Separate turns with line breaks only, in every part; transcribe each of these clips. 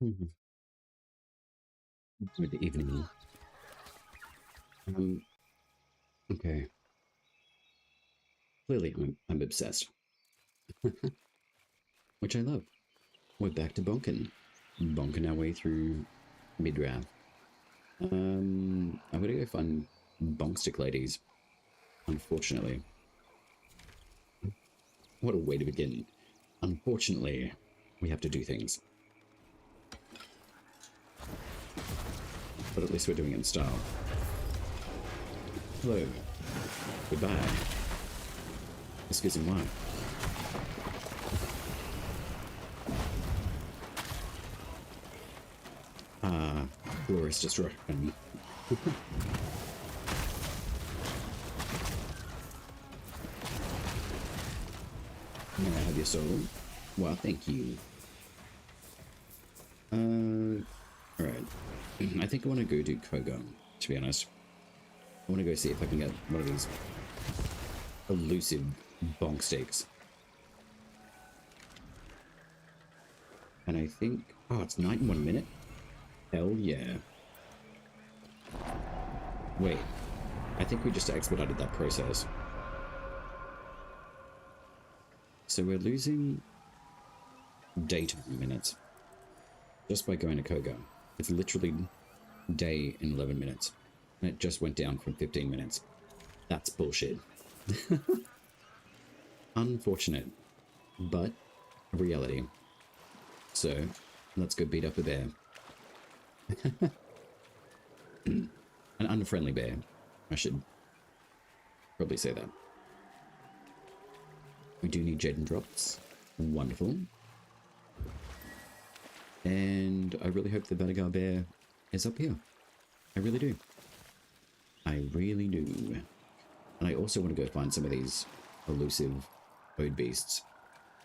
Mhm. Good evening. Um, okay. Clearly, I'm obsessed, which I love. We're back to bonking. Bonking our way through mid-round. I'm gonna go find bonkstick ladies, unfortunately. What a way to begin. Unfortunately, we have to do things. But at least we're doing it in style. Hello. Goodbye. Excuse me, why? Glorious destruction. May I have your soul? Well, thank you. Alright. I think I want to go do Kogo, to be honest. I want to go see if I can get one of these elusive bonk steaks. And I think... Oh, it's 9 in 1 minute? Hell yeah. Wait. I think we just expedited that process. So we're losing daytime minutes just by going to Kogo. It's literally day in 11 minutes. And it just went down from 15 minutes. That's bullshit. Unfortunate, but a reality. So, let's go beat up a bear. An unfriendly bear. I should probably say that. We do need Jaden drops. Wonderful. And I really hope the Badagar bear is up here. I really do. I really do. And I also want to go find some of these elusive Ode beasts.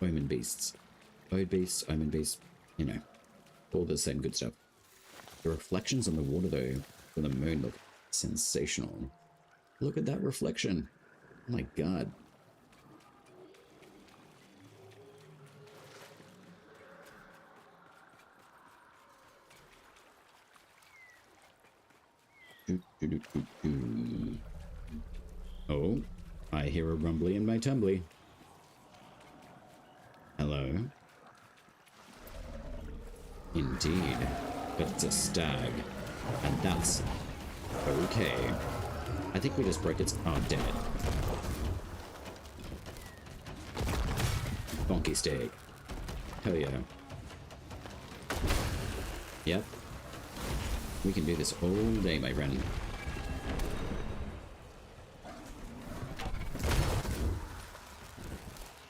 Omen beasts. Ode beasts, Omen beasts, you know, all the same good stuff. The reflections on the water, though, from the moon look sensational. Look at that reflection. Oh my god. Oh, I hear a rumbly in my tumbly. Hello. Indeed, but it's a stag, and that's okay. I think we just broke its... Oh, damn it. Bonky stag. Hell yeah. Yep. We can do this all day, my friend.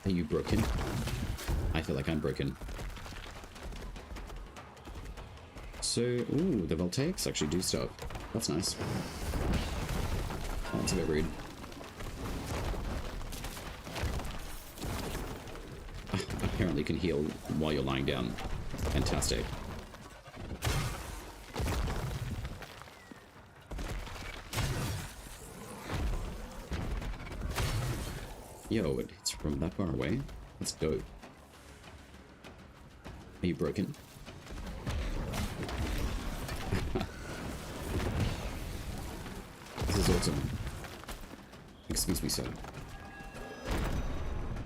Are you broken? I feel like I'm broken. So, ooh, the voltaics actually do stuff. That's nice. That's a bit rude. Apparently can heal while you're lying down. Fantastic. Yo, it's from that far away? That's dope. Are you broken? This is awesome. Excuse me, sir.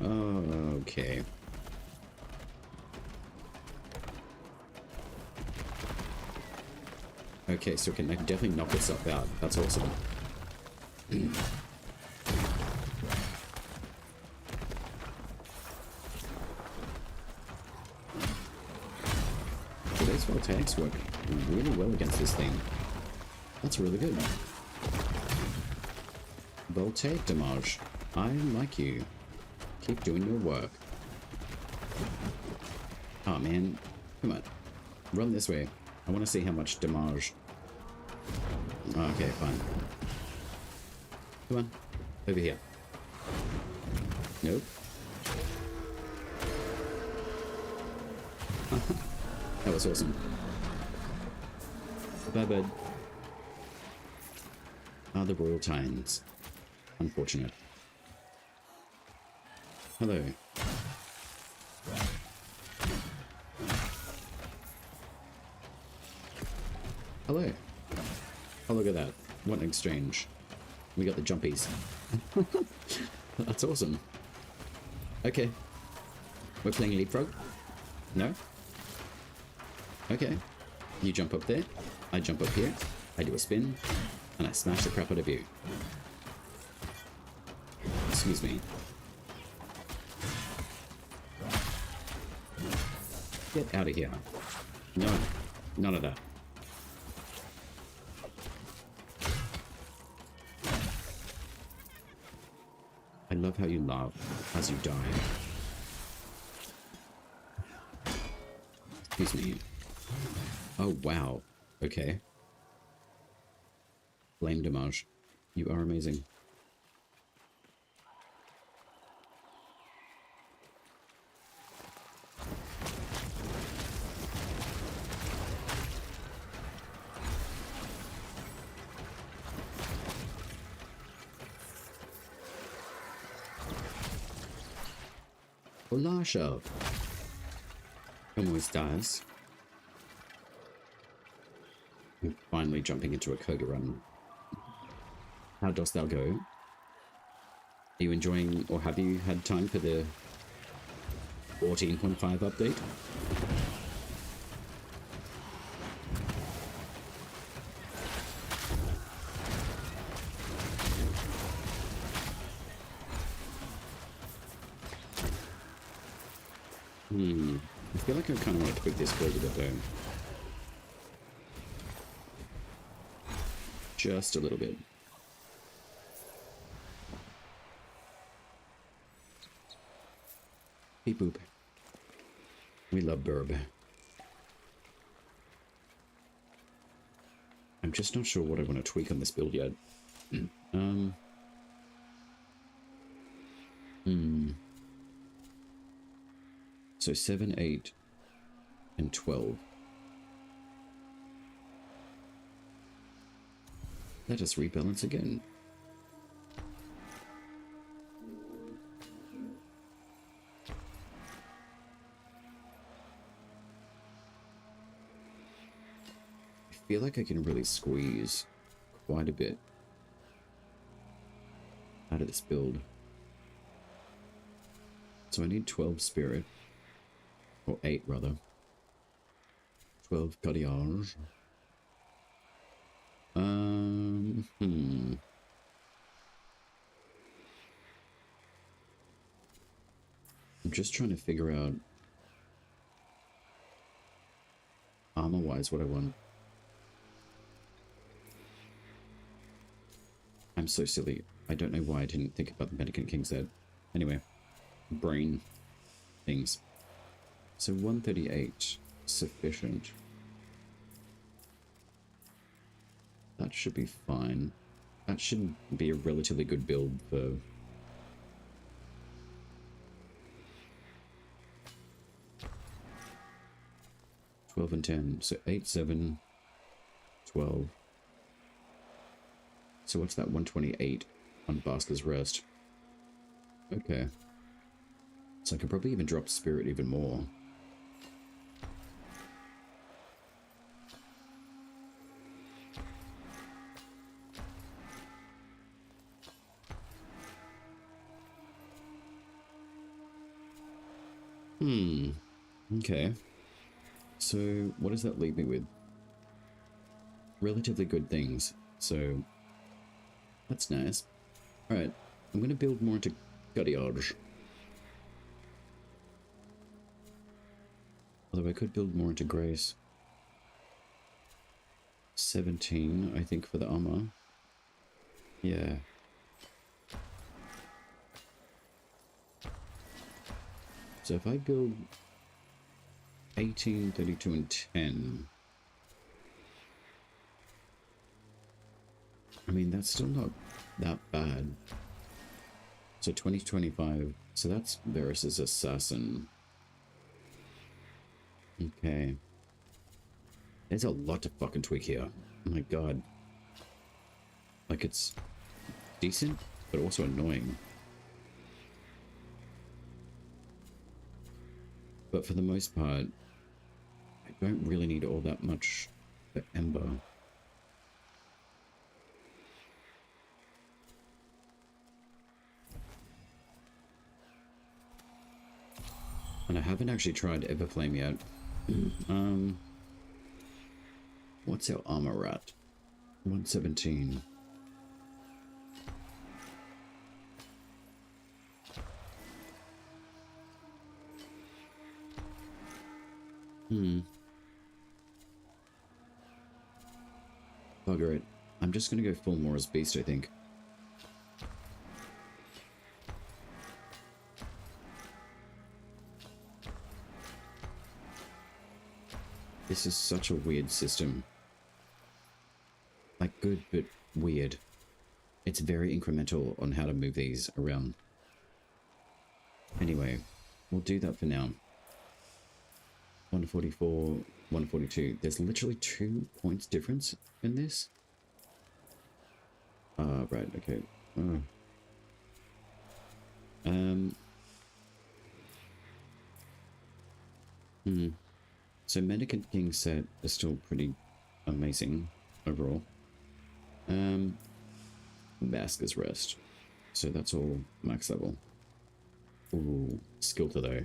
Oh, okay. Okay, so can I definitely knock this stuff out. That's awesome. Today's voltaics work really well against this thing. That's really good. Voltaic damage. I like you. Keep doing your work. Oh man, come on. Run this way. I want to see how much damage. Okay, fine. Come on. Over here. Nope. That was awesome. Bye, bud. Ah, the Royal Tines. Unfortunate. Hello. Hello. Oh, look at that. What an exchange. We got the jumpies. That's awesome. Okay. We're playing leapfrog? No? Okay. You jump up there. I jump up here. I do a spin. And I smash the crap out of you. Excuse me. Get out of here. No. None of that. I love how you laugh as you die. Excuse me. Oh, wow. Okay. Flame damage. You are amazing. Olasha. Almost dies. I'm finally jumping into a Koga run. How dost thou go? Are you enjoying, or have you had time for the 14.5 update? I feel like I kind of want to tweak this build a bit though. Just a little bit. Beep boop. We love burb. I'm just not sure what I want to tweak on this build yet. So 7, 8, and 12. Let us rebalance again. I feel like I can really squeeze quite a bit out of this build. So I need 12 spirit. Or 8 rather. 12 cardiage. I'm just trying to figure out armor wise what I want. I'm so silly. I don't know why I didn't think about the Mendicant King's Head. Anyway, brain things. So 138, sufficient. That should be fine. That should be a relatively good build for... $12 and 10, so 8, 7, 12. So what's that, 128 on Basker's Rest? Okay. So I can probably even drop Spirit even more. Okay. So what does that leave me with? Relatively good things. So that's nice. Alright, I'm going to build more into Cardiage. Although I could build more into Grace. 17, I think, for the armor. Yeah. So if I build 18, 32, and 10... I mean, that's still not that bad. So 2025. So that's Varus's Assassin. Okay. There's a lot to fucking tweak here. Oh my god. Like, it's decent, but also annoying. But for the most part, I don't really need all that much for Ember. And I haven't actually tried Everflame yet. What's our armor at? 117. Bugger it. I'm just gonna go full Mora's Beast, I think. This is such a weird system. Like, good, but weird. It's very incremental on how to move these around. Anyway, we'll do that for now. 144, 142. There's literally 2 points difference in this. Right, okay. So Mendicant King set is still pretty amazing overall. Masker's Rest. So that's all max level. Ooh, Skilter though.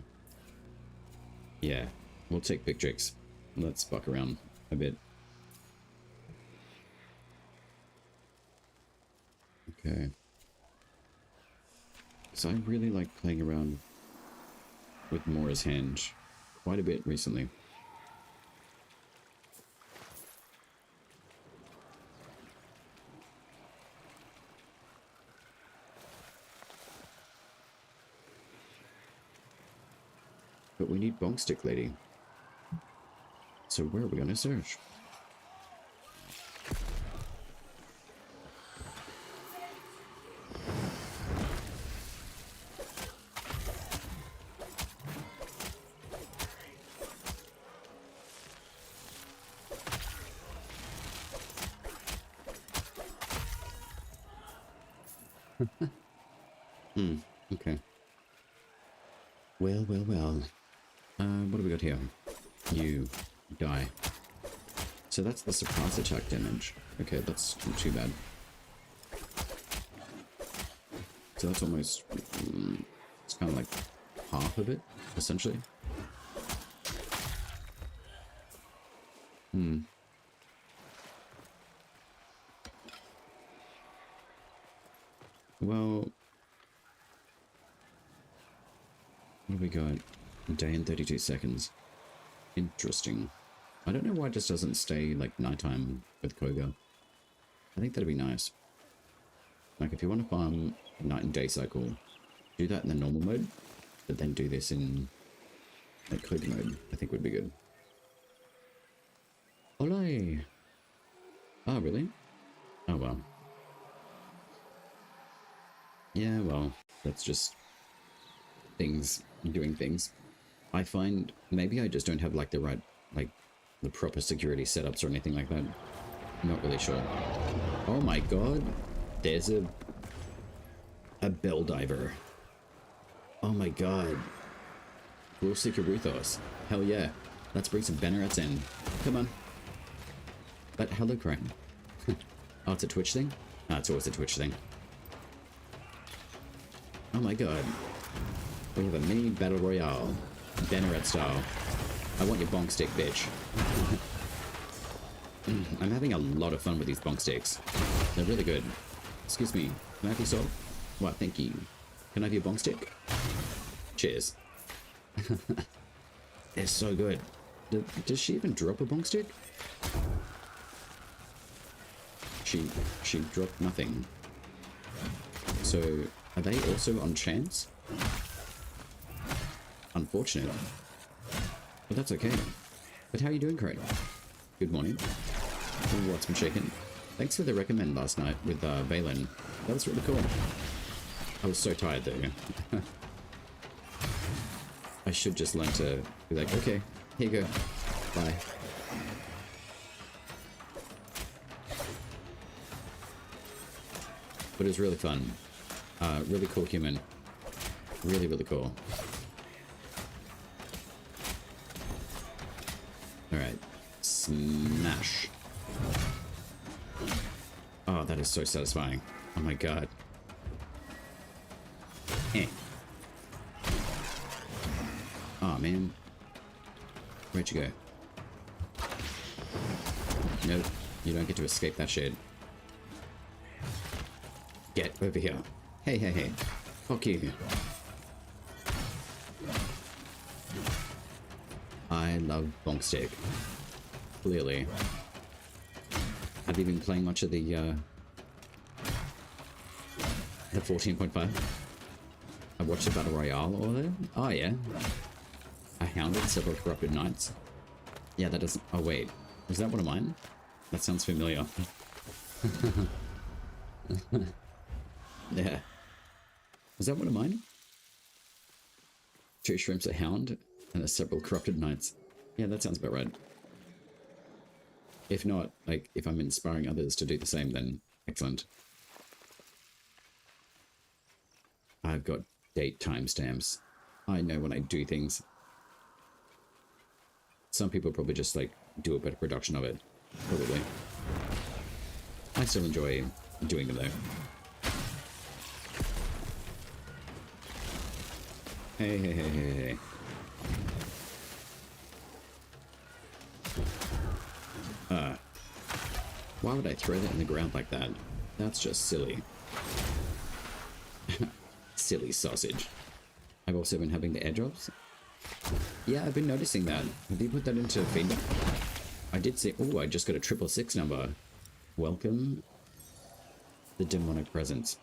Yeah, we'll take Big Tricks. Let's buck around a bit. Okay. So I really like playing around with Mora's Hand quite a bit recently. But we need Bonk Stick Lady. So where are we gonna search? Okay. Well, well, well. What do we got here? You die. So that's the surprise attack damage. Okay, that's not too bad. So that's almost... it's kind of like half of it, essentially. Well... what do we got? A day and 32 seconds. Interesting. I don't know why it just doesn't stay like nighttime with Koga. I think that'd be nice. Like if you want to farm night and day cycle, do that in the normal mode, but then do this in like Koga mode. I think would be good. Olay! Oh, really? Oh, well. Yeah, well, that's just things, doing things. I find maybe I just don't have like the right, like the proper security setups or anything like that. I'm not really sure. Oh my god, there's a bell diver. Oh my god. Ruthos. Hell yeah. Let's bring some Bannerets in. Come on. But hello, Crane. Oh, it's a Twitch thing? Ah, it's always a Twitch thing. Oh my god. We have a mini battle royale. Banneret style. I want your bonk stick, bitch. I'm having a lot of fun with these bonk sticks. They're really good. Excuse me. Can I have your salt? Well, thank you. Can I have your bonk stick? Cheers. They're so good. Does she even drop a bonk stick? She dropped nothing. So, are they also on chance? Unfortunate. But that's okay. But how are you doing, Craig? Good morning. What's been shaking? Thanks for the recommend last night with Valen. That was really cool. I was so tired though. I should just learn to be like, okay, here you go. Bye. But it was really fun. Really cool human. Really, really cool. Alright. Smash. Oh, that is so satisfying. Oh my god. Eh. Oh man. Where'd you go? Nope, you don't get to escape that shit. Get over here. Hey, hey, hey. Fuck you. I love bonk stick. Clearly. Have you been playing much of the 14.5? I watched the Battle Royale over there. Oh, yeah. I hounded several corrupted knights. Yeah, that doesn't... Oh, wait. Was that one of mine? That sounds familiar. Yeah. Was that one of mine? 2 shrimps, a hound, and there's several corrupted knights. Yeah, that sounds about right. If not, like, if I'm inspiring others to do the same, then excellent. I've got date timestamps. I know when I do things. Some people probably just, like, do a better production of it. Probably. I still enjoy doing them, though. Hey, hey, hey, hey, hey. Why would I throw that in the ground like that? That's just silly. Silly sausage. I've also been having the airdrops. Yeah, I've been noticing that. Have you put that into feedback? I did see... Oh, I just got a 666 number. Welcome. The demonic presence.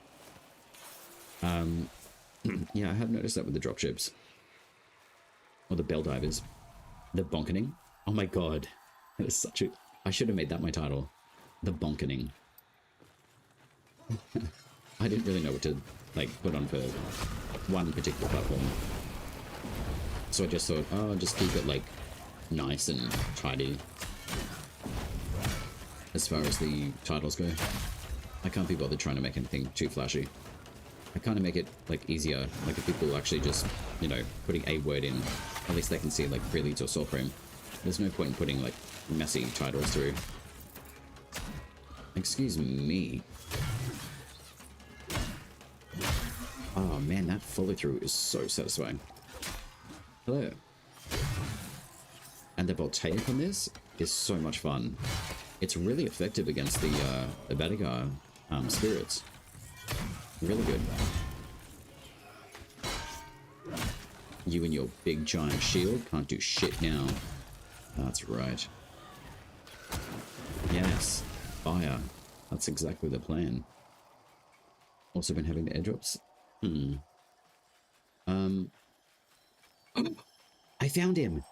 Yeah, I have noticed that with the dropships. Or the bell divers. The bonkening. Oh my god. That is such a... I should have made that my title. The bonkening. I didn't really know what to, like, put on for one particular platform. So I just thought, oh, I'll just keep it, like, nice and tidy. As far as the titles go. I can't be bothered trying to make anything too flashy. I kind of make it, like, easier. Like, if people actually just, you know, putting a word in, at least they can see, like, Preludes or Soulframe. There's no point in putting, like, messy titles through. Excuse me. Oh, man, that follow-through is so satisfying. Hello. And the voltaic on this is so much fun. It's really effective against the Badagar spirits. Really good. You and your big giant shield can't do shit now. That's right. Yes. Fire. That's exactly the plan. Also been having the airdrops. I found him.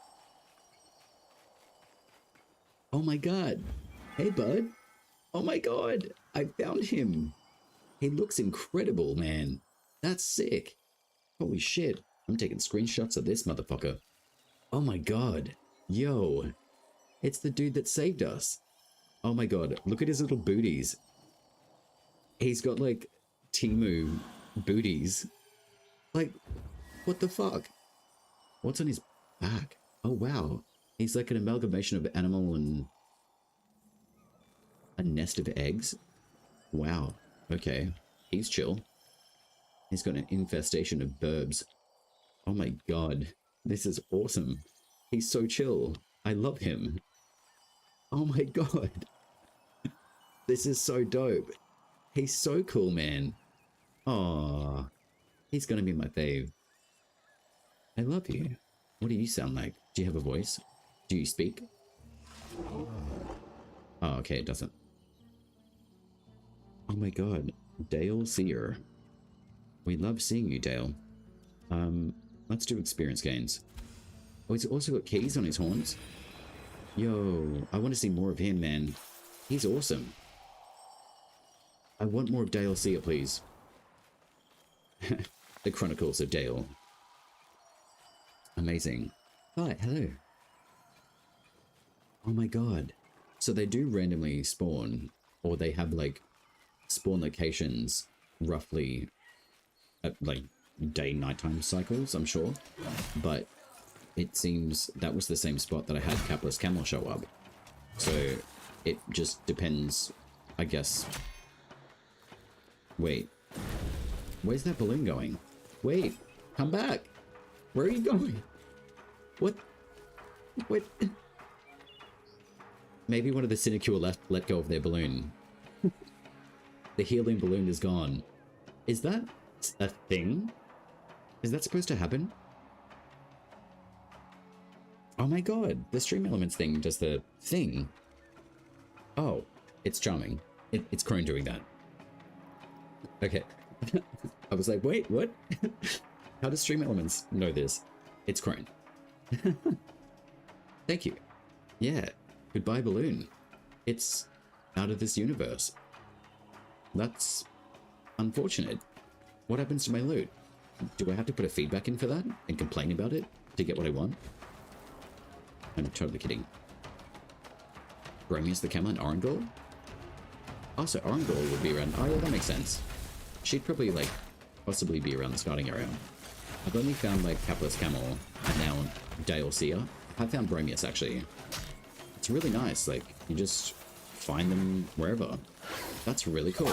Oh my god. Hey, bud. Oh my god. I found him. He looks incredible, man. That's sick. Holy shit. I'm taking screenshots of this motherfucker. Oh my god. Yo. It's the dude that saved us. Oh my god. Look at his little booties. He's got, like, Temu booties. Like, what the fuck? What's on his back? Oh, wow. He's like an amalgamation of animal and a nest of eggs. Wow. Okay. He's chill. He's got an infestation of burbs. Oh my god. This is awesome. He's so chill. I love him. Oh my god. This is so dope. He's so cool, man. Aww. He's gonna be my fave. I love you. What do you sound like? Do you have a voice? Do you speak? Oh, okay, it doesn't. Oh my god. Dale Seer. We love seeing you, Dale. Let's do experience gains. Oh, he's also got keys on his horns. Yo, I want to see more of him, man. He's awesome. I want more of Dale Seer, please. The Chronicles of Dale. Amazing. Hi, hello. Oh my god. So they do randomly spawn, or they have, like, spawn locations roughly at, like, day-nighttime cycles, I'm sure. But it seems that was the same spot that I had Capless Camel show up. So it just depends, I guess. Wait. Where's that balloon going? Wait, come back. Where are you going? What? What? Maybe one of the Sinecure let go of their balloon. The helium balloon is gone. Is that a thing? Is that supposed to happen? Oh my god, the Stream Elements thing does the thing. Oh, it's charming. It's Crone doing that. Okay. I was like, wait, what? How does Stream Elements know this? It's Crone. Thank you. Yeah. Goodbye, balloon. It's out of this universe. That's unfortunate. What happens to my loot? Do I have to put a feedback in for that and complain about it to get what I want? I'm totally kidding. Bromius the Camel and Orangol? Also, Orangol would be around. Oh, yeah, that makes sense. She'd probably, like, possibly be around the starting area. I've only found, like, Capless Camel and now Daelcia. I found Bromius, actually. It's really nice. Like, you just find them wherever. That's really cool.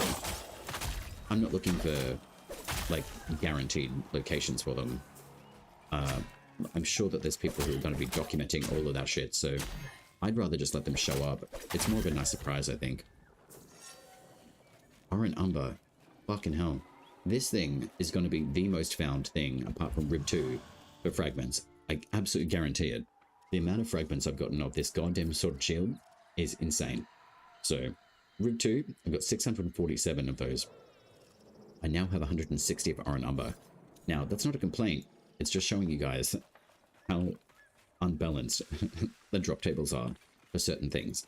I'm not looking for, like, guaranteed locations for them. I'm sure that there's people who are going to be documenting all of that shit, so I'd rather just let them show up. It's more of a nice surprise, I think. Oran Umber. Fucking hell. This thing is going to be the most found thing, apart from Rib 2, for fragments. I absolutely guarantee it. The amount of fragments I've gotten of this goddamn sword shield is insane. So, Rib 2, I've got 647 of those. I now have 160 of Oran Umber. Now, that's not a complaint. It's just showing you guys how unbalanced the drop tables are for certain things.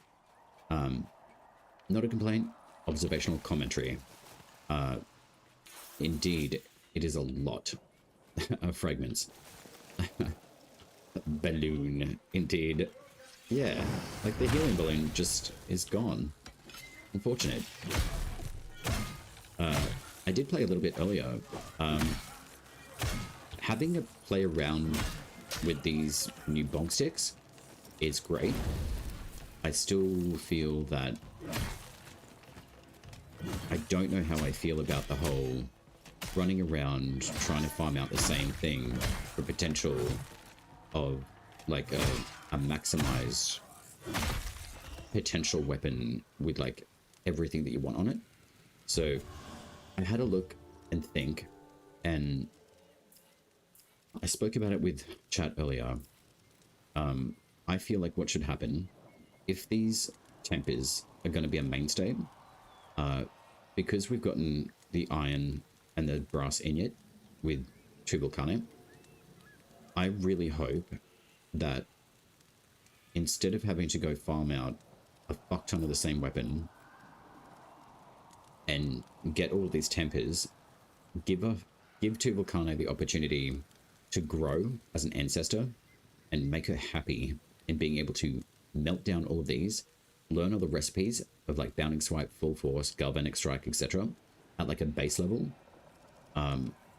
Not a complaint, observational commentary. Indeed, it is a lot of fragments. Balloon, indeed. Yeah, like the healing balloon just is gone. Unfortunate. I did play a little bit earlier. Having a play around with these new bonk sticks is great. I still feel that I don't know how I feel about the whole running around trying to farm out the same thing for potential of like a maximized potential weapon with like everything that you want on it. So I had a look and think, and I spoke about it with chat earlier. I feel like what should happen if these tempers are going to be a mainstay, because we've gotten the iron and the brass in it with 2 Volcano, I really hope that instead of having to go farm out a fuck ton of the same weapon and get all of these tempers, give 2 Volcano the opportunity to grow as an ancestor and make her happy in being able to melt down all of these, learn all the recipes of like Bounding Swipe, Full Force, Galvanic Strike, etc. at like a base level,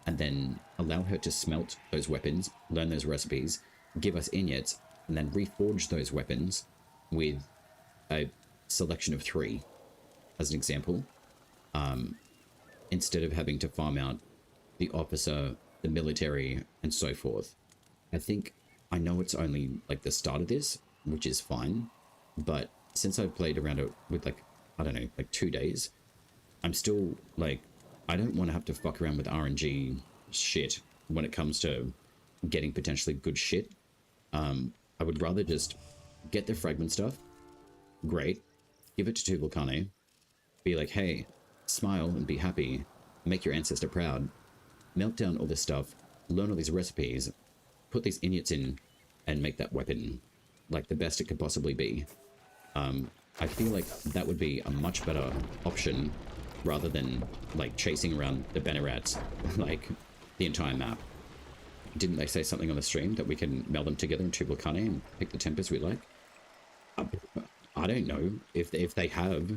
and then allow her to smelt those weapons, learn those recipes, give us Inyets, and then reforge those weapons with a selection of 3, as an example, instead of having to farm out the officer, the military, and so forth. I know it's only like the start of this, which is fine, but since I've played around it with like, I don't know, like 2 days, I'm still like, I don't want to have to fuck around with RNG shit when it comes to getting potentially good shit. I would rather just get the fragment stuff, great, give it to 2 Volcano, be like, hey, smile and be happy, make your ancestor proud, melt down all this stuff, learn all these recipes, put these Inyets in, and make that weapon like the best it could possibly be. I feel like that would be a much better option rather than like chasing around the Bennerats like the entire map. Didn't they say something on the stream that we can meld them together in 2 Volcano and pick the tempers we like? I don't know. If they have,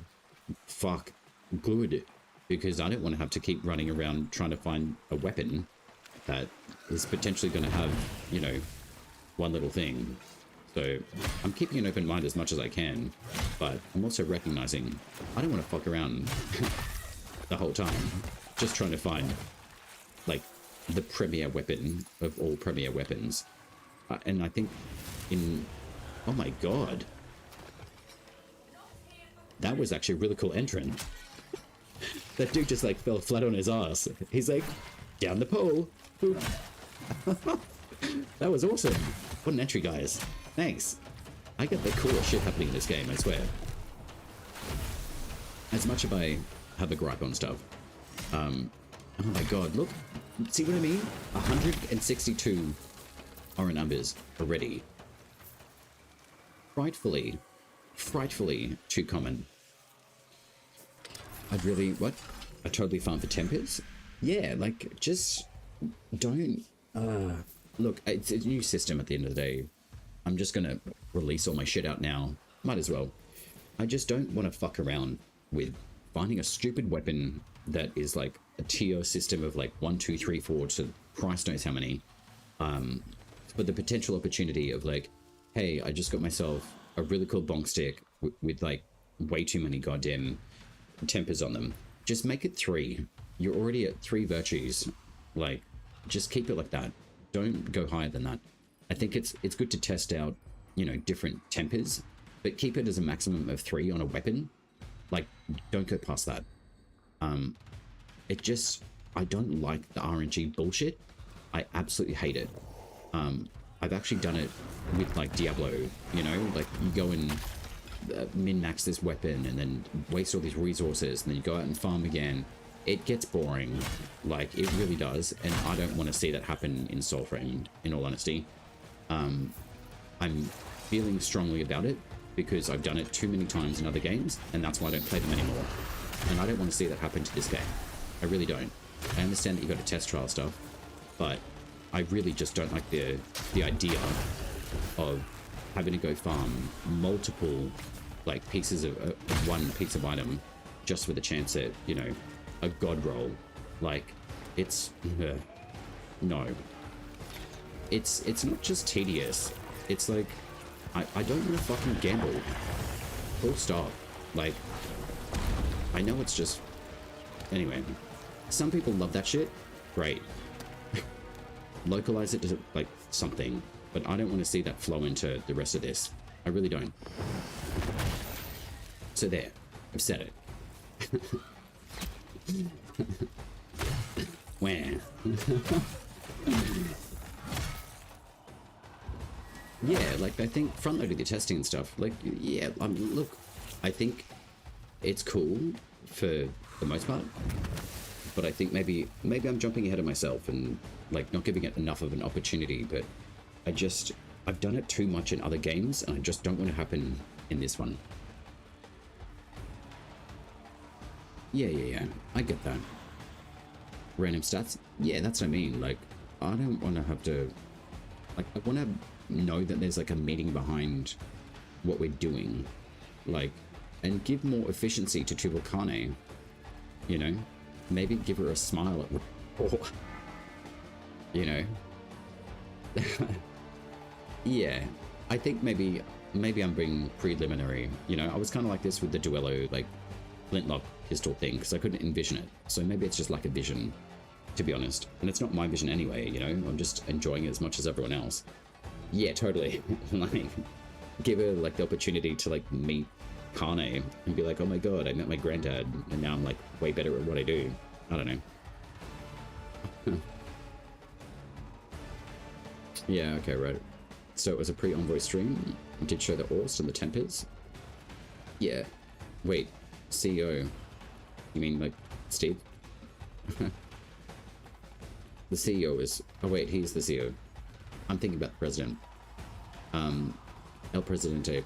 fuck, good. Because I don't want to have to keep running around trying to find a weapon that is potentially going to have, you know, one little thing. So I'm keeping an open mind as much as I can, but I'm also recognizing I don't want to fuck around the whole time just trying to find like the premier weapon of all premier weapons. And I think in... Oh my god. That was actually a really cool entrant. That dude just like fell flat on his ass. He's like, down the pole. Boop. That was awesome. What an entry, guys. Thanks. I get the coolest shit happening in this game, I swear. As much as I have a gripe on stuff. Oh my god, look. See what I mean? 162 are numbers already. Frightfully too common. I'd really, what? A totally farm for tempers? Yeah, like, just don't, look, it's a new system at the end of the day. I'm just gonna release all my shit out now. Might as well. I just don't want to fuck around with finding a stupid weapon that is like a tier system of like 1, 2, 3, 4 to Christ knows how many. But the potential opportunity of like, hey, I just got myself a really cool bonk stick with like way too many goddamn tempers on them. Just make it 3. You're already at 3 virtues. Like, just keep it like that. Don't go higher than that. I think it's good to test out, you know, different tempers, but keep it as a maximum of 3 on a weapon. Like, don't go past that. It just, I don't like the RNG bullshit. I absolutely hate it. I've actually done it with like Diablo, you know, like you go and min-max this weapon and then waste all these resources and then you go out and farm again. It gets boring, like it really does, and I don't want to see that happen in Soulframe, in all honesty. I'm feeling strongly about it because I've done it too many times in other games, and that's why I don't play them anymore. And I don't want to see that happen to this game. I really don't. I understand that you've got to test trial stuff, but I really just don't like the idea of having to go farm multiple like pieces of one piece of item just for the chance at, you know, a god roll. Like, it's no. It's not just tedious. It's like I don't want to fucking gamble. Full stop. Like, I know it's just, anyway. Some people love that shit. Great. Localize it to like something, but I don't want to see that flow into the rest of this. I really don't. So there, I've said it. Where? Yeah, like I think front loading the testing and stuff, like, yeah, look, I think it's cool for the most part, but I think maybe I'm jumping ahead of myself and like not giving it enough of an opportunity. But I've done it too much in other games, and I just don't want to happen in this one. Yeah, I get that. Random stats, yeah, that's what I mean. Like, I don't want to have to, like, I want to know that there's like a meaning behind what we're doing, like, and give more efficiency to Tubalcane, you know, maybe give her a smile at, or, you know. Yeah, I think maybe I'm being preliminary, you know. I was kind of like this with the Duello, like, flintlock pistol thing, because I couldn't envision it, so maybe it's just like a vision, to be honest, and it's not my vision anyway, you know. I'm just enjoying it as much as everyone else. Yeah, totally. Like, give her like the opportunity to like meet Kane and be like, oh my god, I met my granddad and now I'm like way better at what I do. I don't know. Yeah, okay, right. So it was a pre-envoy stream. It did show the Orst and the Tempers. Yeah. Wait, CEO. You mean like Steve? The CEO is, oh wait, he's the CEO. I'm thinking about the president. El Presidente.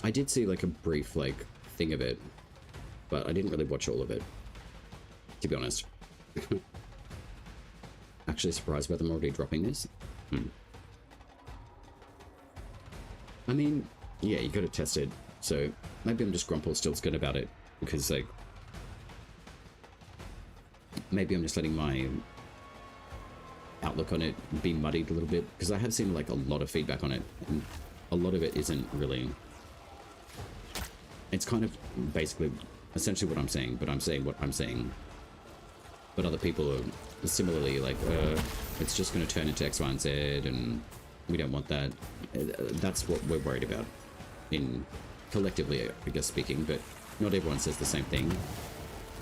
I did see like a brief like thing of it, but I didn't really watch all of it, to be honest. Actually surprised by them already dropping this. I mean, yeah, you gotta test it. So maybe I'm just grumple still good about it, because like, maybe I'm just letting my outlook on it be muddied a little bit, because I have seen like a lot of feedback on it, and a lot of it isn't really, it's kind of basically essentially what I'm saying, but I'm saying what I'm saying, but other people are similarly, like, it's just going to turn into X, Y, and Z, and we don't want that. That's what we're worried about, in collectively, I guess, speaking, but not everyone says the same thing,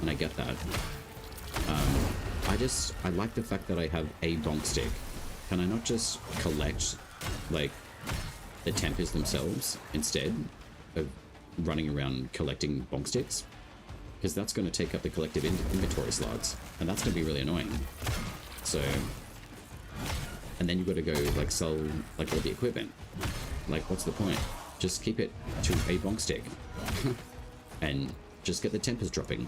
and I get that. I like the fact that I have a bonk stick. Can I not just collect, like, the tempers themselves instead of running around collecting bonk sticks? Because that's going to take up the collective inventory slots, and that's going to be really annoying. So, and then you've got to go, like, sell, like, all the equipment. Like, what's the point? Just keep it to a bonk stick. And just get the tempers dropping.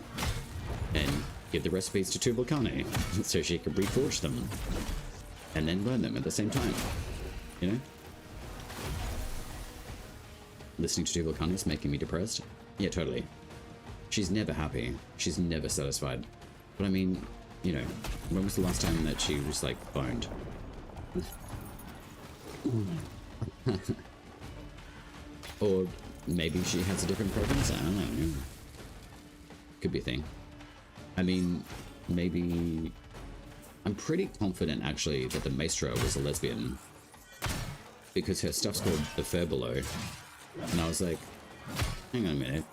And give the recipes to Volcane, so she can reforge them. And then learn them at the same time. You know? Listening to Volcane is making me depressed. Yeah, totally. She's never happy. She's never satisfied. But I mean, you know, when was the last time that she was, like, boned? Or maybe she has a different preference? I don't know. Could be a thing. I mean, maybe... I'm pretty confident, actually, that the Maestra was a lesbian. Because her stuff's called The Furbelow. And I was like, hang on a minute.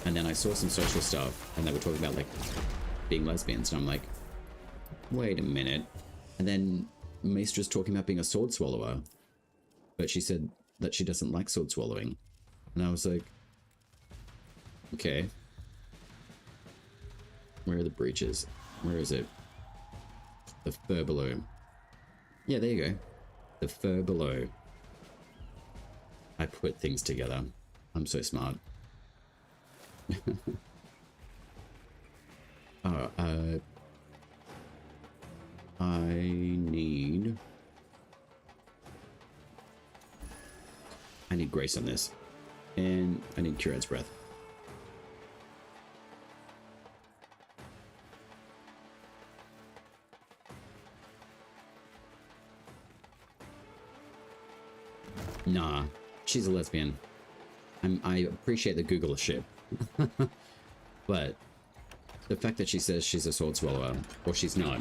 And then I saw some social stuff, and they were talking about, like, being lesbians, and I'm like, wait a minute. And then Maestra's talking about being a sword swallower. But she said that she doesn't like sword swallowing. And I was like, okay. Where are the breaches? Where is it? The Furbelow. Yeah, there you go. The Furbelow. I put things together. I'm so smart. I need grace on this. And I need Curad's breath. Nah, she's a lesbian. I appreciate the Google shit. But the fact that she says she's a sword swallower, or she's not,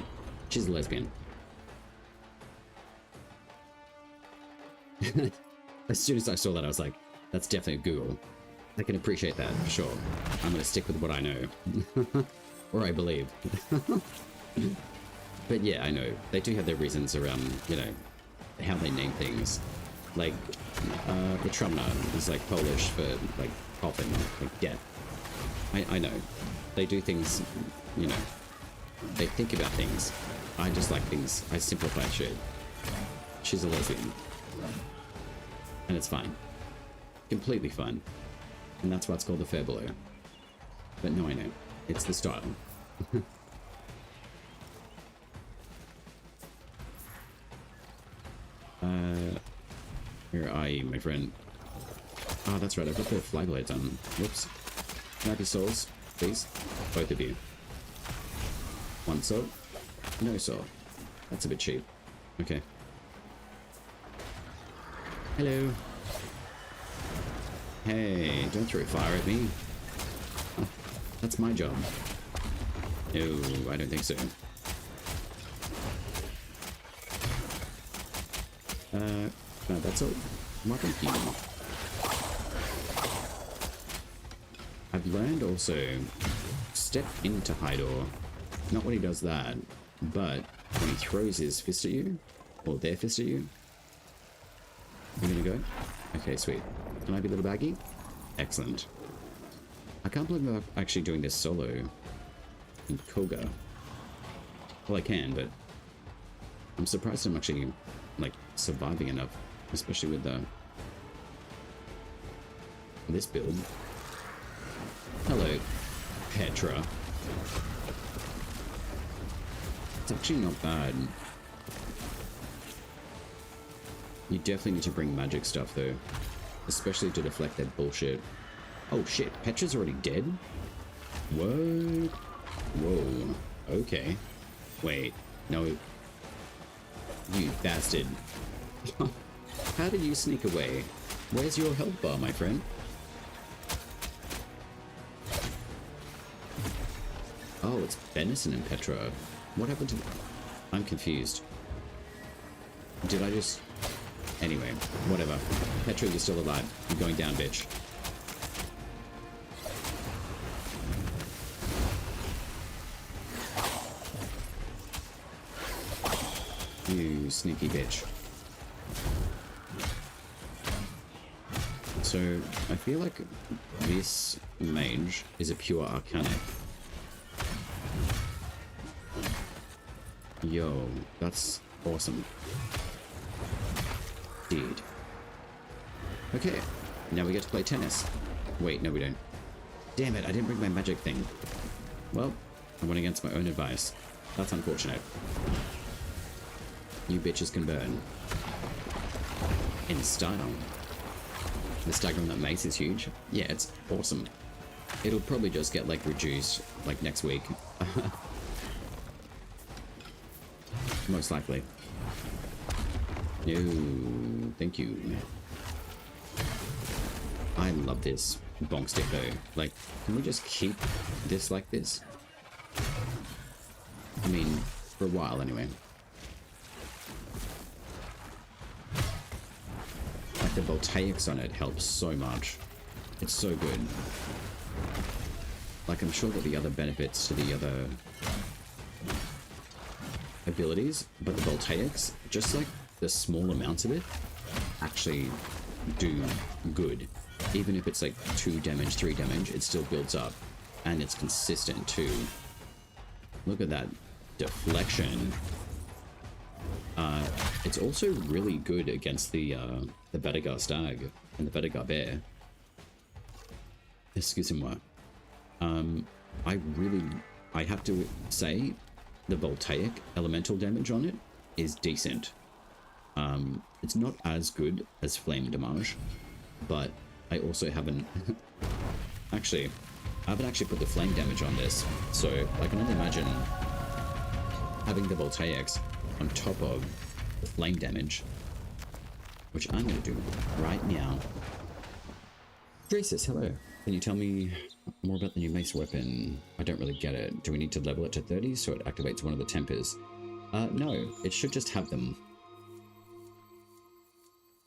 she's a lesbian. As soon as I saw that, I was like, that's definitely Google. I can appreciate that, for sure. I'm gonna stick with what I know. Or I believe. But yeah, I know. They do have their reasons around, you know, how they name things. Like, Trumna is like Polish for, like, coffin, like death. I know. They do things, you know, they think about things. I just like things, I simplify shit. She's a lesbian. And it's fine. Completely fine. And that's why it's called the Furbelow. But no, I know. It's the style. Where are you, my friend? Oh, that's right, I've got the flag lights on. Whoops. Can I be souls, please? Both of you. One soul? No soul. That's a bit cheap. Okay. Hello. Hey, don't throw fire at me. Oh, that's my job. No, I don't think so. No, that's all. Thank you. I've learned also, step into Hydor. Not when he does that, but when he throws his fist at you, or their fist at you. You're gonna go? Okay, sweet. Can I be a little baggy? Excellent. I can't believe I'm actually doing this solo in Koga. Well, I can, but I'm surprised I'm actually, like, surviving enough, especially with this build. Hello, Petra. It's actually not bad. You definitely need to bring magic stuff, though. Especially to deflect that bullshit. Oh shit, Petra's already dead? What? Whoa. Okay. Wait. No. You bastard. How did you sneak away? Where's your health bar, my friend? Oh, it's Benison and Petra. What happened to... I'm confused. Did I just... Anyway, whatever. Petra, you're still alive. You're going down, bitch. You sneaky bitch. So, I feel like this mage is a pure arcanic. Yo, that's awesome. Dude. Okay, now we get to play tennis. Wait, no we don't. Damn it, I didn't bring my magic thing. Well, I went against my own advice. That's unfortunate. You bitches can burn. In style. The stagger on that mace is huge. Yeah, it's awesome. It'll probably just get, like, reduced, like, next week. Most likely. No, thank you. I love this bonk stick, though. Like, can we just keep this like this? I mean, for a while, anyway. Like, the voltaics on it helps so much. It's so good. Like, I'm sure that the other benefits to the other abilities, but the voltaics, just like the small amounts of it, actually do good. Even if it's like 2 damage, 3 damage, it still builds up. And it's consistent too. Look at that deflection. It's also really good against the Badagar Stag and the Badagar Bear. Excuse-moi. I have to say, the voltaic elemental damage on it is decent. It's not as good as flame damage, but I also haven't I haven't actually put the flame damage on this, so I can only imagine having the voltaics on top of the flame damage, which I'm going to do right now. Dracis, hello. Can you tell me more about the new mace weapon? I don't really get it. Do we need to level it to 30 so it activates one of the tempers? No, it should just have them.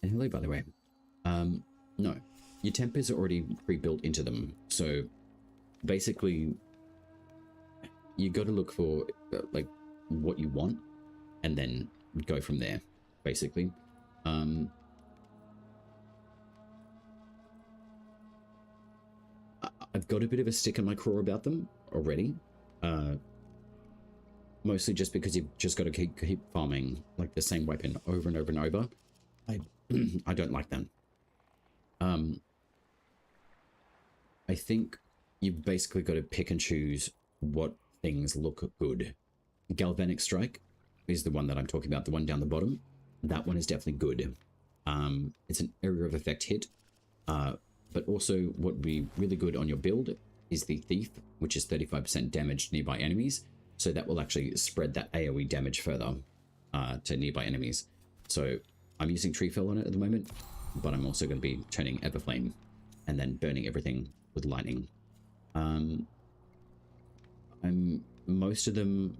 And hello, by the way. No, your tempers are already pre-built into them. So basically, you got to look for like what you want and then go from there, basically. I've got a bit of a stick in my craw about them already. Mostly just because you've just got to keep farming like the same weapon over and over and over. I don't like them. I think you've basically got to pick and choose what things look good. Galvanic Strike is the one that I'm talking about, the one down the bottom. That one is definitely good. It's an area of effect hit. But also what would be really good on your build is the Thief, which is 35% damage to nearby enemies. So that will actually spread that AoE damage further to nearby enemies. So I'm using Tree Fell on it at the moment, but I'm also going to be turning Everflame and then burning everything with lightning. Most of them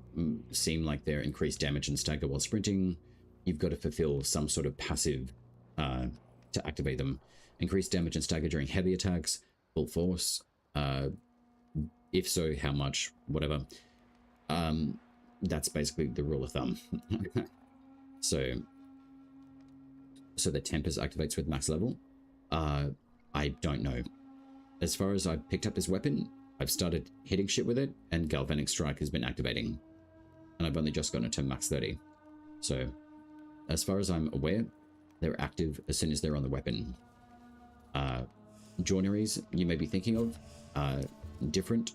seem like they're increased damage and stagger while sprinting. You've got to fulfill some sort of passive to activate them. Increased damage and stagger during heavy attacks, full force. If so, how much? Whatever. That's basically the rule of thumb. So the tempers activates with max level. I don't know. As far as I've picked up this weapon, I've started hitting shit with it, and Galvanic Strike has been activating. And I've only just gotten it to max 30. So, as far as I'm aware, they're active as soon as they're on the weapon. Joineries you may be thinking of are different.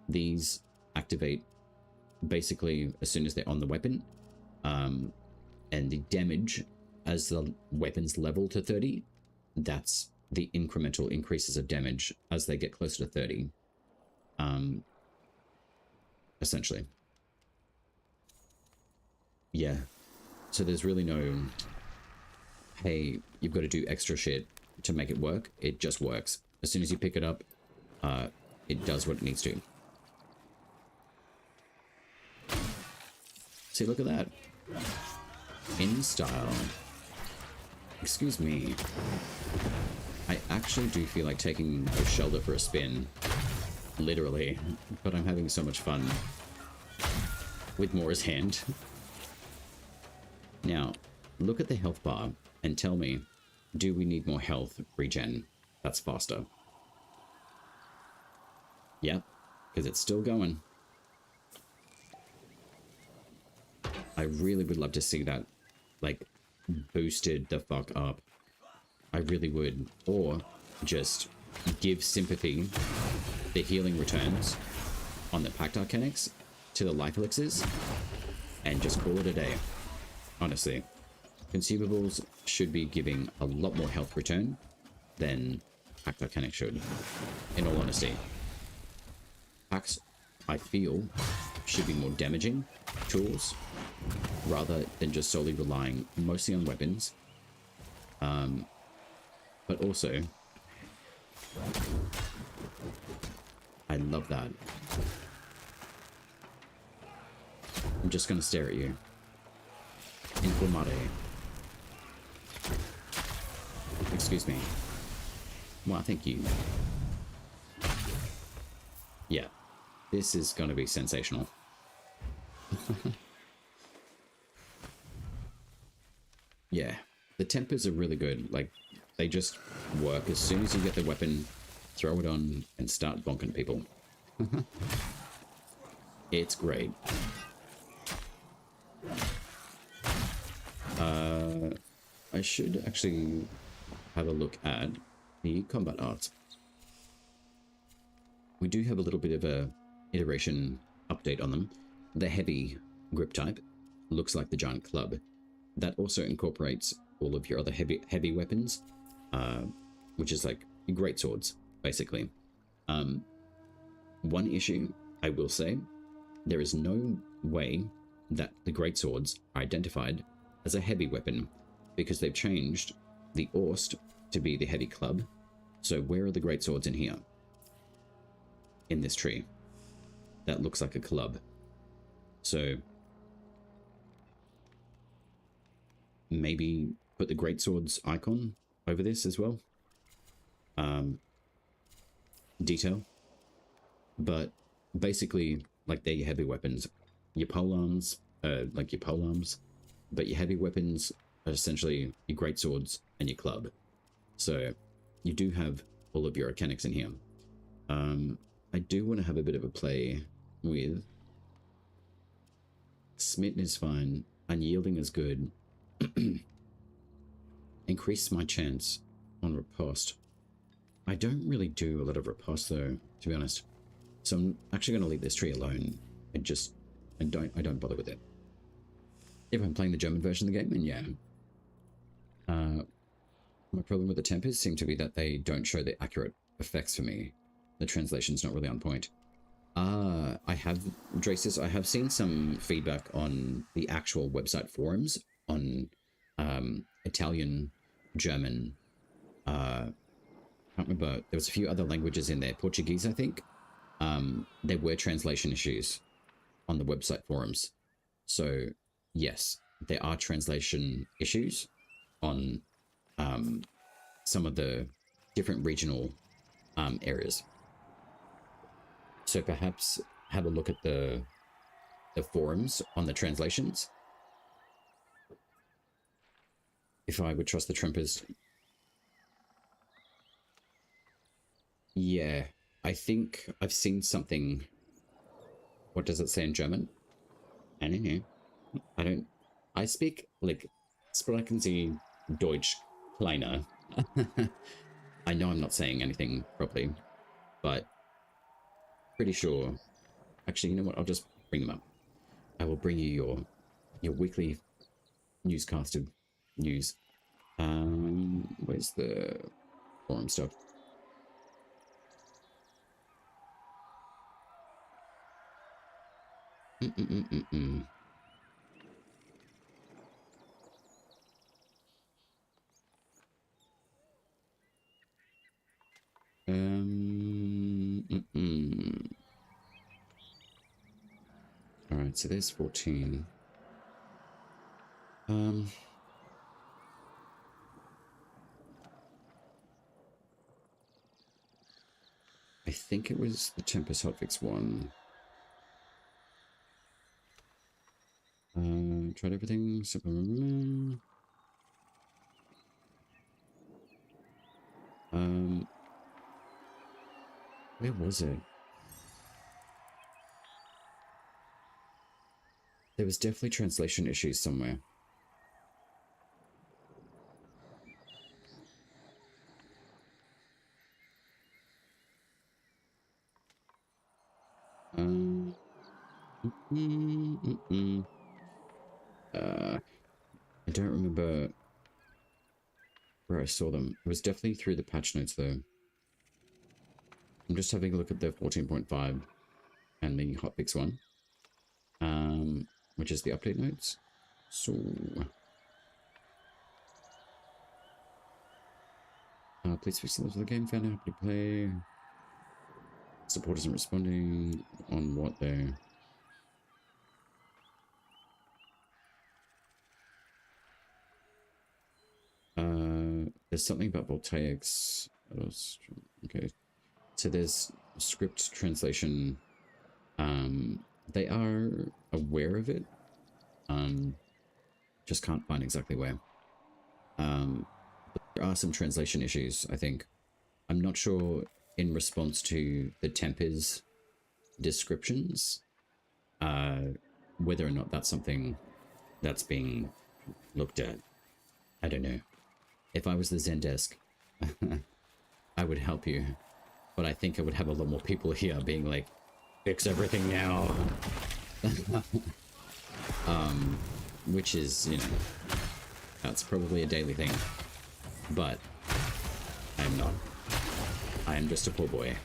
These activate basically as soon as they're on the weapon. And the damage as the weapons level to 30, that's the incremental increases of damage as they get closer to 30. Essentially. Yeah. So there's really no, hey, you've got to do extra shit to make it work. It just works. As soon as you pick it up, it does what it needs to. See, look at that. In style. Excuse me. I actually do feel like taking a shoulder for a spin. Literally. But I'm having so much fun with Mora's hand. Now, look at the health bar and tell me, do we need more health regen that's faster? Yep, because it's still going. I really would love to see that, like, boosted the fuck up. I really would. Or just give sympathy the healing returns on the Pact Arcanics to the life elixirs and just call it a day. Honestly, consumables should be giving a lot more health return than Pact Arcanic should, in all honesty. Pacts, I feel, should be more damaging tools rather than just solely relying mostly on weapons. But also, I love that. I'm just going to stare at you. Inflammate. Excuse me. Well, thank you. Yeah, this is going to be sensational. Yeah, the tempers are really good. Like, they just work as soon as you get the weapon, throw it on, and start bonking people. It's great. I should actually have a look at the combat art. We do have a little bit of a iteration update on them. The heavy grip type looks like the giant club. That also incorporates all of your other heavy weapons, which is like great swords, basically. One issue, I will say, there is no way that the great swords are identified as a heavy weapon because they've changed the Orst to be the heavy club. So where are the great swords in here? In this tree. That looks like a club. So maybe put the great swords icon over this as well. Detail. But basically, like, they're your heavy weapons. Your polearms, like your polearms, but your heavy weapons are essentially your great swords and your club. So you do have all of your mechanics in here. I do want to have a bit of a play with Smitten is fine, Unyielding is good. Increase my chance on riposte. I don't really do a lot of riposte though, to be honest. So I'm actually going to leave this tree alone and just I don't bother with it. If I'm playing the German version of the game, then yeah. My problem with the tempers seem to be that they don't show the accurate effects for me. The translation's not really on point. I have, Dracis, I have seen some feedback on the actual website forums on Italian, German, I can't remember, there was a few other languages in there, Portuguese, I think. There were translation issues on the website forums. So yes, there are translation issues on some of the different regional areas. So perhaps have a look at the forums on the translations. If I would trust the Trumpers. Yeah, I think I've seen something. What does it say in German? I don't know. I speak, like, sprechen Sie Deutsch kleiner. I know I'm not saying anything properly, but pretty sure. Actually, you know what? I'll just bring them up. I will bring you your weekly newscast of news. Where's the forum stuff? Alright, so there's 14. Um, I think it was the Tempest hotfix one. Tried everything. Where was it? There was definitely translation issues somewhere. Mm, mm, mm, mm. I don't remember where I saw them. It was definitely through the patch notes though. I'm just having a look at the 14.5 and the hotfix one, which is the update notes. So, please fix the levels of the game. Found out how to play. Support isn't responding on what there. There's something about voltaics. Okay, so there's script translation. They are aware of it. Just can't find exactly where. But there are some translation issues, I think. I'm not sure in response to the Tempest descriptions, whether or not that's something that's being looked at. I don't know. If I was the Zendesk, I would help you. But I think I would have a lot more people here being like, fix everything now. Which is, you know, that's probably a daily thing. But I am not. I am just a poor boy.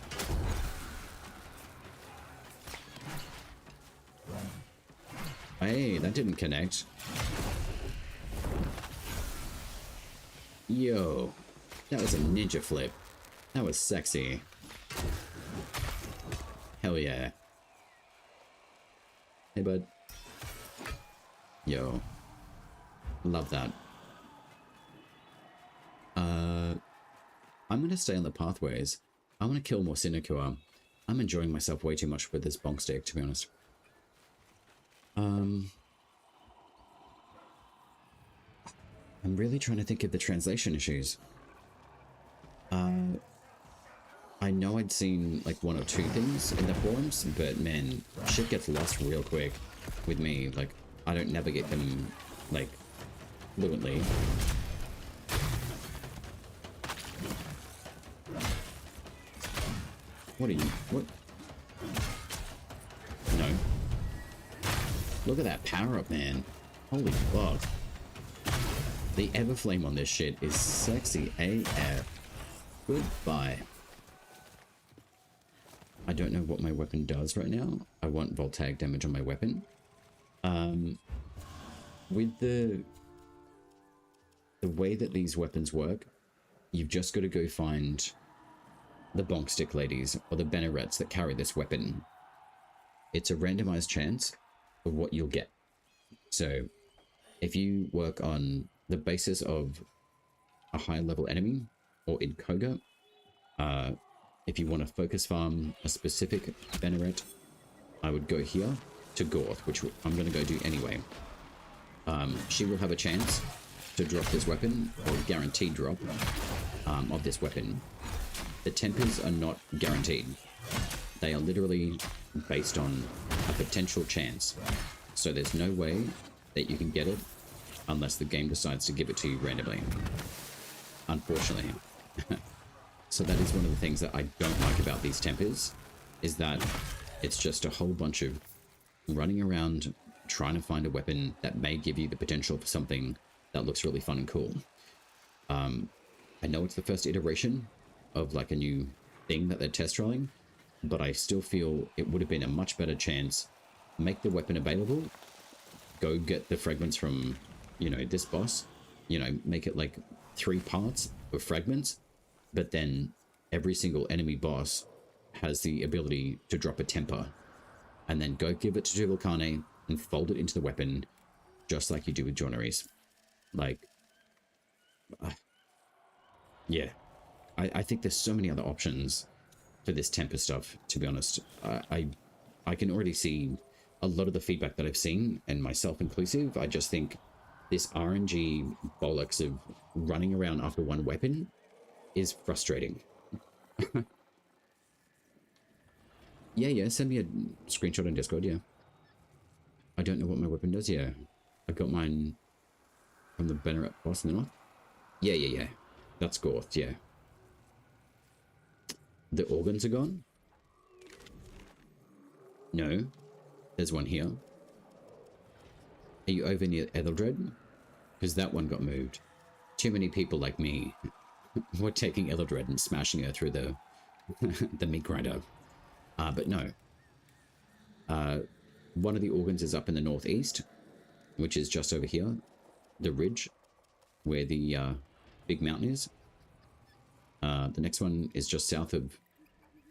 Hey, that didn't connect. Yo, that was a ninja flip. That was sexy. Hell yeah. Hey, bud. Yo. Love that. I'm gonna stay on the pathways. I want to kill more Sinecure. I'm enjoying myself way too much with this bonk stick, to be honest. I'm really trying to think of the translation issues. I know I'd seen like one or two things in the forums, but man, shit gets lost real quick with me. Like, I don't navigate them like fluently. What are you? What? No. Look at that power up, man. Holy fuck. The Everflame on this shit is sexy AF. Goodbye. I don't know what my weapon does right now. I want voltaic damage on my weapon. With the way that these weapons work, you've just got to go find the bonk stick ladies or the bannerets that carry this weapon. It's a randomized chance of what you'll get. So if you work on the basis of a high level enemy or in Koga, if you want to focus farm a specific banneret, I would go here to Gorth, which I'm going to go do anyway. She will have a chance to drop this weapon, or guaranteed drop of this weapon. The tempers are not guaranteed. They are literally based on a potential chance. So there's no way that you can get it unless the game decides to give it to you randomly. Unfortunately. So that is one of the things that I don't like about these tempers, is that it's just a whole bunch of running around trying to find a weapon that may give you the potential for something that looks really fun and cool. I know it's the first iteration of like a new thing that they're test trialing, but I still feel it would have been a much better chance. Make the weapon available, go get the fragments from, you know, this boss, you know, make it like 3 parts of fragments, but then every single enemy boss has the ability to drop a temper, and then go give it to Volcane and fold it into the weapon, just like you do with joineries. Like, yeah, I think there's so many other options for this temper stuff, to be honest. I can already see a lot of the feedback that I've seen, and myself inclusive. I just think this RNG bollocks of running around after one weapon is frustrating. Yeah, send me a screenshot on Discord, yeah. I don't know what my weapon does, yeah. I got mine from the banner boss in the north. Yeah. That's Gorth, yeah. The organs are gone? No. There's one here. Are you over near Etheldred? Because that one got moved. Too many people like me were taking Etheldred and smashing her through the the meat grinder. But no. One of the organs is up in the northeast, which is just over here. The ridge, where the big mountain is. The next one is just south of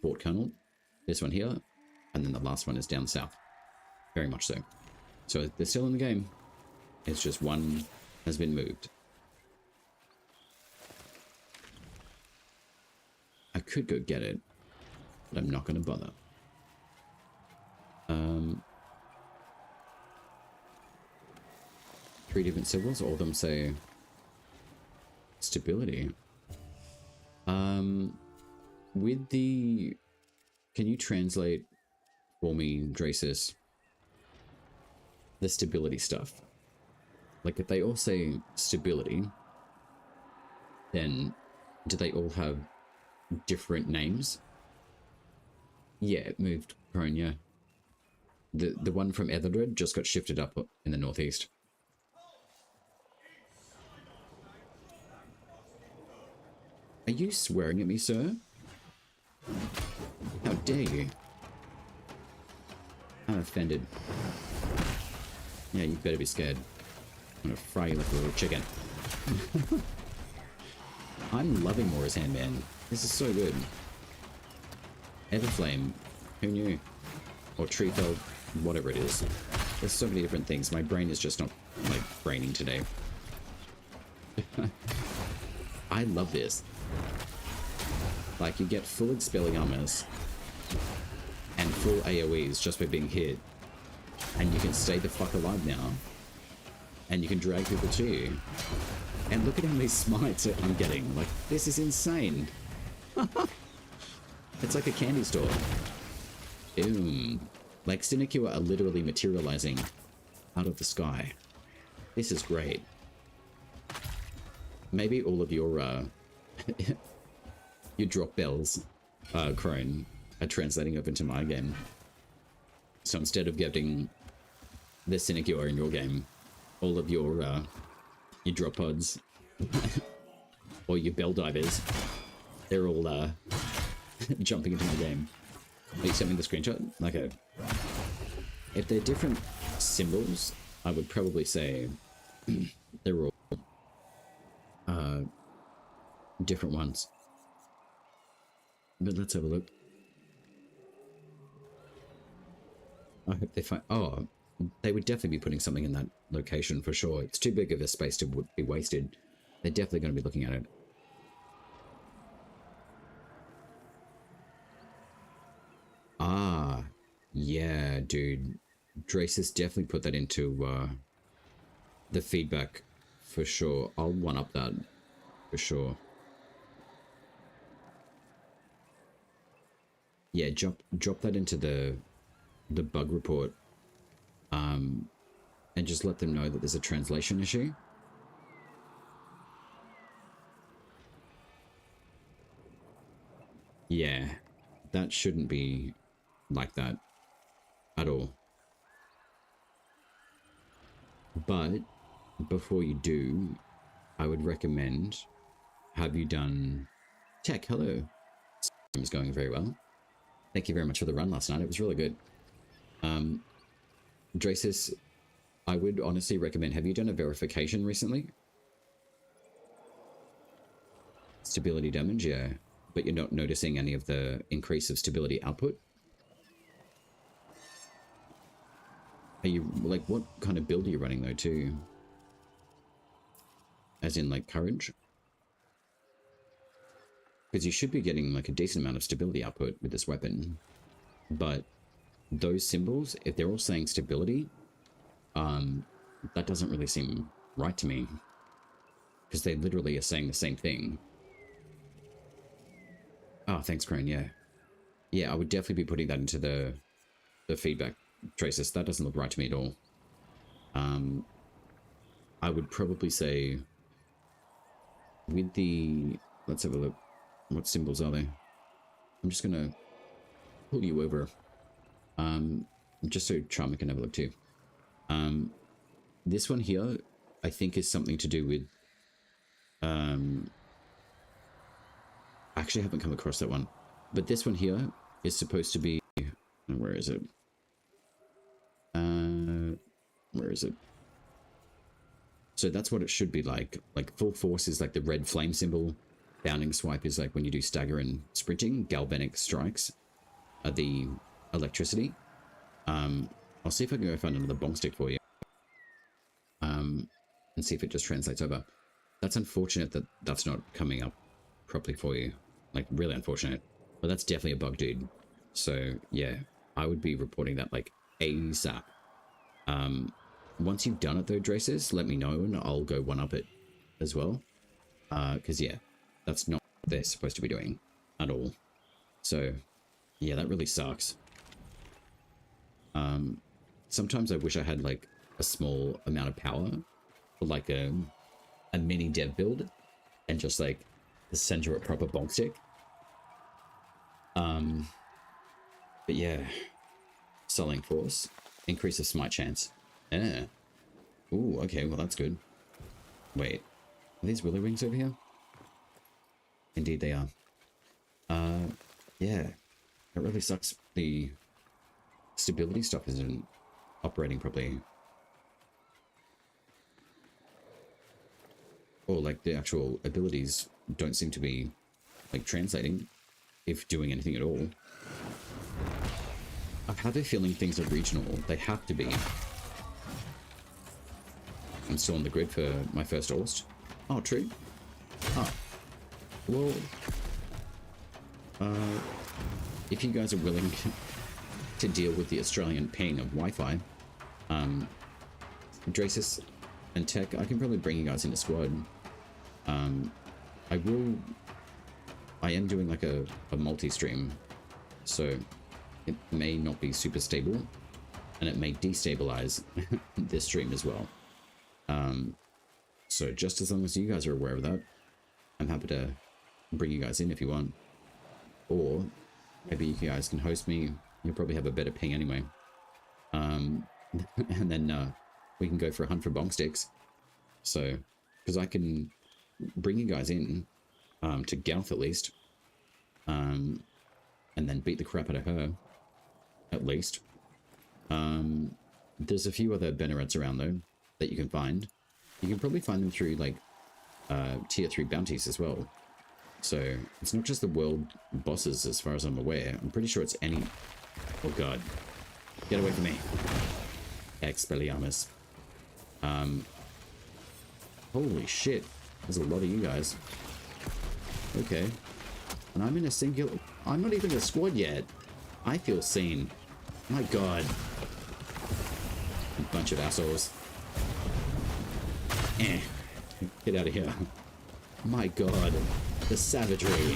Fort Colonel. This one here. And then the last one is down south. Very much so. So they're still in the game. It's just one has been moved. I could go get it, but I'm not going to bother. 3 different symbols, all of them say stability. With the... Can you translate for me, Dracis, the stability stuff? Like, if they all say stability, then do they all have different names? Yeah, it moved prone, yeah. The one from Etheldred just got shifted up in the northeast. Are you swearing at me, sir? How dare you? I'm offended. Yeah, you better be scared. I'm gonna fry you like a little chicken. I'm loving Mora's Hand, man. This is so good. Everflame. Who knew? Or Treefell. Whatever it is. There's so many different things. My brain is just not, like, braining today. I love this. Like, you get full Expelliarmus and full AoEs just by being hit. And you can stay the fuck alive now. And you can drag people to you. And look at how many smites I'm getting. Like, this is insane. It's like a candy store. Like, Sinecure are literally materializing out of the sky. This is great. Maybe all of your, your drop bells, Crone, are translating over into my game. So instead of getting the Sinecure in your game, all of your drop pods, or your bell divers, they're all, jumping into my game. Are you sending the screenshot? Okay. If they're different symbols, I would probably say they're all different ones. But let's have a look. I hope they find... Oh, they would definitely be putting something in that location for sure. It's too big of a space to be wasted. They're definitely going to be looking at it. Ah, yeah, dude. Dracis definitely put that into the feedback for sure. I'll one-up that for sure. Yeah, drop that into the bug report, and just let them know that there's a translation issue. Yeah, that shouldn't be like that at all. But before you do, I would recommend, have you done tech? Hello. It's going very well. Thank you very much for the run last night. It was really good. Dracis, I would honestly recommend, have you done a verification recently? Stability damage, yeah. But you're not noticing any of the increase of stability output? Are you, like, what kind of build are you running, though, too? As in, like, courage? Because you should be getting, like, a decent amount of stability output with this weapon. But those symbols, if they're all saying stability, that doesn't really seem right to me. Because they literally are saying the same thing. Oh, thanks, Crane, yeah. Yeah, I would definitely be putting that into the feedback traces. That doesn't look right to me at all. I would probably say with the... Let's have a look. What symbols are they? I'm just going to pull you over. Just so Charmer can have a look too. This one here, I think, is something to do with... I actually haven't come across that one. But this one here is supposed to be... Where is it? Where is it? So that's what it should be like. Like, full force is like the red flame symbol. Bounding swipe is like when you do stagger and sprinting. Galvanic strikes are the electricity. I'll see if I can go find another bonk stick for you. And see if it just translates over. That's unfortunate that that's not coming up properly for you. Like, really unfortunate. But that's definitely a bug, dude. So, yeah, I would be reporting that, like, ASAP. Once you've done it, though, Draces, let me know, and I'll go one-up it as well. Because, yeah, that's not what they're supposed to be doing at all. So, yeah, that really sucks. Sometimes I wish I had, like, a small amount of power for, like, a mini dev build and just, like, center a proper bonk stick. But yeah, selling force, increase of smite chance. Yeah. Ooh, okay, well that's good. Wait, are these willow wings over here? Indeed they are. Yeah, it really sucks. The stability stuff isn't operating properly. Or like the actual abilities don't seem to be like translating, if doing anything at all. I have a feeling things are regional. They have to be. I'm still on the grid for my first Orst. Oh, true. Oh. Well, if you guys are willing to deal with the Australian pain of Wi-Fi, Dracis and Tech, I can probably bring you guys into squad. I am doing like a multi-stream, so it may not be super stable, and it may destabilize this stream as well. So just as long as you guys are aware of that, I'm happy to bring you guys in if you want. Or maybe you guys can host me. You'll probably have a better ping anyway. And then we can go for a hunt for bonk sticks. So, because I can bring you guys in to Gauth at least. And then beat the crap out of her. At least. There's a few other Bennerets around though that you can find. You can probably find them through like tier 3 bounties as well. So it's not just the world bosses as far as I'm aware. I'm pretty sure it's any... Oh god. Get away from me. Expelliarmus. Holy shit. There's a lot of you guys. Okay. And I'm in a singular... I'm not even in a squad yet. I feel seen. My god. A bunch of assholes. Get out of here. My god. The savagery.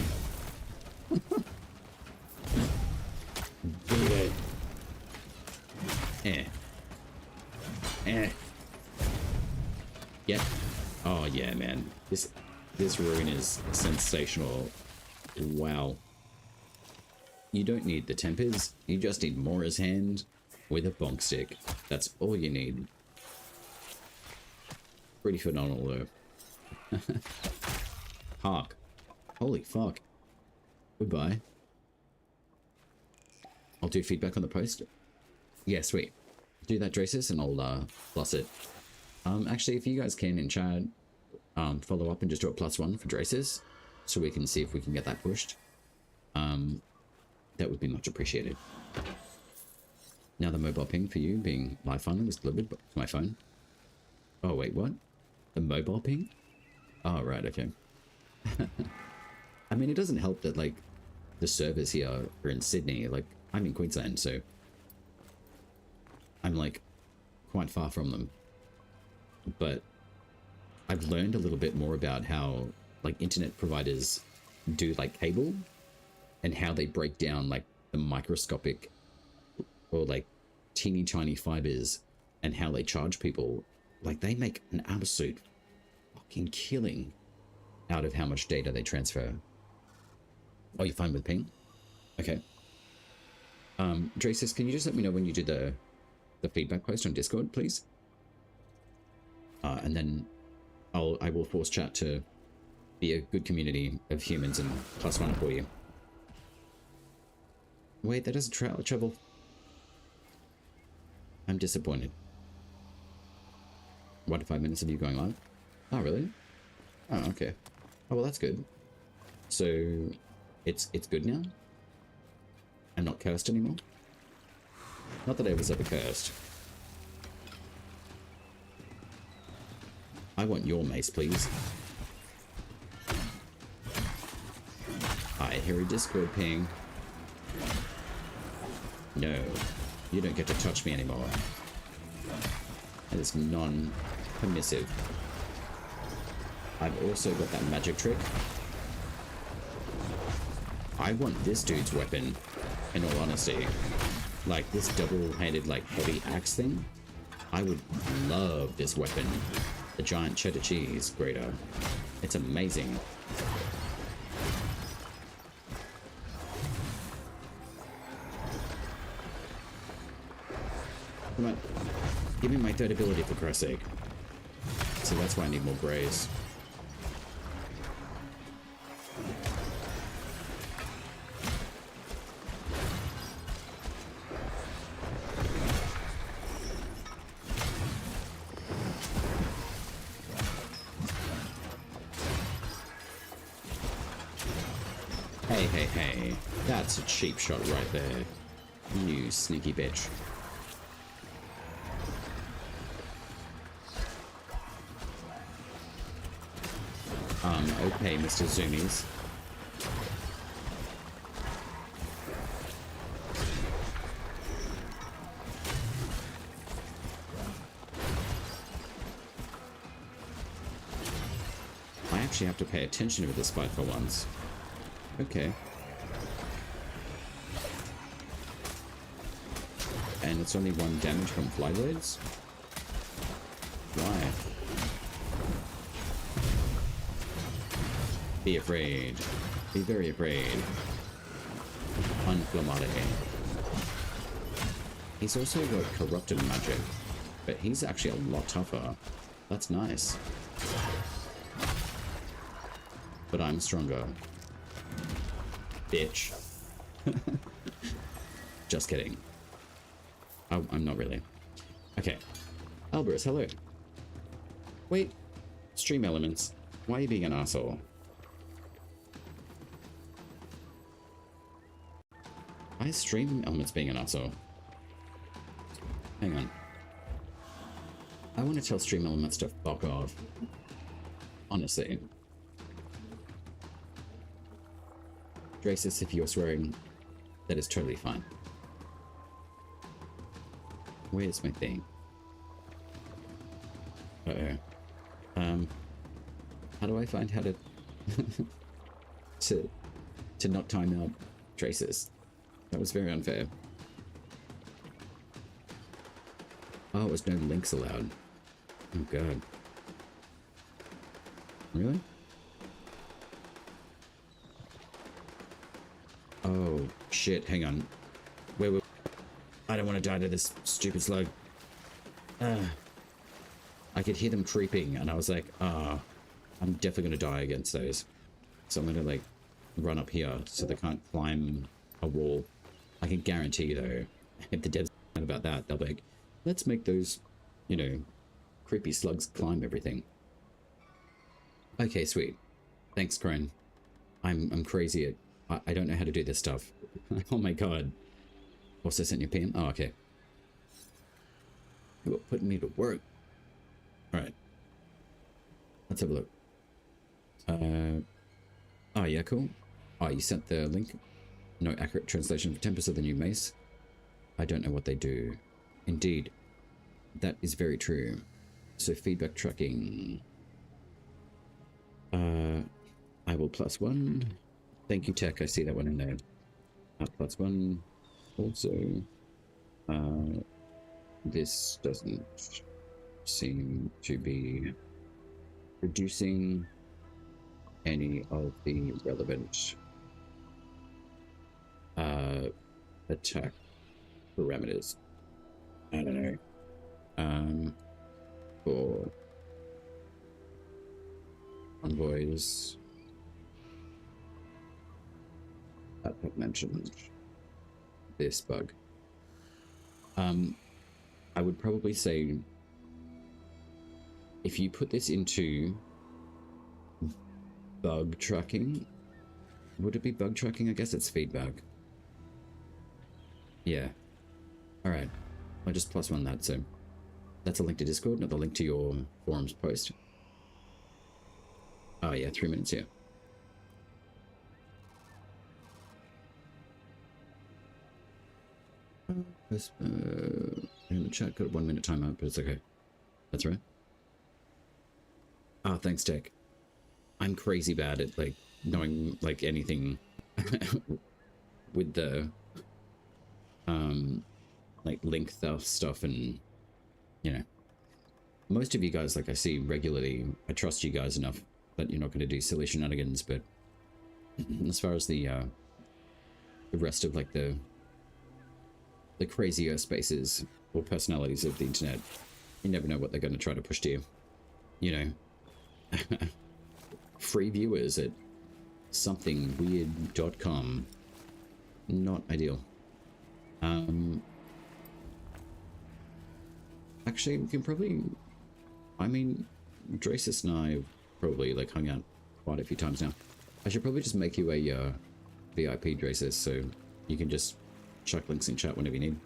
Beat it. Yeah. Oh yeah, man. This rune is sensational. Wow. You don't need the tempers. You just need Mora's hand with a bonk stick. That's all you need. Pretty phenomenal though. Hark. Holy fuck. Goodbye. I'll do feedback on the post. Yeah, sweet. Do that, Dracis, and I'll plus it. Actually, if you guys can in chat, follow up and just do a +1 for Dracis, so we can see if we can get that pushed. That would be much appreciated. Now the mobile ping for you being live finally was delivered to my phone. Oh, wait, what? The mobile ping? Oh, right, okay. I mean, it doesn't help that, like, the servers here are in Sydney. Like, I'm in Queensland, so I'm, like, quite far from them. But I've learned a little bit more about how, like, internet providers do, like, cable and how they break down, like, the microscopic or, like, teeny tiny fibers and how they charge people. Like, they make an absolute fucking killing out of how much data they transfer. Oh, you're fine with ping? Okay. Dracis, can you just let me know when you do the feedback post on Discord, please? And then I will force chat to be a good community of humans and +1 for you. Wait, that doesn't travel. I'm disappointed. 1 to 5 minutes of you going live? Oh, really? Oh, okay. Oh, well, that's good. So, it's good now? I'm not cursed anymore? Not that I was ever cursed. I want your mace, please. I hear a Discord ping. No, you don't get to touch me anymore. That is non-permissive. I've also got that magic trick. I want this dude's weapon, in all honesty. Like, this double-handed, like, heavy axe thing. I would love this weapon. The giant cheddar cheese grater. It's amazing. Come on. Give me my third ability, for Christ's sake. So that's why I need more grays. Hey, that's a cheap shot right there. You sneaky bitch. Okay, Mr. Zoomies. I actually have to pay attention to this fight for once. Okay. And it's only 1 damage from flyblades? Why? Be afraid. Be very afraid. Unflammate. He's also got corrupted magic, but he's actually a lot tougher. That's nice. But I'm stronger. Bitch. Just kidding. Oh, I'm not really. Okay. Alberus, hello. Wait. Stream elements. Why are you being an asshole? Why is stream elements being an asshole? Hang on. I want to tell stream elements to fuck off. Honestly. Dracis, if you're swearing, that is totally fine. Where's my thing? Uh-oh. How do I find how to to not time out Dracis? That was very unfair. Oh, it was no links allowed. Oh god. Really? Oh shit, hang on. Wait. I don't want to die to this stupid slug. I could hear them creeping and I was like, I'm definitely gonna die against those. So I'm gonna like run up here so they can't climb a wall. I can guarantee you though, if the devs about that, they'll be like, let's make those, you know, creepy slugs climb everything. Okay, sweet. Thanks, Crone. I'm crazy at I don't know how to do this stuff. Oh my god. Also sent you a PM? Oh, okay. You are putting me to work. All right. Let's have a look. Oh, yeah, cool. Oh, you sent the link. No accurate translation for Tempest of the new mace. I don't know what they do. Indeed, that is very true. So feedback tracking. I will +1. Thank you, Tech. I see that one in there. +1. Also, this doesn't seem to be reducing any of the relevant attack parameters. I don't know. For envoys that have mentioned this bug. I would probably say if you put this into bug tracking, would it be bug tracking? I guess it's feedback. Yeah. All right. I just +1 that, so that's a link to Discord, not the link to your forums post. Oh yeah, 3 minutes, yeah. In the chat got a 1 minute timeout, but it's okay. That's right. Oh, thanks, Tech. I'm crazy bad at like knowing like anything with the like link theft stuff, and you know, most of you guys, like I see regularly, I trust you guys enough that you're not going to do silly shenanigans, but as far as the rest of like the crazier spaces or personalities of the internet, you never know what they're going to try to push to you, you know. Free viewers at somethingweird.com, not ideal. Actually, we can probably, I mean, Dracis and I have probably like hung out quite a few times now. I should probably just make you a VIP, Dracis, so you can just chuck links in chat whenever you need.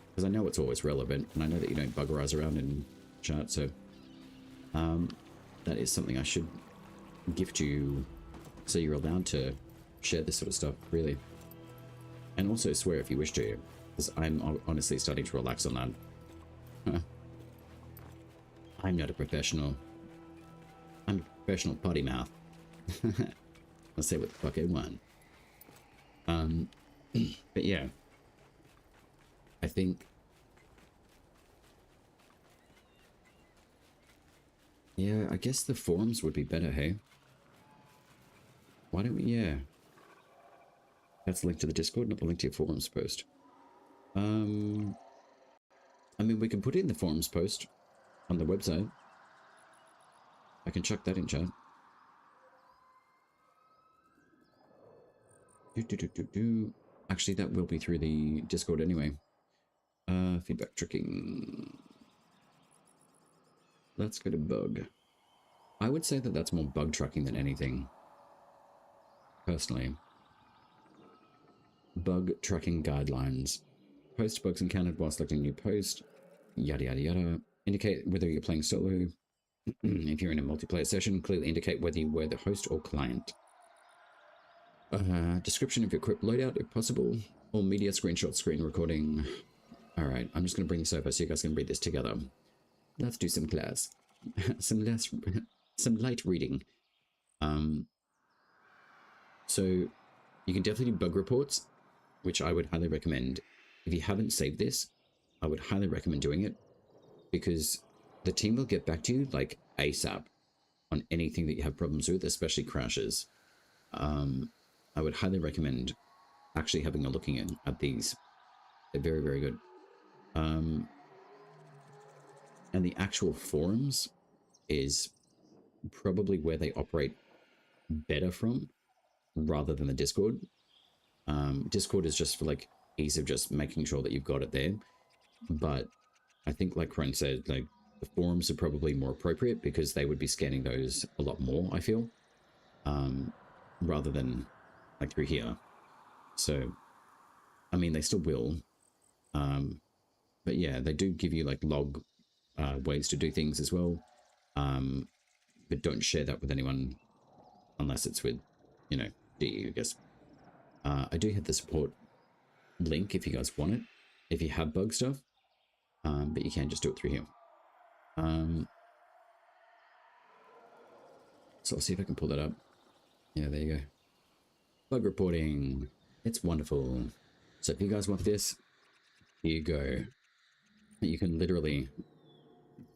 Because I know it's always relevant, and I know that you don't buggerize around in chat, so that is something I should gift you so you're allowed to share this sort of stuff, really. And also swear if you wish to, because I'm honestly starting to relax on that. Huh. I'm not a professional. I'm a professional potty mouth. I'll say what the fuck I want. But yeah, I think, yeah, I guess the forums would be better, hey? Why don't we, yeah. That's a link to the Discord, not the link to your forums post. I mean, we can put it in the forums post on the website. I can chuck that in chat. Actually, that will be through the Discord anyway. Feedback tracking. Let's go to bug. I would say that that's more bug tracking than anything. Personally. Bug tracking guidelines. Post bugs encountered while selecting a new post. Yada yada yada. Indicate whether you're playing solo. If you're in a multiplayer session, clearly indicate whether you were the host or client. Description of your equip loadout if possible. All media, screenshot, screen recording. Alright, I'm just going to bring this over so you guys can read this together. Let's do some class. some light reading. So you can definitely do bug reports, which I would highly recommend. If you haven't saved this, I would highly recommend doing it, because the team will get back to you like ASAP on anything that you have problems with, especially crashes. I would highly recommend actually having a looking at these. They're very, very good. And the actual forums is probably where they operate better from, rather than the Discord. Discord is just for like ease of just making sure that you've got it there. But I think, like Crone said, like the forums are probably more appropriate because they would be scanning those a lot more, I feel, rather than like through here. So, I mean, they still will. But yeah, they do give you like log ways to do things as well. But don't share that with anyone unless it's with, you know, DE, I guess. I do have the support link if you guys want it, if you have bug stuff, but you can just do it through here. So I'll see if I can pull that up. Yeah, there you go. Bug reporting. It's wonderful. So if you guys want this, here you go. You can literally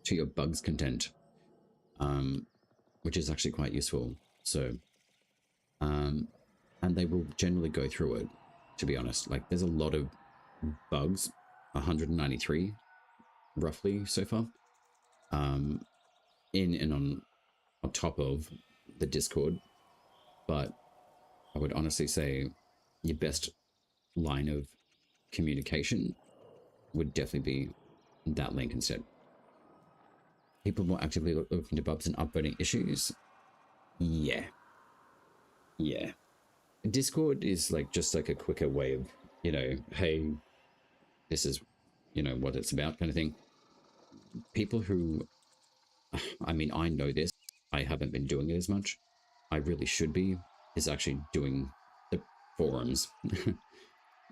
to your bugs content, which is actually quite useful. So, and they will generally go through it, to be honest. Like, there's a lot of bugs, 193 roughly so far, in and on top of the Discord. But I would honestly say your best line of communication would definitely be that link instead. People more actively looking to bugs and upvoting issues. Yeah. Discord is like just like a quicker way of, you know, hey, this is, you know, what it's about kind of thing. People who, I mean, I know this, I haven't been doing it as much. I really should be, is actually doing the forums.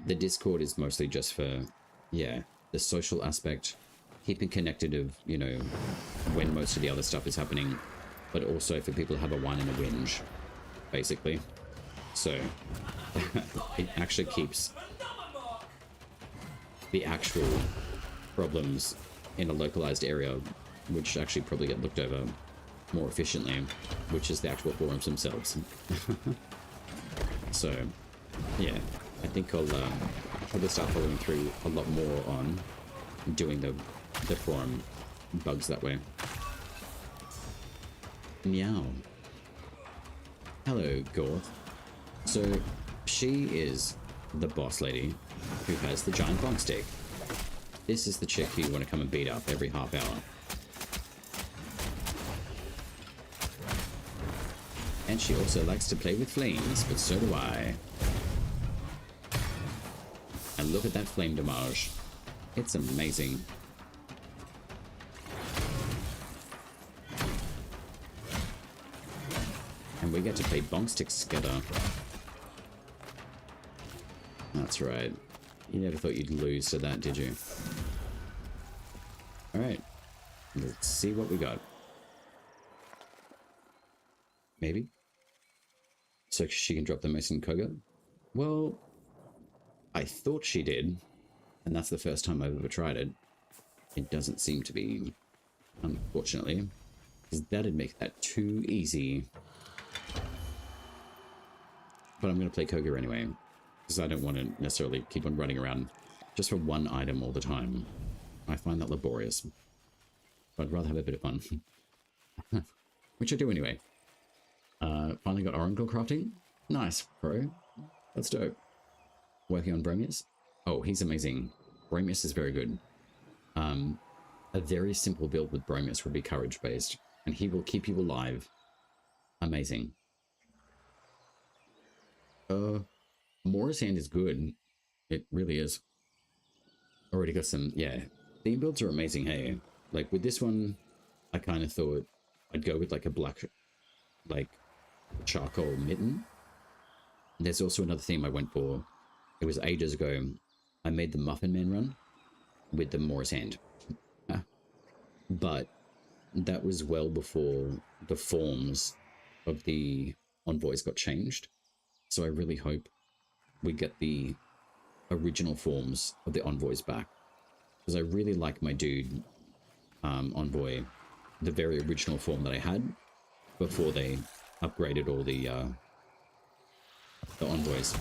The Discord is mostly just for, yeah, the social aspect, keeping connected of, you know, when most of the other stuff is happening, but also for people to have a whine and a whinge, basically. So it actually keeps the actual problems in a localized area, which actually probably get looked over more efficiently, which is the actual forums themselves. So yeah, I think I'll probably start following through a lot more on doing the forum bugs that way. Meow. Hello, Gorth. So she is the boss lady who has the giant bonk stick. This is the chick who you want to come and beat up every half hour. And she also likes to play with flames, but so do I. And look at that flame damage. It's amazing. And we get to play bonk sticks together. That's right. You never thought you'd lose to that, did you? Alright. Let's see what we got. Maybe? So she can drop the Mason Koga? Well, I thought she did. And that's the first time I've ever tried it. It doesn't seem to be, unfortunately. Because that'd make that too easy. But I'm going to play Koga anyway. Because I don't want to necessarily keep on running around just for one item all the time. I find that laborious. But I'd rather have a bit of fun. Which I do anyway. Finally got Oracle crafting. Nice, bro. That's dope. Working on Bromius. Oh, he's amazing. Bromius is very good. A very simple build with Bromius would be courage based. And he will keep you alive. Amazing. Morris Hand is good. It really is. Already got some, yeah. Theme builds are amazing, hey. Like with this one, I kind of thought I'd go with like a black, like charcoal mitten. There's also another theme I went for. It was ages ago. I made the Muffin Man run with the Morris Hand. But that was well before the forms of the envoys got changed. So I really hope we get the original forms of the envoys back. Because I really like my dude envoy, the very original form that I had before they upgraded all the envoys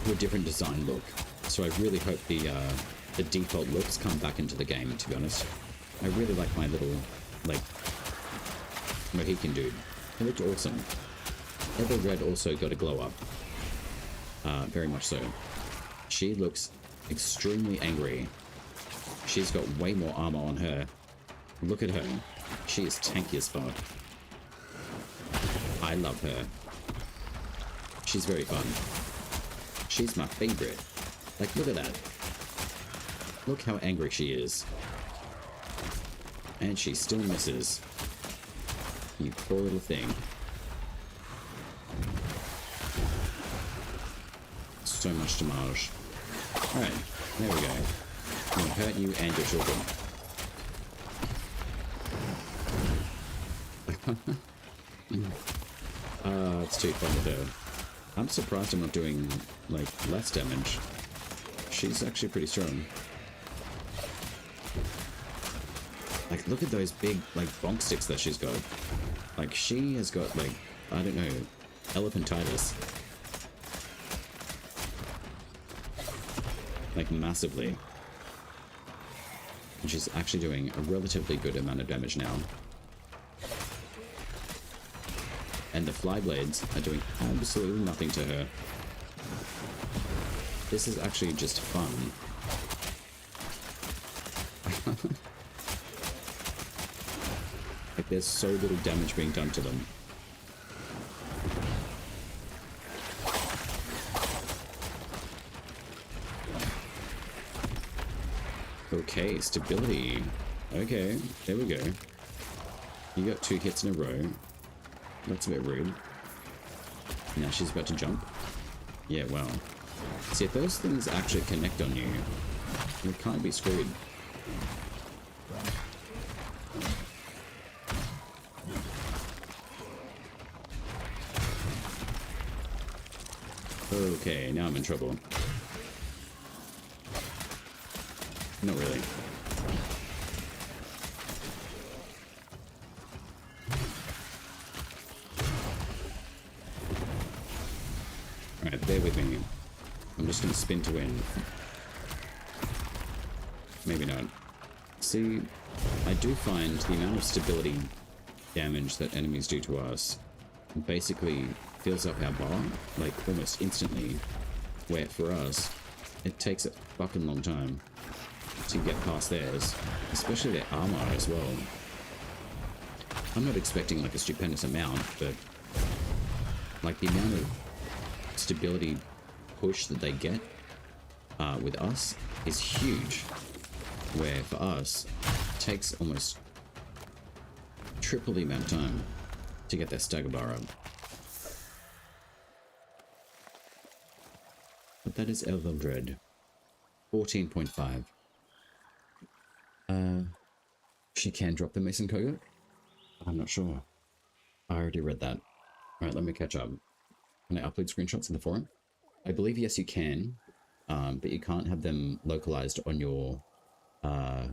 to a different design look. So I really hope the default looks come back into the game, to be honest. I really like my little, like, Mohican dude. He looked awesome. Ever Red also got a glow up. Very much so. She looks extremely angry. She's got way more armor on her. Look at her. She is tanky as fuck. I love her. She's very fun. She's my favorite. Like, look at that. Look how angry she is. And she still misses. You poor little thing. So much damage. Alright, there we go. I'm gonna hurt you and your children. It's too fun with her. I'm surprised I'm not doing, like, less damage. She's actually pretty strong. Like, look at those big, like, bonk sticks that she's got. Like, she has got, like, I don't know, elephantitis. Like, massively. And she's actually doing a relatively good amount of damage now. And the fly blades are doing absolutely nothing to her. This is actually just fun. Like, there's so little damage being done to them. Okay, stability. Okay, there we go. You got 2 hits in a row. That's a bit rude. Now she's about to jump. Yeah, well. See, if those things actually connect on you, you can't be screwed. Okay, now I'm in trouble. Not really. Alright, bear with me. I'm just going to spin to win. Maybe not. See, I do find the amount of stability damage that enemies do to us basically fills up our bar, like, almost instantly. Where, for us, it takes a fucking long time to get past theirs. Especially their armor as well. I'm not expecting, like, a stupendous amount, but, like, the amount of stability push that they get with us is huge, where for us it takes almost triple the amount of time to get their stagger bar up. But that is Eldred. 14.5. She can drop the Mason Koga? I'm not sure. I already read that. Alright, let me catch up. Can I upload screenshots in the forum? I believe yes you can, but you can't have them localized on your, I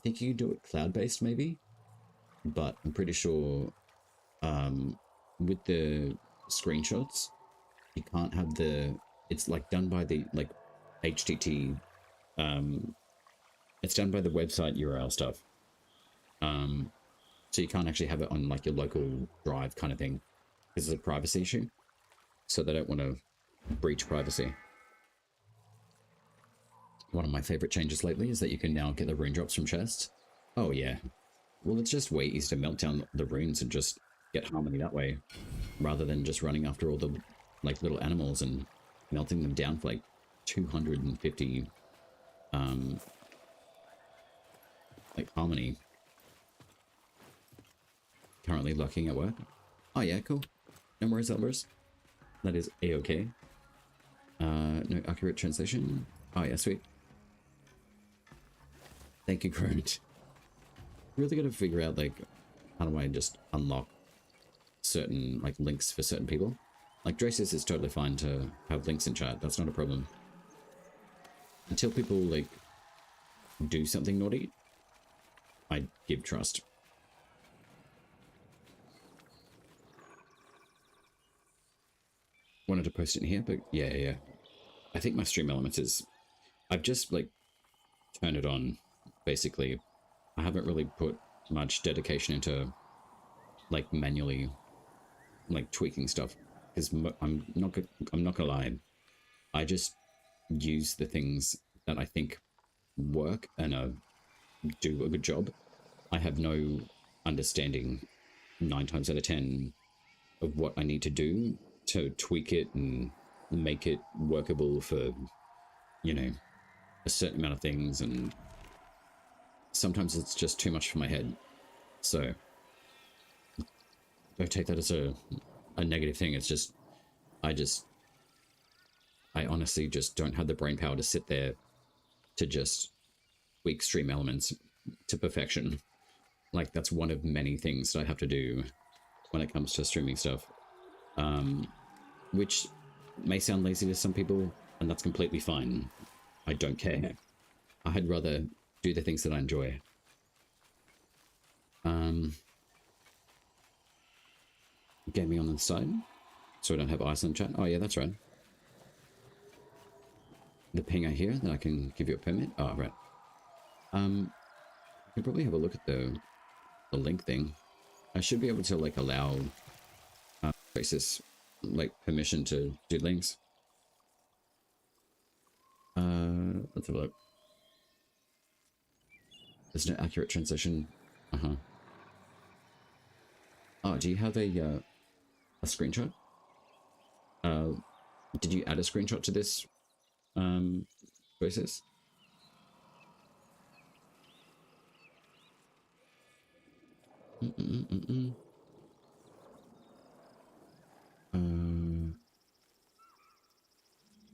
think you can do it cloud-based maybe, but I'm pretty sure with the screenshots, you can't have the, it's like done by the, like, HTT, it's done by the website URL stuff. So you can't actually have it on, like, your local drive kind of thing, because it's a privacy issue. So they don't want to breach privacy. One of my favorite changes lately is that you can now get the rune drops from chests. Oh yeah. Well, it's just way easier to melt down the runes and just get harmony that way, rather than just running after all the, like, little animals and melting them down for like 250 like harmony. Currently lurking at work. Oh yeah, cool. No worries, Elbers. That is a-okay. No accurate translation. Oh yeah, sweet. Thank you, Grant. Really gotta figure out, like, how do I just unlock certain, like, links for certain people. Like, Dracis is totally fine to have links in chat. That's not a problem. Until people, like, do something naughty, I give trust. Wanted to post it in here, but yeah. I think my stream elements is, I've just, like, turned it on, basically. I haven't really put much dedication into, like, manually, like, tweaking stuff, because I'm not gonna lie, I just use the things that I think work and do a good job. I have no understanding 9 times out of 10 of what I need to do to tweak it and make it workable for, you know, a certain amount of things, and sometimes it's just too much for my head. So don't take that as a negative thing. It's just I honestly just don't have the brain power to sit there to just tweak stream elements to perfection. Like, that's one of many things that I have to do when it comes to streaming stuff. Which may sound lazy to some people, and that's completely fine. I don't care. I'd rather do the things that I enjoy. Gaming on the side, so I don't have ice on chat. Oh yeah, that's right. The ping I hear that I can give you a permit. Oh right. You can probably have a look at the link thing. I should be able to like allow Basis like permission to do links. Let's have a look. There's no accurate translation. Oh, do you have a screenshot? Did you add a screenshot to this Basis?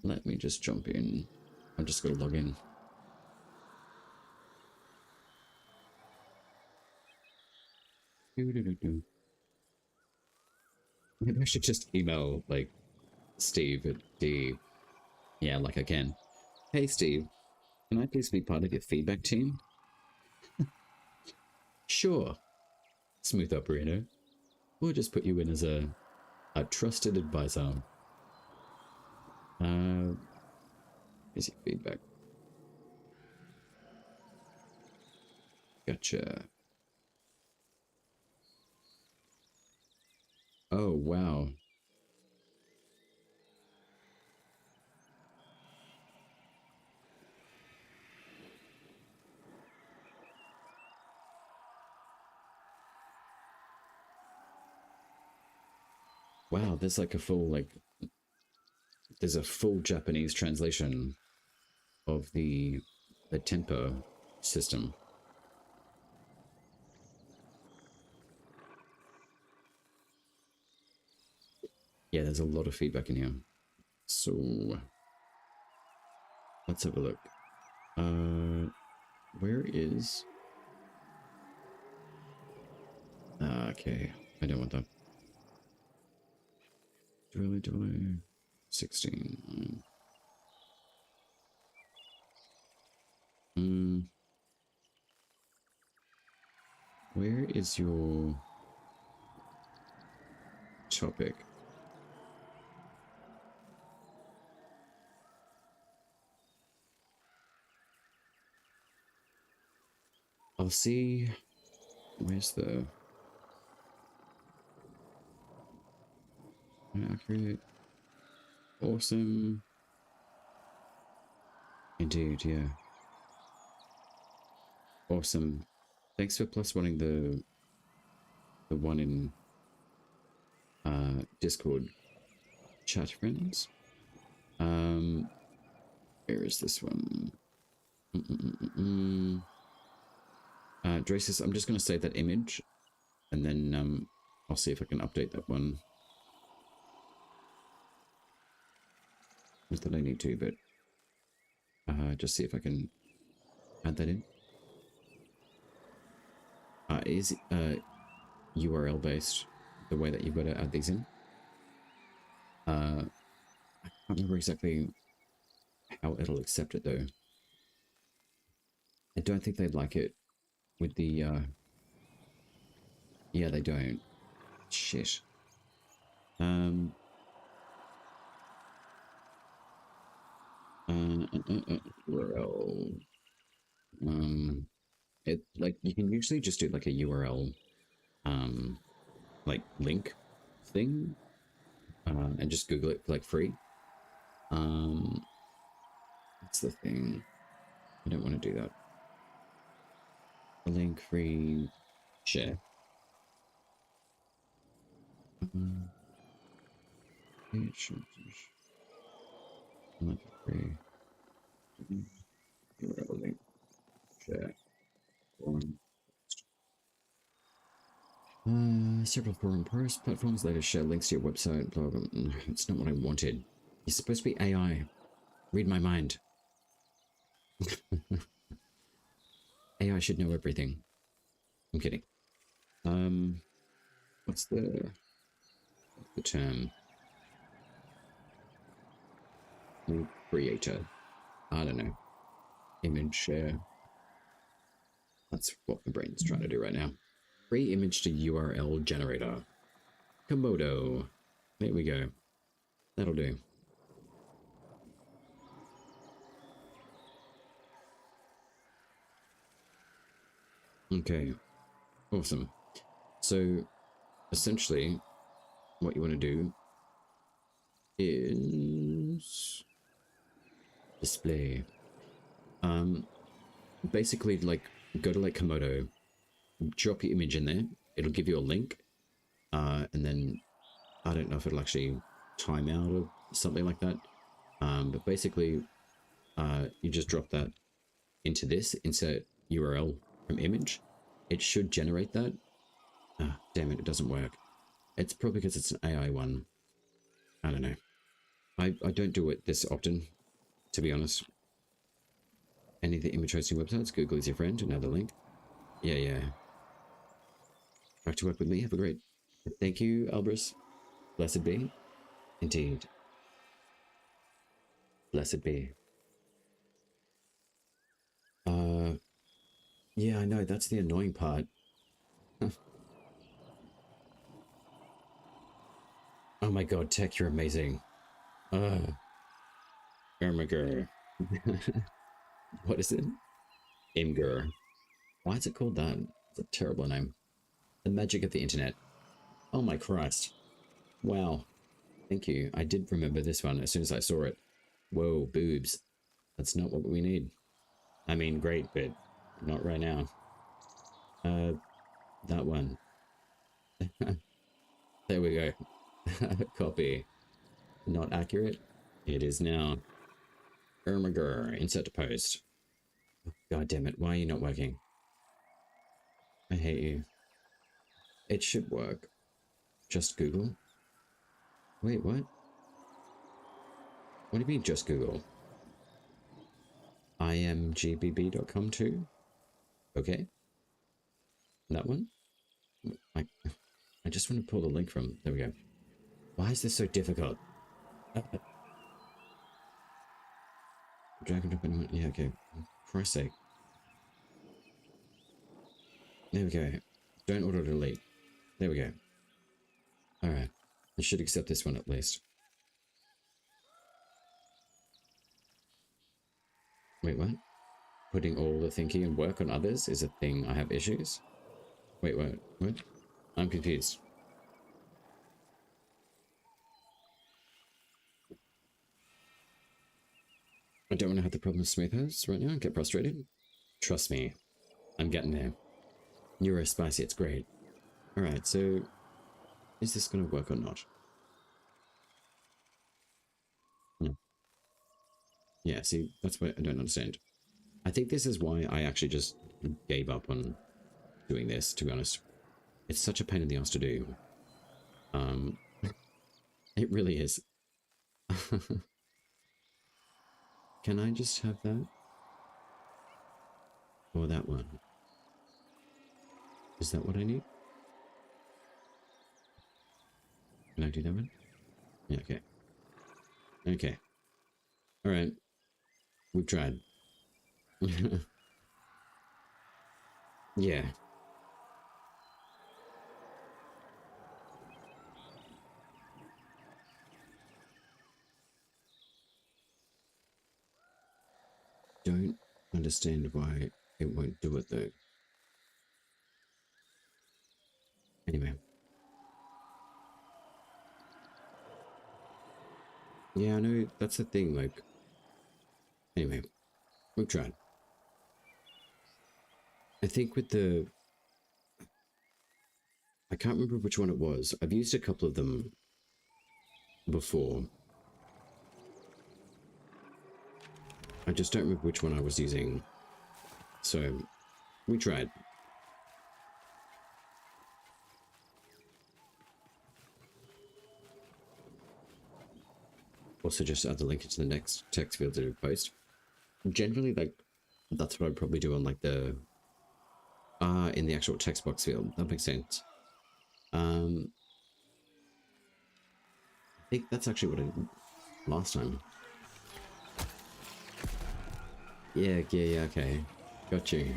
Let me just jump in. I'm just gonna log in. Maybe I should just email like Steve at D. Yeah, like I can. Hey Steve, can I please be part of your feedback team? Sure, SmoothOpurrator. We'll just put you in as a trusted advisor. Is your feedback? Gotcha. Oh, wow. Wow, there's like a full, like, there's a full Japanese translation of the tempo system. Yeah, there's a lot of feedback in here. So let's have a look. Where is... okay, I don't want that. Do I? 16. Where is your topic? I'll see. Where's the accurate? Awesome. Indeed, yeah. Awesome. Thanks for plus wanting the one in Discord chat friends. Where is this one? Dracis, I'm just going to save that image, and then I'll see if I can update that one. Not that I need to, but just see if I can add that in. Is URL based the way that you've got to add these in? I can't remember exactly how it'll accept it though. I don't think they'd like it with the yeah, they don't. Shit. URL. It like you can usually just do like a URL like link thing and just Google it for like free. What's the thing? I don't want to do that. A link free share. Link free. URL link. Share. Forum. Several forum post platforms later share links to your website. Blah, blah, blah. It's not what I wanted. You're supposed to be AI. Read my mind. AI should know everything. I'm kidding. What's the term? Creator. I don't know. Image share. That's what my brain's trying to do right now. Free image to URL generator. Komodo. There we go. That'll do. Okay. Awesome. So, essentially, what you want to do is display. Basically, like, go to like Komodo, drop your image in there. It'll give you a link, and then I don't know if it'll actually time out or something like that. But basically, you just drop that into this, insert URL from image. It should generate that. Damn it, it doesn't work. It's probably because it's an AI one. I don't know. I don't do it this often, to be honest. Any of the image hosting websites, Google is your friend, another link. Yeah. Back to work with me, have a great. Thank you, Albris. Blessed be. Indeed. Blessed be. Yeah, I know, that's the annoying part. Oh my god, Tech, you're amazing. Ermiger. What is it? Imgur. Why is it called that? It's a terrible name. The magic of the internet. Oh my Christ. Wow. Thank you. I did remember this one as soon as I saw it. Whoa, boobs. That's not what we need. I mean, great, but not right now. That one. There we go. Copy. Not accurate. It is now. Ermiger. Insert to post. God damn it. Why are you not working? I hate you. It should work. Just Google. Wait, what? What do you mean just Google? imgbb.com too? Okay. That one? I just want to pull the link from. There we go. Why is this so difficult? Drag and drop anyone. Yeah, okay. For Christ's sake. There we go. Don't auto delete. There we go. Alright. I should accept this one at least. Wait, what? Putting all the thinking and work on others is a thing I have issues? Wait, what? What? I'm confused. I don't want to have the problem with smooth hosts right now and get frustrated. Trust me, I'm getting there. Neuro spicy, it's great. Alright, so is this going to work or not? Yeah, see, that's what I don't understand. I think this is why I actually just gave up on doing this, to be honest. It's such a pain in the ass to do. It really is. Can I just have that? Or that one? Is that what I need? Can I do that one? Yeah, okay. Okay. Alright. We've tried. Yeah. Don't understand why it won't do it though. Anyway. Yeah, I know, that's the thing, like... Anyway. We've tried. I think with the... I can't remember which one it was. I've used a couple of them before. I just don't remember which one I was using. So we tried. Also just add the link into the next text field to post. Generally, like, that's what I'd probably do on like the in the actual text box field. That makes sense. I think that's actually what I did last time. Yeah, okay. Got you.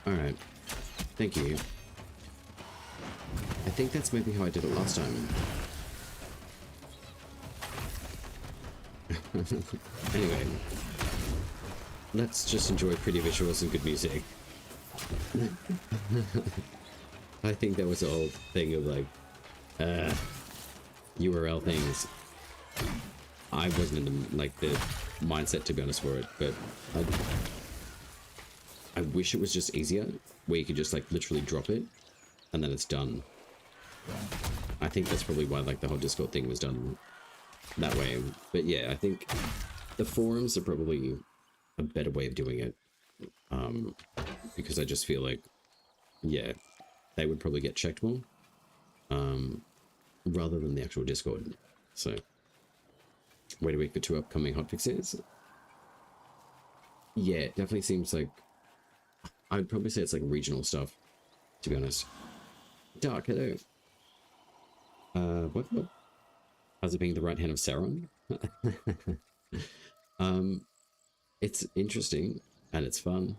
Alright. Thank you. I think that's maybe how I did it last time. Anyway. Let's just enjoy pretty visuals and good music. I think that was the whole thing of like, URL things. I wasn't in the, like, the mindset, to be honest, for it, but I wish it was just easier, where you could just like literally drop it and then it's done. I think that's probably why like the whole Discord thing was done that way. But yeah, I think the forums are probably a better way of doing it, because I just feel like, yeah, they would probably get checked more, rather than the actual Discord. So wait a week for 2 upcoming hotfixes. Yeah, it definitely seems like, I would probably say it's like regional stuff, to be honest. Dark, hello. What? How's it being the right hand of Sauron? It's interesting and it's fun.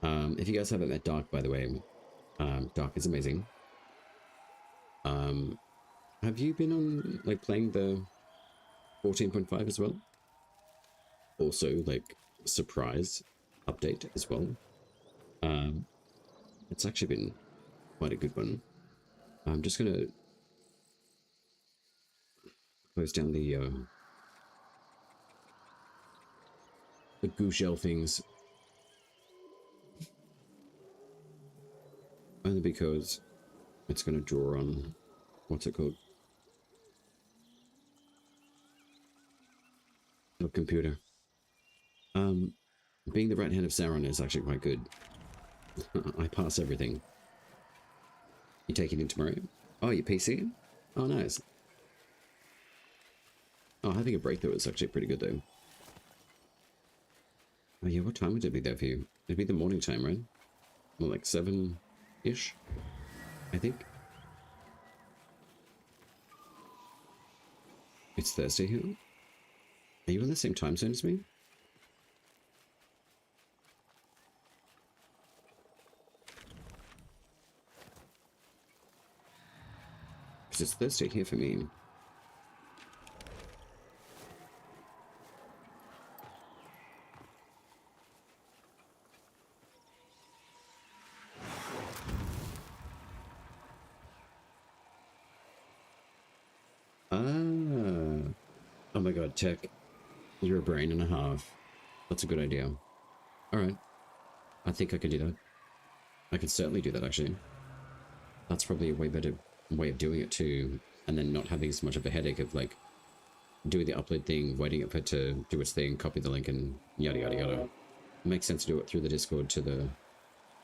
If you guys haven't met Dark, by the way, Dark is amazing. Have you been on like playing the 14.5 as well? Also, like, surprise update as well. It's actually been quite a good one. I'm just gonna close down the Goo things, only because it's gonna draw on, what's it called? The computer. Being the right hand of Sauron is actually quite good. I pass everything. You take it in tomorrow? Oh, your PC? Oh, nice. Oh, having a break though is actually pretty good though. Oh yeah, what time would it be there for you? It'd be the morning time, right? Well, like 7-ish, I think. It's Thursday here. Are you in the same time zone as me? Because it's Thursday here for me. Oh my god, Tech. You're a brain and a half. That's a good idea. Alright. I think I could do that. I could certainly do that, actually. That's probably a way better way of doing it, too. And then not having as much of a headache of, like, doing the upload thing, waiting for it to do its thing, copy the link, and yada yada yada. It makes sense to do it through the Discord to the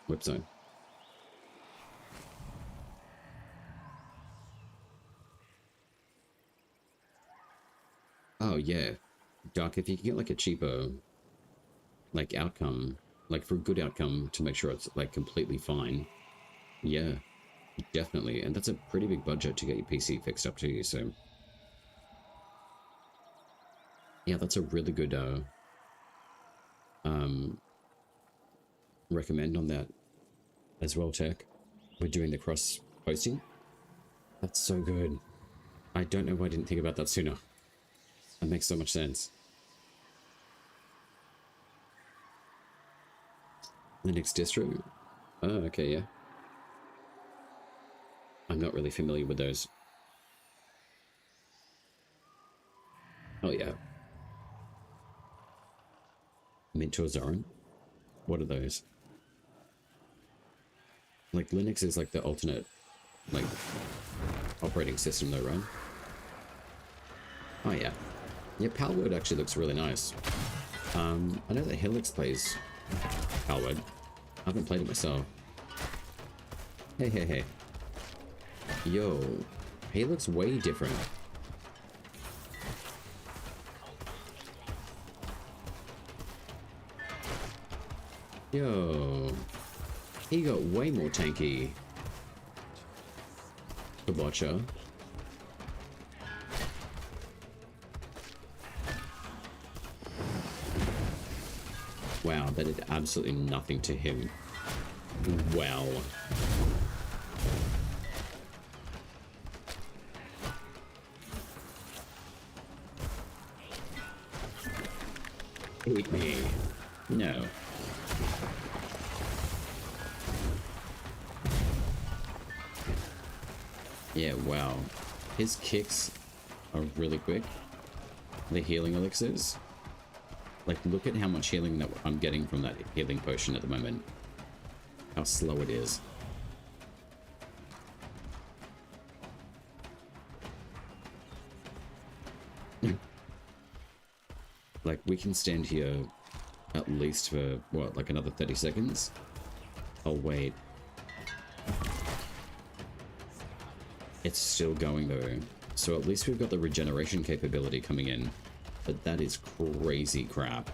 website. Oh, yeah. Dark, if you can get, like, a cheaper, like, outcome, like, for a good outcome to make sure it's, like, completely fine. Yeah, definitely. And that's a pretty big budget to get your PC fixed up to you, so... Yeah, that's a really good, recommend on that as well, Tech. We're doing the cross-posting. That's so good. I don't know why I didn't think about that sooner. That makes so much sense. Linux distro? Oh, okay, yeah. I'm not really familiar with those. Oh, yeah. Mint or Zorin? What are those? Like, Linux is like the alternate, like, operating system though, right? Oh, yeah. Yeah, Palword actually looks really nice. I know that Helix plays Palwood. I haven't played it myself. Hey, hey, hey. Yo, he looks way different. Yo, he got way more tanky. The Botcher. Wow, that did absolutely nothing to him. Wow. Eat me. No. Yeah, wow. His kicks are really quick. The healing elixirs. Like, look at how much healing that I'm getting from that healing potion at the moment. How slow it is. Like, we can stand here at least for, what, like another 30 seconds? Oh, wait. It's still going, though. So at least we've got the regeneration capability coming in. But that is crazy crap.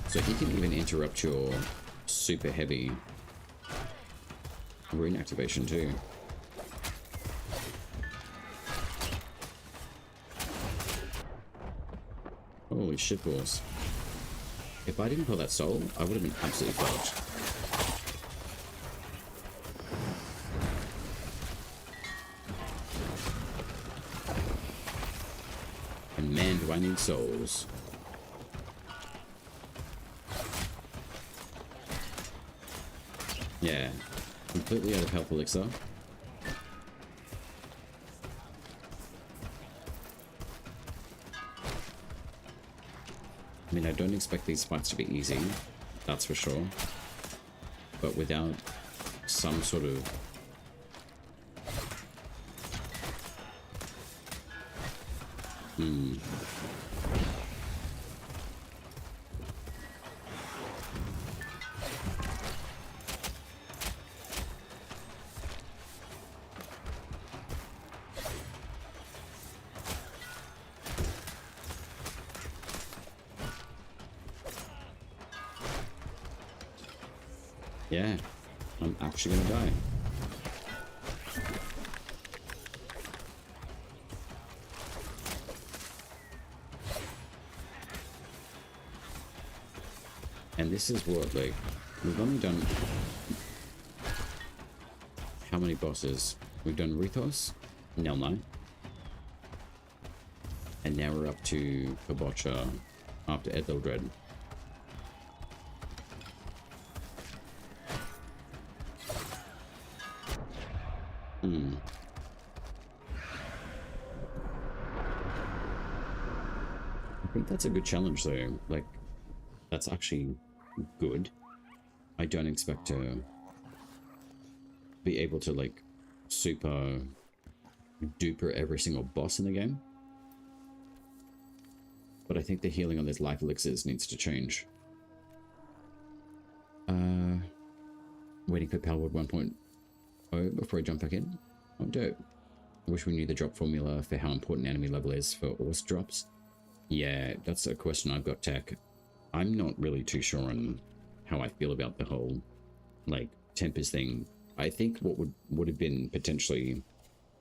So he can even interrupt your super heavy rune activation too. Holy shitballs. If I didn't pull that soul, I would have been absolutely fucked. And man, do I need souls. Yeah, completely out of health elixir. I mean, I don't expect these fights to be easy, that's for sure. But without some sort of... Yeah, I'm actually gonna die. And this is what, like, we've only done... How many bosses? We've done Rithos, Nelnai. And now we're up to Kabocha after Etheldred. I think that's a good challenge though. Like, that's actually good. I don't expect to be able to like super duper every single boss in the game. But I think the healing on these life elixirs needs to change. Waiting for Palwood 1.0 before I jump back in. Oh, dope. I wish we knew the drop formula for how important enemy level is for Orse drops. Yeah, that's a question I've got, Tech. I'm not really too sure on how I feel about the whole, like, tempers thing. I think what would have been potentially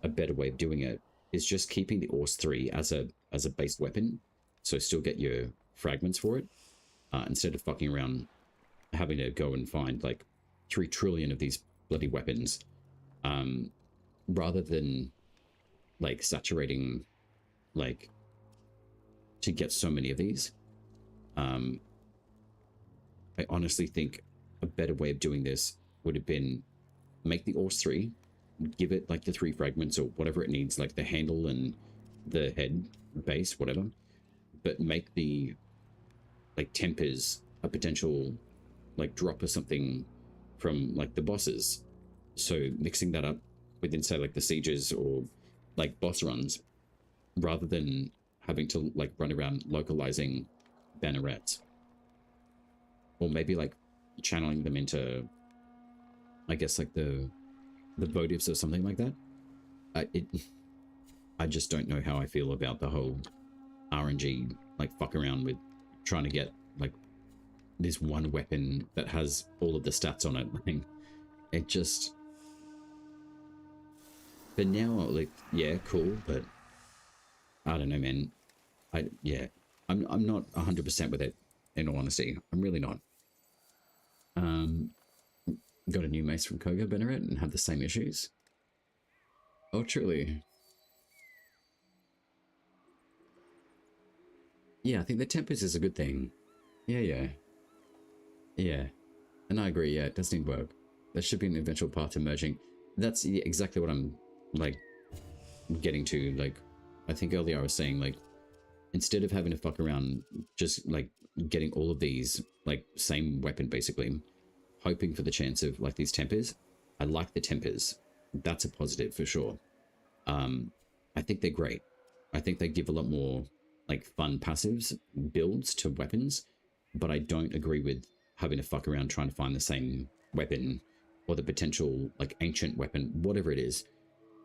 a better way of doing it is just keeping the Orse 3 as a base weapon, so still get your fragments for it, instead of fucking around having to go and find, like, 3 trillion of these bloody weapons, rather than, like, saturating, like... to get so many of these. I honestly think a better way of doing this would have been make the Orse 3, give it like the 3 fragments or whatever it needs, like the handle and the head base, whatever. but make the like tempers a potential like drop or something from like the bosses. So mixing that up within say like the sieges or like boss runs, rather than having to like run around localizing bannerets, or maybe like channeling them into, I guess, like the votives or something like that. I just don't know how I feel about the whole RNG like fuck around with trying to get like this one weapon that has all of the stats on it. Like, it just, but now, like, yeah, cool, but I don't know, man. I'm not 100% with it, in all honesty. I'm really not. Got a new mace from Koga Benneret and have the same issues. Oh, truly. Yeah, I think the tempers is a good thing. Yeah. And I agree, yeah, it does need work. There should be an eventual path to merging. That's exactly what I'm, like, getting to. Like, I think earlier I was saying, like, instead of having to fuck around just, like, getting all of these, like, same weapon, basically, hoping for the chance of, like, these tempers. I like the tempers. That's a positive, for sure. I think they're great. I think they give a lot more, like, fun passives, builds to weapons, but I don't agree with having to fuck around trying to find the same weapon or the potential like ancient weapon, whatever it is.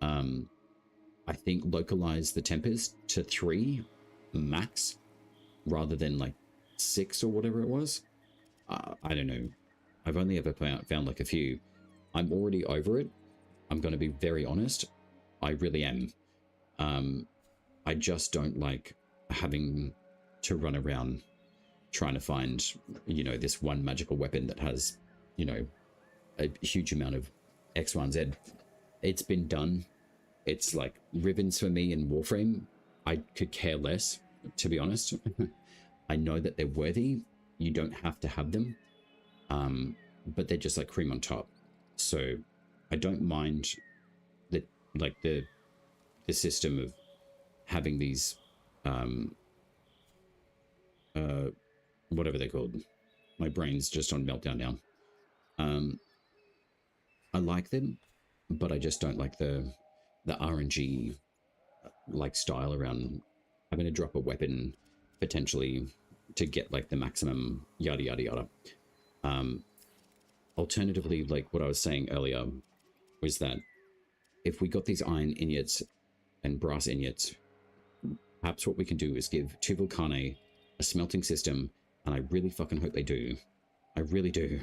I think localize the tempers to 3 max rather than like 6 or whatever it was. I don't know. I've only ever found like a few. I'm already over it. I'm going to be very honest. I really am. I just don't like having to run around trying to find, you know, this one magical weapon that has, you know, a huge amount of X, Y, and Z. It's been done. It's like ribbons for me in Warframe. I could care less, to be honest. I know that they're worthy. You don't have to have them. But they're just like cream on top. So I don't mind the like the system of having these whatever they're called. My brain's just on meltdown now. I like them, but I just don't like the RNG like style around having to drop a weapon potentially to get like the maximum yada yada yada. Alternatively, like what I was saying earlier was that if we got these iron ingots and brass ingots, perhaps what we can do is give Tuval Kane a smelting system, and I really fucking hope they do. I really do.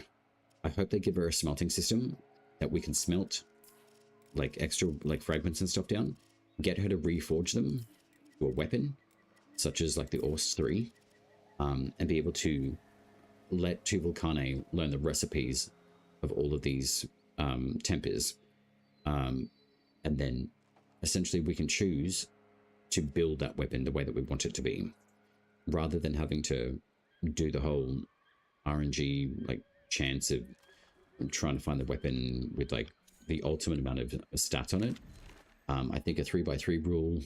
I hope they give her a smelting system that we can smelt like extra like fragments and stuff down, get her to reforge them to a weapon, such as like the Ors 3, and be able to let Tuval Kane learn the recipes of all of these tempers, and then essentially we can choose to build that weapon the way that we want it to be, rather than having to do the whole RNG like chance of trying to find the weapon with like the ultimate amount of stats on it. I think a 3x3 rule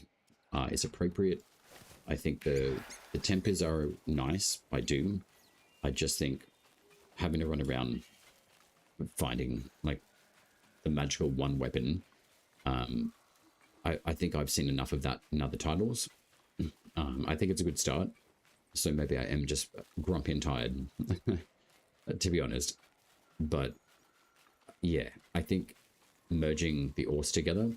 is appropriate. I think the tempers are nice. I do. I just think having to run around finding like the magical one weapon, I think I've seen enough of that in other titles. I think it's a good start. So maybe I am just grumpy and tired, to be honest. But yeah, I think merging the ores together,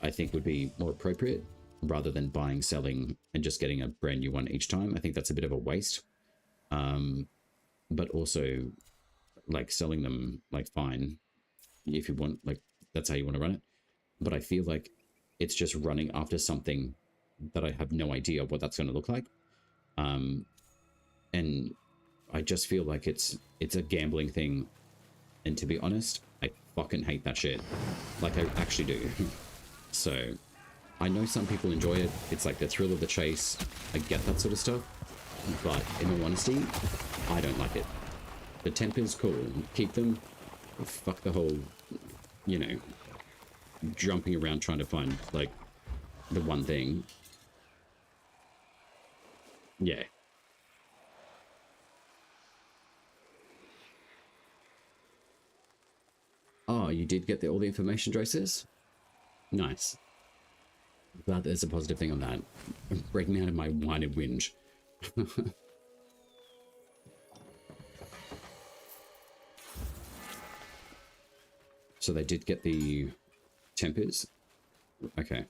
I think would be more appropriate rather than buying, selling, and just getting a brand new one each time. I think that's a bit of a waste. But also, like, selling them, like, fine, if you want, like, that's how you want to run it. But I feel like it's just running after something that I have no idea what that's going to look like. And I just feel like it's a gambling thing. And to be honest, I fucking hate that shit. Like, I actually do. So, I know some people enjoy it. It's like the thrill of the chase. I get that sort of stuff. But in all honesty, I don't like it. The temper's cool. Keep them. Fuck the whole, you know, jumping around trying to find, like, the one thing. Yeah. Oh, you did get all the information, Draces? Nice. Glad there's a positive thing on that. I'm breaking out of my whine and whinge. So they did get the tempers? Okay.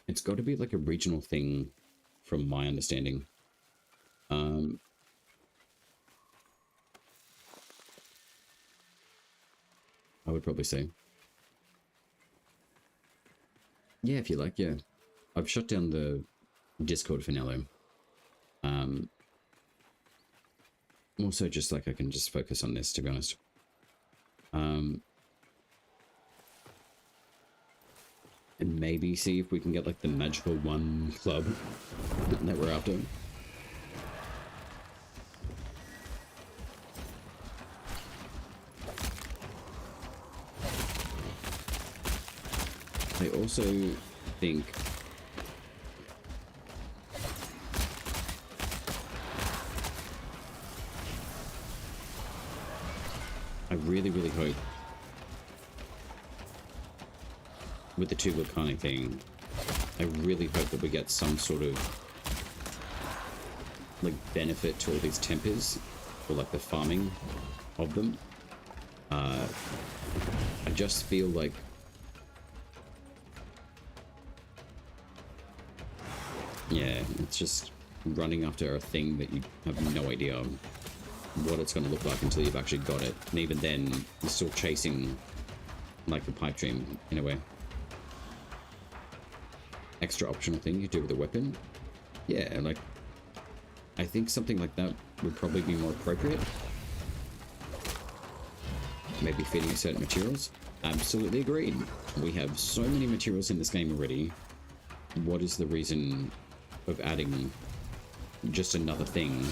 It's got to be like a regional thing from my understanding. I would probably say. Yeah, if you like, yeah. I've shut down the Discord for now, though. Also, just like I can just focus on this, to be honest. And maybe see if we can get like the magical one club that we're after. I also think I really hope with the two volcanic thing, I really hope that we get some sort of like benefit to all these tempers or like the farming of them. I just feel like yeah, it's just running after a thing that you have no idea what it's going to look like until you've actually got it. And even then, you're still chasing like a pipe dream in a way. Extra optional thing you do with a weapon. Yeah, like, I think something like that would probably be more appropriate. Maybe feeding it certain materials. Absolutely agreed. We have so many materials in this game already. What is the reason of adding just another thing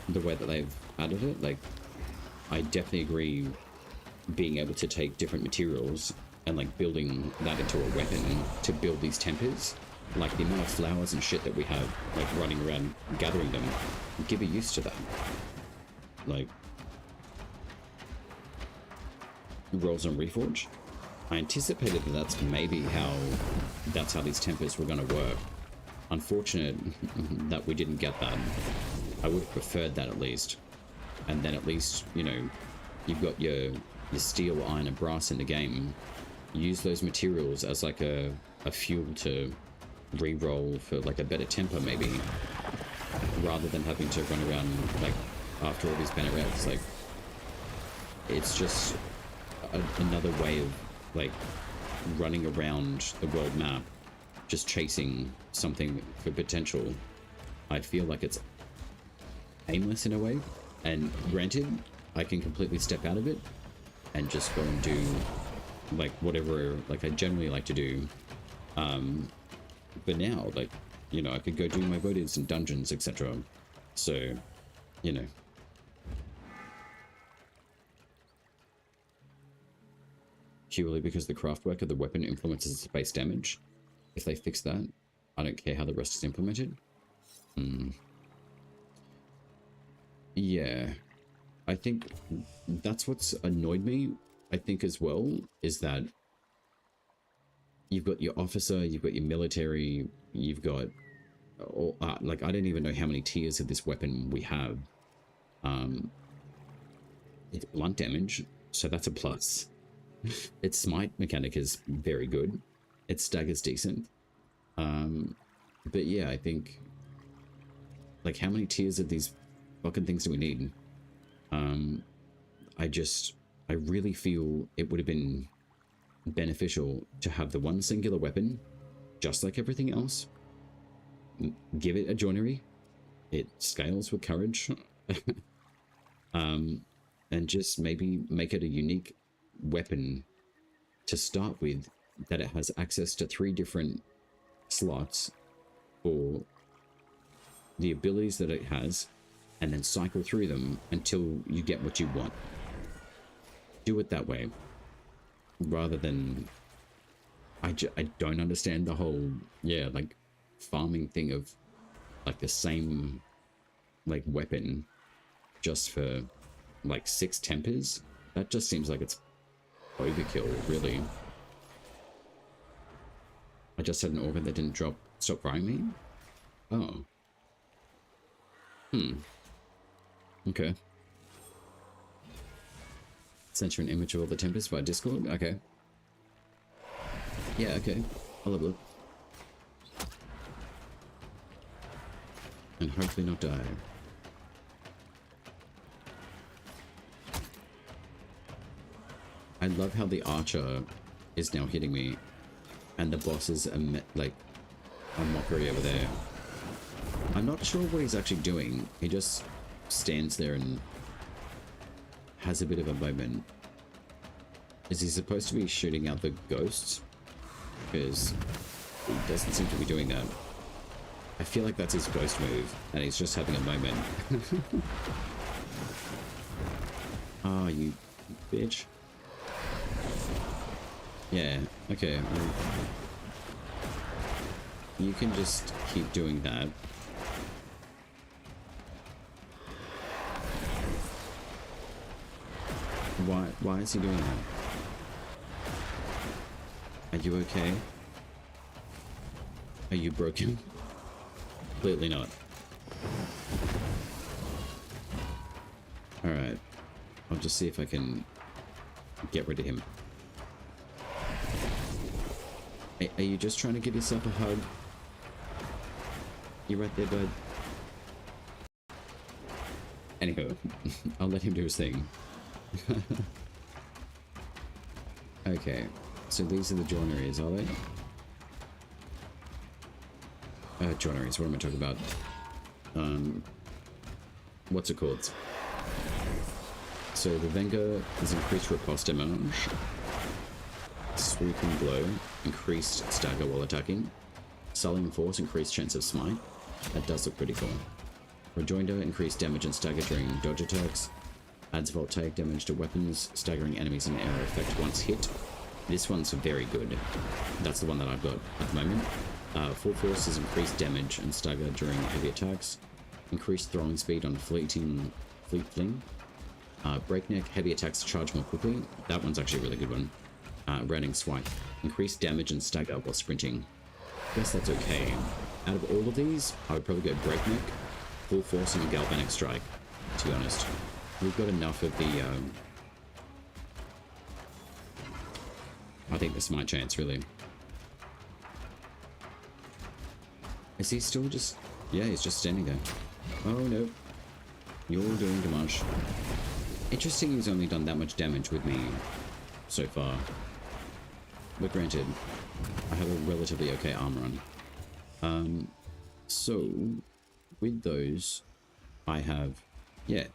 the way that they've added it? Like, I definitely agree being able to take different materials and like building that into a weapon to build these tempers, like the amount of flowers and shit that we have like running around gathering them, give a use to that. Like rolls on Reforge, I anticipated that that's how these tempers were going to work. Unfortunate that we didn't get that. I would have preferred that at least. And then at least, you know, you've got your steel, iron, and brass in the game. Use those materials as like a fuel to re-roll for like a better temper maybe, rather than having to run around like after all these bannerets. Like, it's just another way of like running around the world map, just chasing something for potential. I feel like it's aimless in a way, and granted, I can completely step out of it and just go and do like whatever like I generally like to do, but now, like, you know, I could go do my votives and dungeons, etc. So, you know, purely because the craftwork of the weapon influences its base damage. If they fix that, I don't care how the rest is implemented. Yeah, I think that's what's annoyed me, I think, as well, is that you've got your officer, you've got your military, you've got like, I don't even know how many tiers of this weapon we have. It's blunt damage, so that's a plus. Its smite mechanic is very good. Its stagger's decent. But yeah, I think, like, how many tiers of these fucking things do we need? I really feel it would have been beneficial to have the one singular weapon, just like everything else. Give it a joinery. It scales with courage. And just maybe make it a unique weapon to start with, that it has access to 3 different slots for the abilities that it has, and then cycle through them until you get what you want. Do it that way, rather than, I don't understand the whole, yeah, like, farming thing of, like, the same, like, weapon just for, like, 6 tempers. That just seems like it's overkill, really. I just had an organ that didn't stop frying me? Oh. Okay. Sent you an image of all the tempers by Discord? Okay. Yeah, okay. I'll have a look. And hopefully not die. I love how the archer is now hitting me. And the boss is like a mockery over there. I'm not sure what he's actually doing. He just stands there and has a bit of a moment. Is he supposed to be shooting out the ghosts? Because he doesn't seem to be doing that. I feel like that's his ghost move, and he's just having a moment. Oh, you bitch. Yeah, okay. Well, you can just keep doing that. Why is he doing that? Are you okay? Are you broken? Clearly not. Alright. I'll just see if I can get rid of him. Are you just trying to give yourself a hug? You right there, bud? Anyhow, I'll let him do his thing. Okay, so these are the joineries, are they? Joineries, what am I talking about? What's it called? So the Venga is increased riposte damage, sweeping blow, increased stagger while attacking, sullying force, increased chance of smite. That does look pretty cool. Rejoinder, increased damage and stagger during dodge attacks, adds voltaic damage to weapons, staggering enemies in arrow effect once hit. This one's very good. That's the one that I've got at the moment. Full force is increased damage and stagger during heavy attacks, increased throwing speed on fleet fling. Breakneck, heavy attacks charge more quickly. That one's actually a really good one. Rounding swipe, increased damage and stagger while sprinting. Guess that's okay. Out of all of these, I would probably go breakneck, full force, and a galvanic strike, to be honest. We've got enough of the I think this might chance, really. Is he still just... Yeah, he's just standing there. Oh, no. You're doing too much. Interesting he's only done that much damage with me so far. But granted, I have a relatively okay armor on. So, with those, I have... Yeah,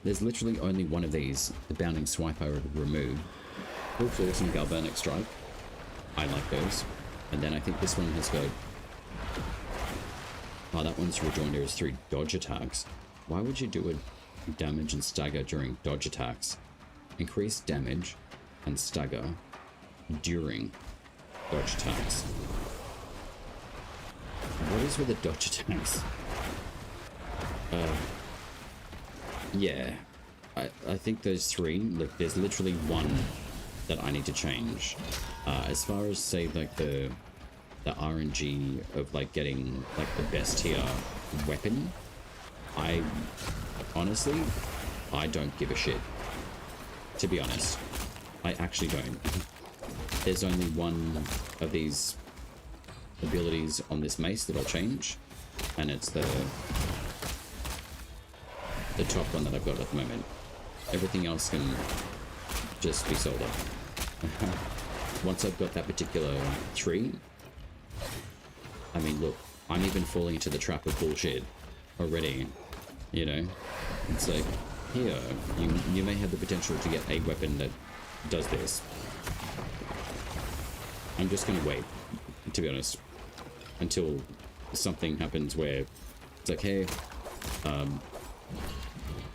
there's literally only one of these. The bounding swipe I removed. Full force and galvanic strike. I like those. And then I think this one has got... Oh, that one's rejoinder is through dodge attacks. Why would you do a damage and stagger during dodge attacks? Increase damage and stagger during dodge attacks. What is with the dodge attacks? Yeah. I think those three, look, there's literally one that I need to change. As far as, say, like the RNG of, like, getting, like, the best tier weapon, I honestly don't give a shit, to be honest. I actually don't. There's only one of these abilities on this mace that I'll change, and it's the top one that I've got at the moment. Everything else can just be sold up. Once I've got that particular tree, I mean, look, I'm even falling into the trap of bullshit already, you know? It's like, here, you may have the potential to get a weapon that does this. I'm just gonna wait, to be honest, until something happens where it's like, hey,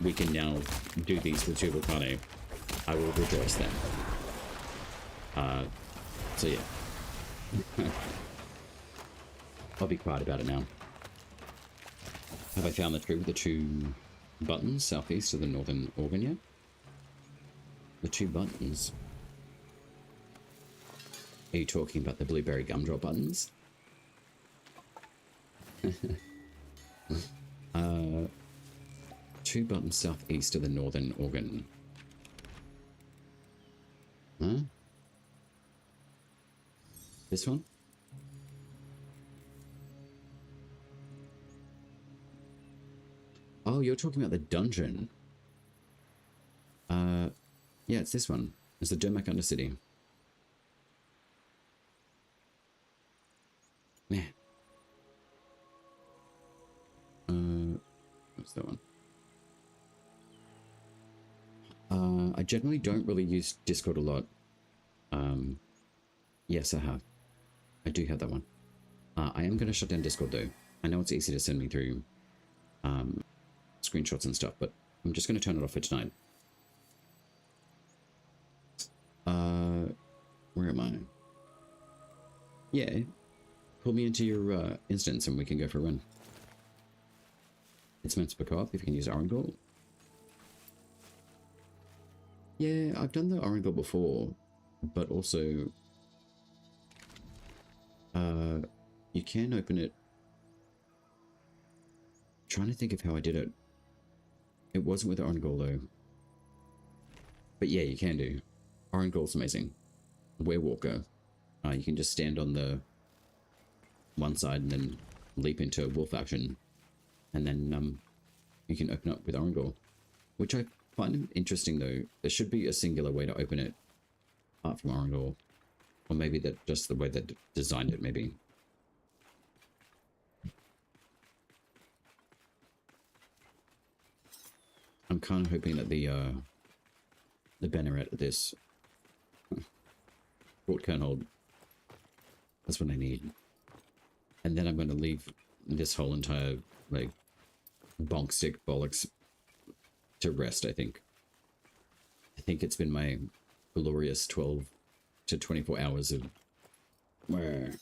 we can now do these with two Volcano. I will rejoice then. So yeah. I'll be quiet about it now. Have I found the tree with the 2 buttons southeast of the northern organ yet? The 2 buttons? Are you talking about the blueberry gumdrop buttons? 2 buttons southeast of the northern organ. Huh? This one? Oh, you're talking about the dungeon. Yeah, it's this one. It's the Dermac Undercity. Man. What's that one? I generally don't really use Discord a lot. Yes, I have. I do have that one. I am going to shut down Discord though. I know it's easy to send me through screenshots and stuff, but I'm just going to turn it off for tonight. Where am I? Yeah. Pull me into your instance and we can go for a run. It's meant to be co-op if you can use Orangle. Yeah, I've done the Orangle before, but also you can open it. I'm trying to think of how I did it. It wasn't with Orangle though. But yeah, you can do. Orangle's amazing. Werewalker. You can just stand on the one side and then leap into wolf action. And then you can open up with Orangle. Which I find interesting though. There should be a singular way to open it apart from Orangle. Or maybe that just the way they designed it, maybe. I'm kind of hoping that the banneret of this Fort Kernhold, that's what I need. And then I'm going to leave this whole entire, like, bonk stick bollocks to rest, I think. I think it's been my glorious 12 to 24 hours of... Where...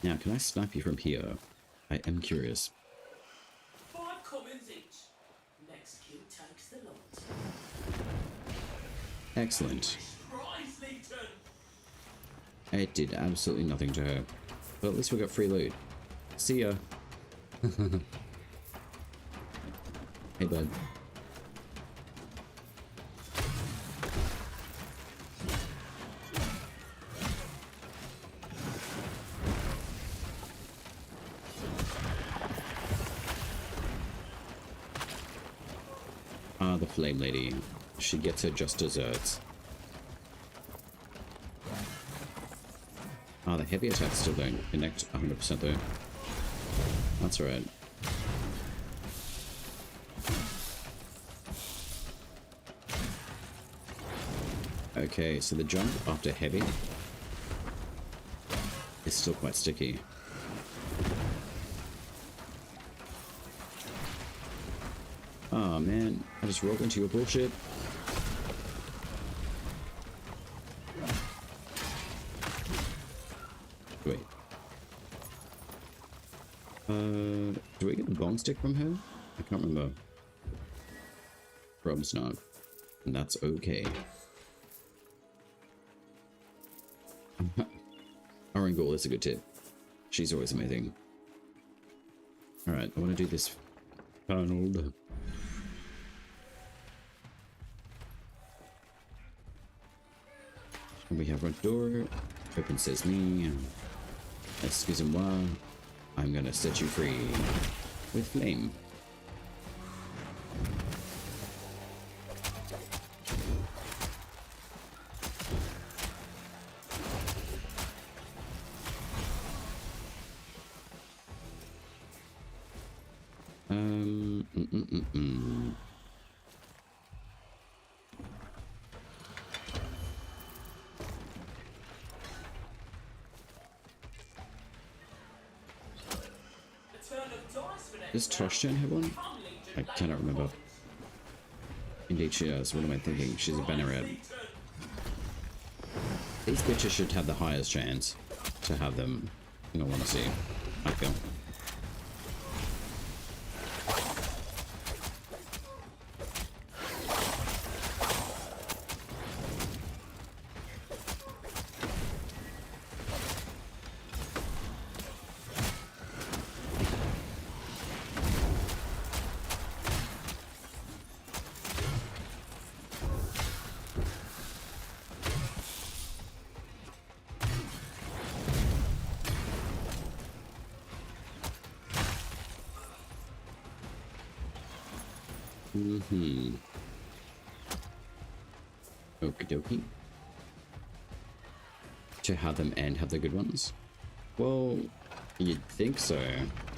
Now, can I snipe you from here? I am curious.
5 commons each. Next kill takes the lot.
Excellent.
Rise, Legion.
It did absolutely nothing to her. But at least we got free loot. See ya. Hey, bud. The flame lady. She gets her just desserts. The heavy attacks still don't connect 100% though. That's alright. Okay, so the jump after heavy is still quite sticky. Oh man, I just rolled into your bullshit. Wait. Do we get the bone stick from her? I can't remember. Probably not. And that's okay. Orangle is a good tip. She's always amazing. Alright, I want to do this Arnold. We have front door. Open sesame. Excusez-moi. I'm gonna set you free with flame. Does Toshchen have one? I cannot remember. Indeed she does. What am I thinking? She's a Banneret. These bitches should have the highest chance to have them in all honesty, I feel. Okie dokie. To have them and have the good ones? Well, you'd think so,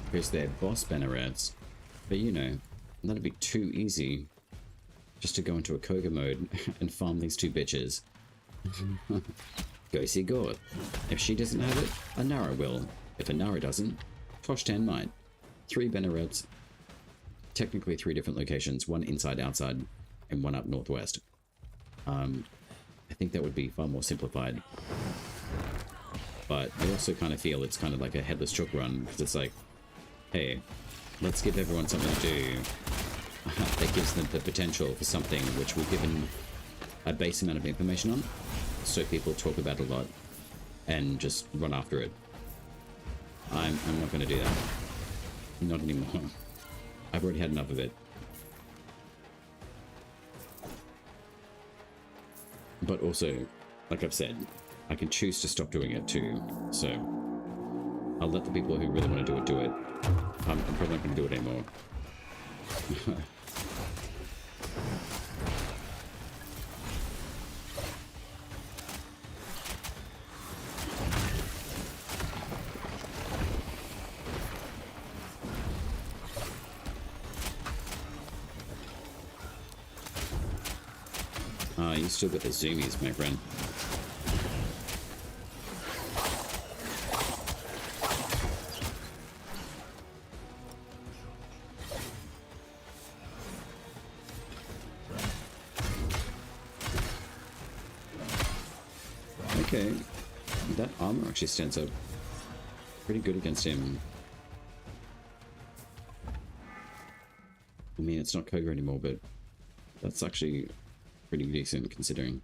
because they're boss bannerets. But you know, that'd be too easy just to go into a Koga mode and farm these two bitches. Go see God. If she doesn't have it, Anara will. If Anara doesn't, Toshtan might. 3 bannerets. Technically 3 different locations, 1 inside outside and 1 up northwest. I think that would be far more simplified, but I also kind of feel it's kind of like a headless chook run, because it's like, hey, let's give everyone something to do that gives them the potential for something which we've given a base amount of information on, so people talk about it a lot and just run after it. I'm not going to do that. Not anymore. I've already had enough of it. But also, like I've said, I can choose to stop doing it too, so I'll let the people who really want to do it. I'm probably not going to do it anymore. You still got the zoomies, my friend. Okay, that armor actually stands up pretty good against him. I mean, it's not Koga anymore, but that's actually pretty decent considering.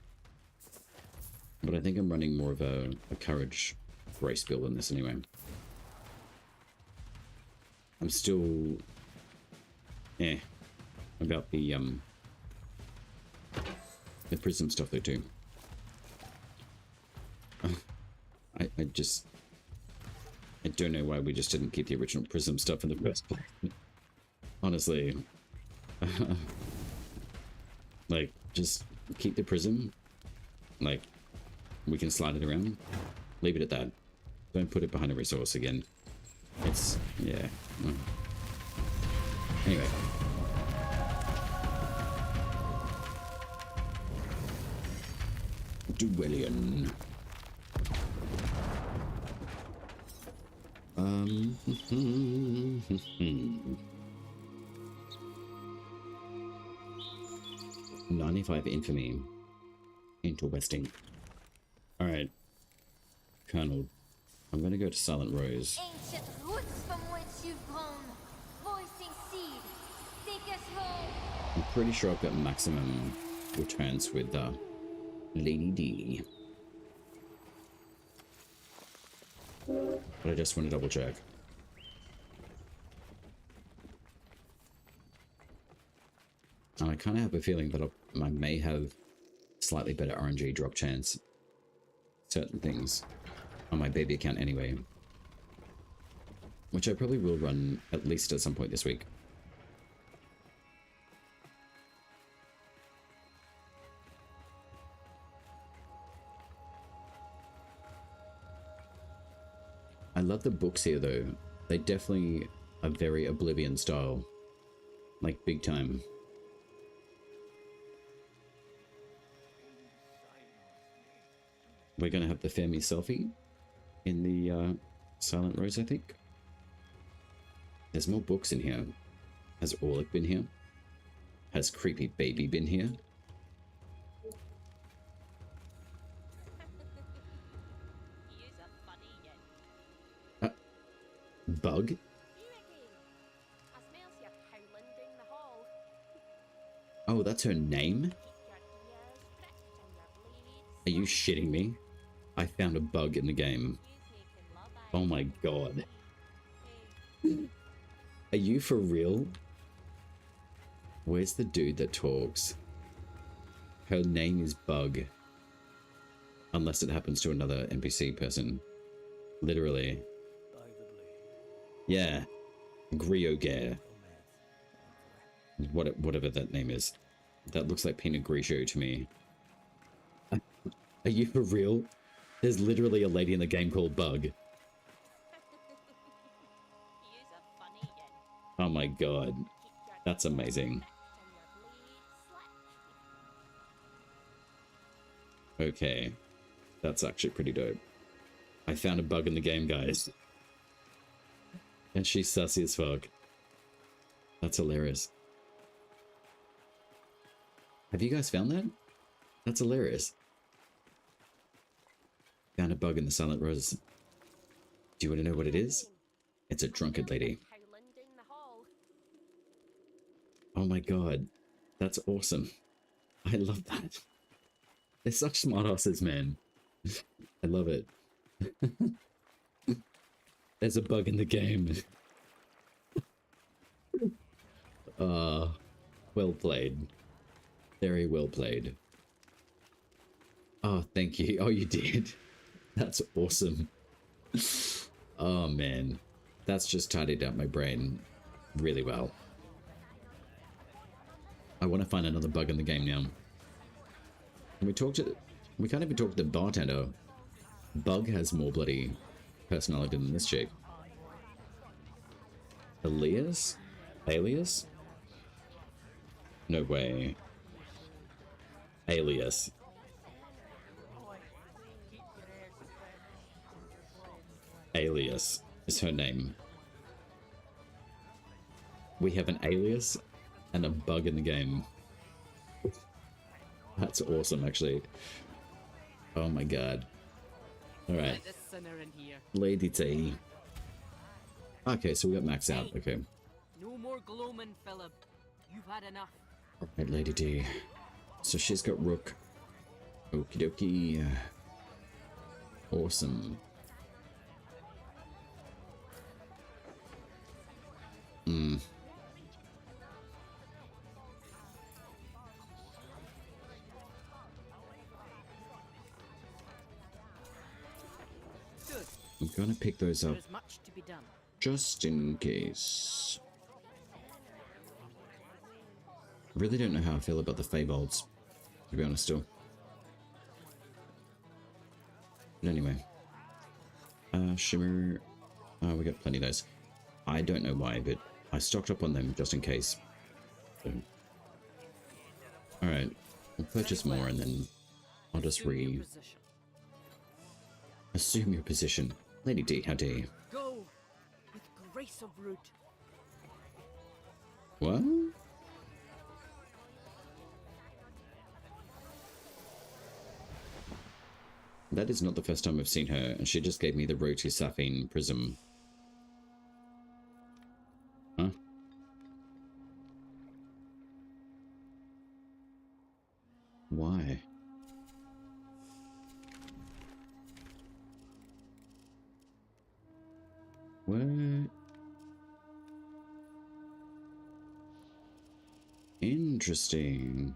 But I think I'm running more of a courage race build in this anyway. I'm still about the prism stuff though too. I don't know why we just didn't keep the original prism stuff in the first place. Honestly. Like, just keep the prism. Like, we can slide it around. Leave it at that. Don't put it behind a resource again. It's, yeah. Anyway. Duelion. 95 infamy into Westing. Alright. Colonel, I'm gonna go to Silent Rose.
Ancient roots from which you've grown, voicing seed, take us home.
I'm pretty sure I've got maximum returns with Lady D. But I just want to double check. And I kind of have a feeling that I may have slightly better RNG drop chance. Certain things on my baby account anyway. Which I probably will run at least at some point this week. I love the books here though. They definitely are very Oblivion style. Like big time. We're gonna have the Femi selfie in the Silent Rose, I think. There's more books in here. Has Orlick been here? Has creepy baby been here? Bug? Oh, that's her name? Are you shitting me? I found a bug in the game. Oh my god. Are you for real? Where's the dude that talks? Her name is Bug. Unless it happens to another NPC person. Literally. Yeah. Griogare. Whatever that name is. That looks like Pinot Grigio to me. Are you for real? There's literally a lady in the game called Bug. Oh my god. That's amazing. Okay. That's actually pretty dope. I found a bug in the game, guys. And she's sussy as fuck. That's hilarious. Have you guys found that? That's hilarious. Found a bug in the Silent Rose. Do you want to know what it is? It's a drunkard lady. Oh my god. That's awesome. I love that. They're such smart asses, man. I love it. There's a bug in the game. Well played. Very well played. Oh, thank you. Oh, you did. That's awesome. Oh, man. That's just tidied up my brain really well. I want to find another bug in the game now. And we can't even talk to the bartender. Bug has more bloody personality than this chick. Elias? Alias? No way. Alias. Alias is her name. We have an alias and a bug in the game. That's awesome, actually. Oh my god. Alright. Lady T. Okay, so we got maxed out. Okay.
No more gloaming, Philip. You've had enough.
Alright, Lady D. So she's got Rook. Okie dokie. Awesome. Hmm. I'm gonna pick those up just in case. Really don't know how I feel about the Feybolds, to be honest still. But anyway. Shimmer. We got plenty of those. I don't know why, but I stocked up on them just in case. So. Alright. We'll purchase more and then I'll just assume your position. Lady D, how dare you?
Go with grace of root.
What? That is not the first time I've seen her, and she just gave me the roti sapphire prism. Huh? Why? What? Interesting.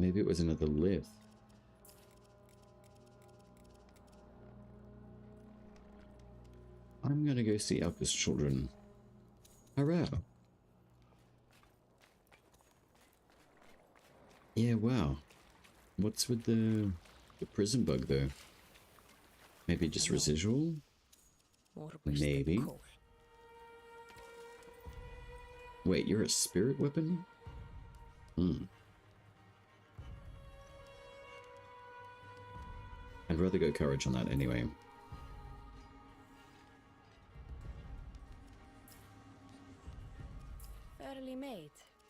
Maybe it was another lift. I'm gonna go see Alka's children. Hurrah! Yeah, wow. What's with the prison bug though? Maybe just residual? Maybe. Wait, you're a spirit weapon? Hmm. I'd rather go courage on that anyway.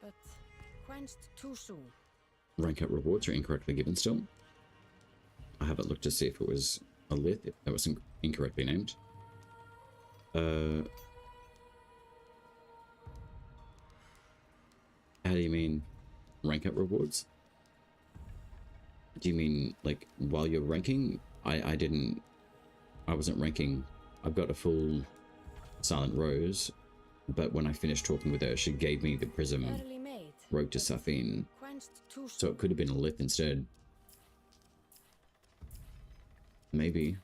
but quenched too soon.
Rank up rewards are incorrectly given still. I haven't looked to see if it was a lith, if that was incorrectly named. How do you mean rank up rewards? Do you mean like while you're ranking? I wasn't ranking. I've got a full Silent Rose, but when I finished talking with her, she gave me the prism
Barely made,
Rogue to Safine,
quenched too
so
soon.
it could have been a lith instead. Maybe.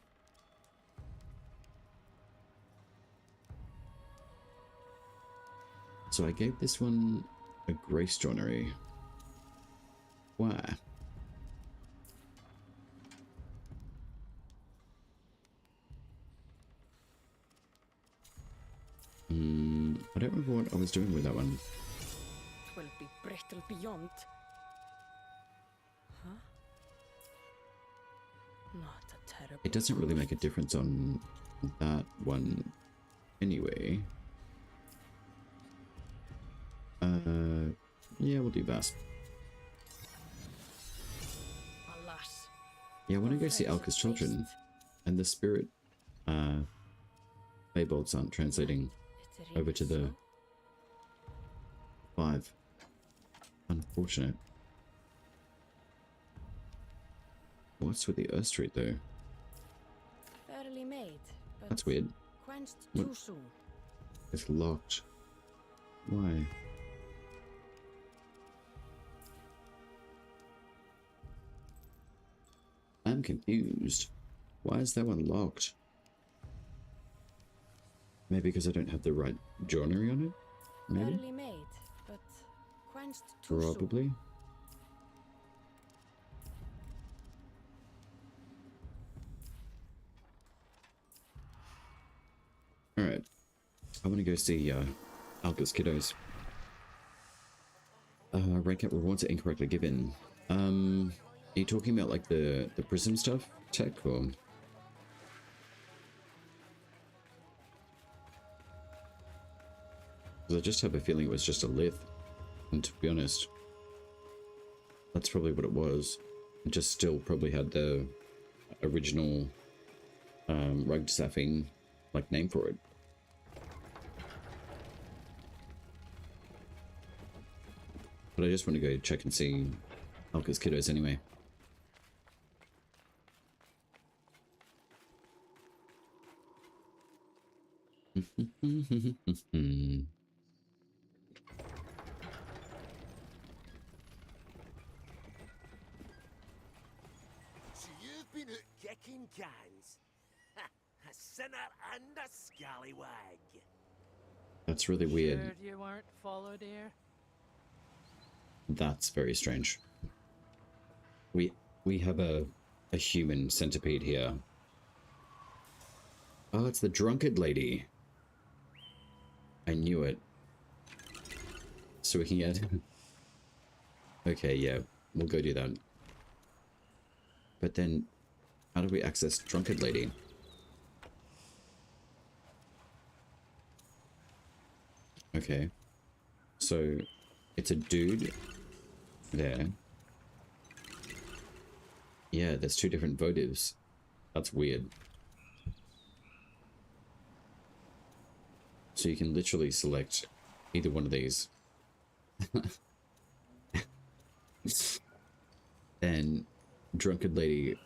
So I gave this one a Grace Joinery. Why? I don't remember what I was doing with that one.
Twill be brittle beyond. Huh? Not a terrible.
It doesn't really make a difference on that one anyway. Yeah, we'll do Vasp.
Alas.
Yeah, I want to go see Alka's Children, and the spirit Feybolts aren't translating over to the 5. Unfortunate. What's with the Earth Street though?
Barely made, but
That's weird.
quenched
What?
too soon.
It's locked. Why? I'm confused. Why is that one locked? Maybe because I don't have the right joinery on it? Maybe?
Barely made, but quenched too soon.
Probably. Alright. I want to go see Alka's kiddos. Rank up rewards are incorrectly given. Are you talking about like the prism stuff? Tech or? Because I just have a feeling it was just a lith. And to be honest, that's probably what it was. It just still probably had the original Rogue to Safine like name for it. But I just want to go check and see Alka's kiddos anyway.
So you've been at kicking cans? A sinner and a scallywag.
That's really weird.
Sure you weren't followed here?
That's very strange. We have a human centipede here. Oh, it's the drunkard lady. I knew it. So we can get... Okay, yeah, we'll go do that. But then, how do we access drunkard lady? Okay. So, it's a dude there. Yeah, there's two different votives. That's weird. So you can literally select either one of these. And drunkard lady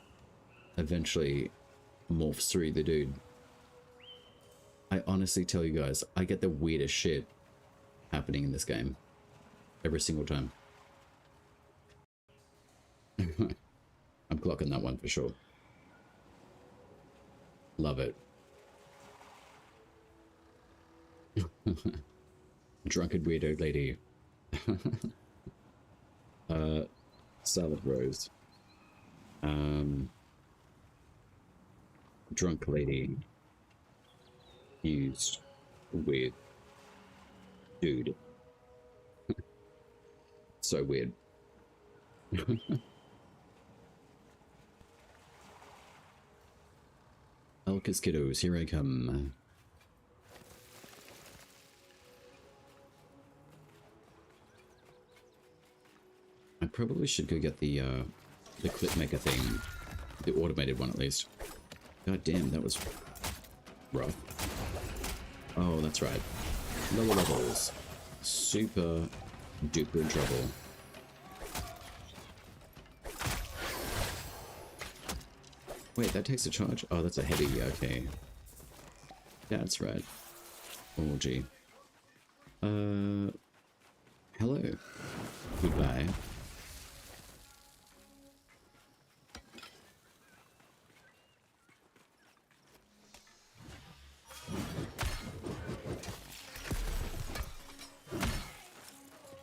eventually morphs through the dude. I honestly tell you guys, I get the weirdest shit happening in this game. Every single time. I'm clocking that one for sure. Love it. Drunkard weirdo lady. Salad Rose. Drunk lady. Used with dude. So weird. Alka's kiddos, here I come. probably should go get the clip maker thing. The automated one, at least. God damn, that was rough. Oh, that's right. Lower levels. Super duper in trouble. Wait, that takes a charge? Oh, that's a heavy, okay. That's right. Oh, gee. Hello. Goodbye.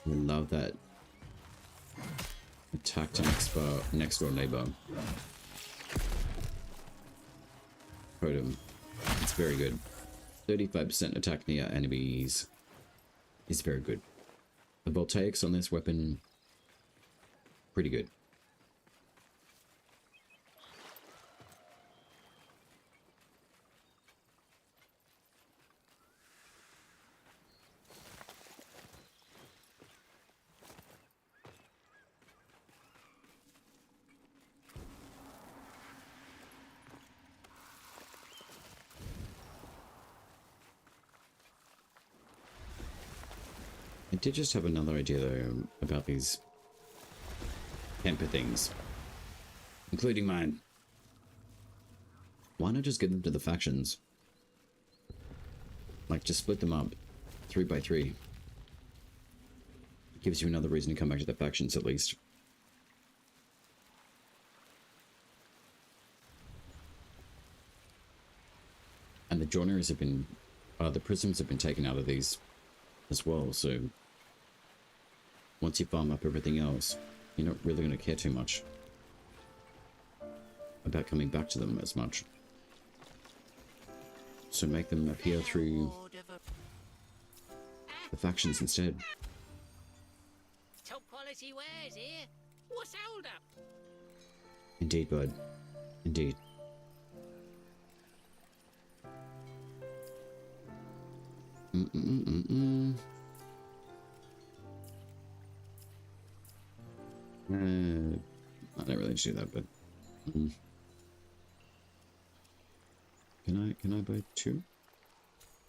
We love that. Attack to next door neighbor. Totem. It's very good. 35% attack near enemies is very good. The voltaics on this weapon, pretty good. I did just have another idea though about these temper things, including mine. Why not just give them to the factions? Like, just split them up 3 by 3. Gives you another reason to come back to the factions at least. And the joineries have been, the prisms have been taken out of these as well, so once you farm up everything else, you're not really going to care too much about coming back to them as much. So make them appear through the factions instead.
Top quality wares here. What's hold up?
Indeed, bud. Indeed. I don't really need to do that, but can I buy 2?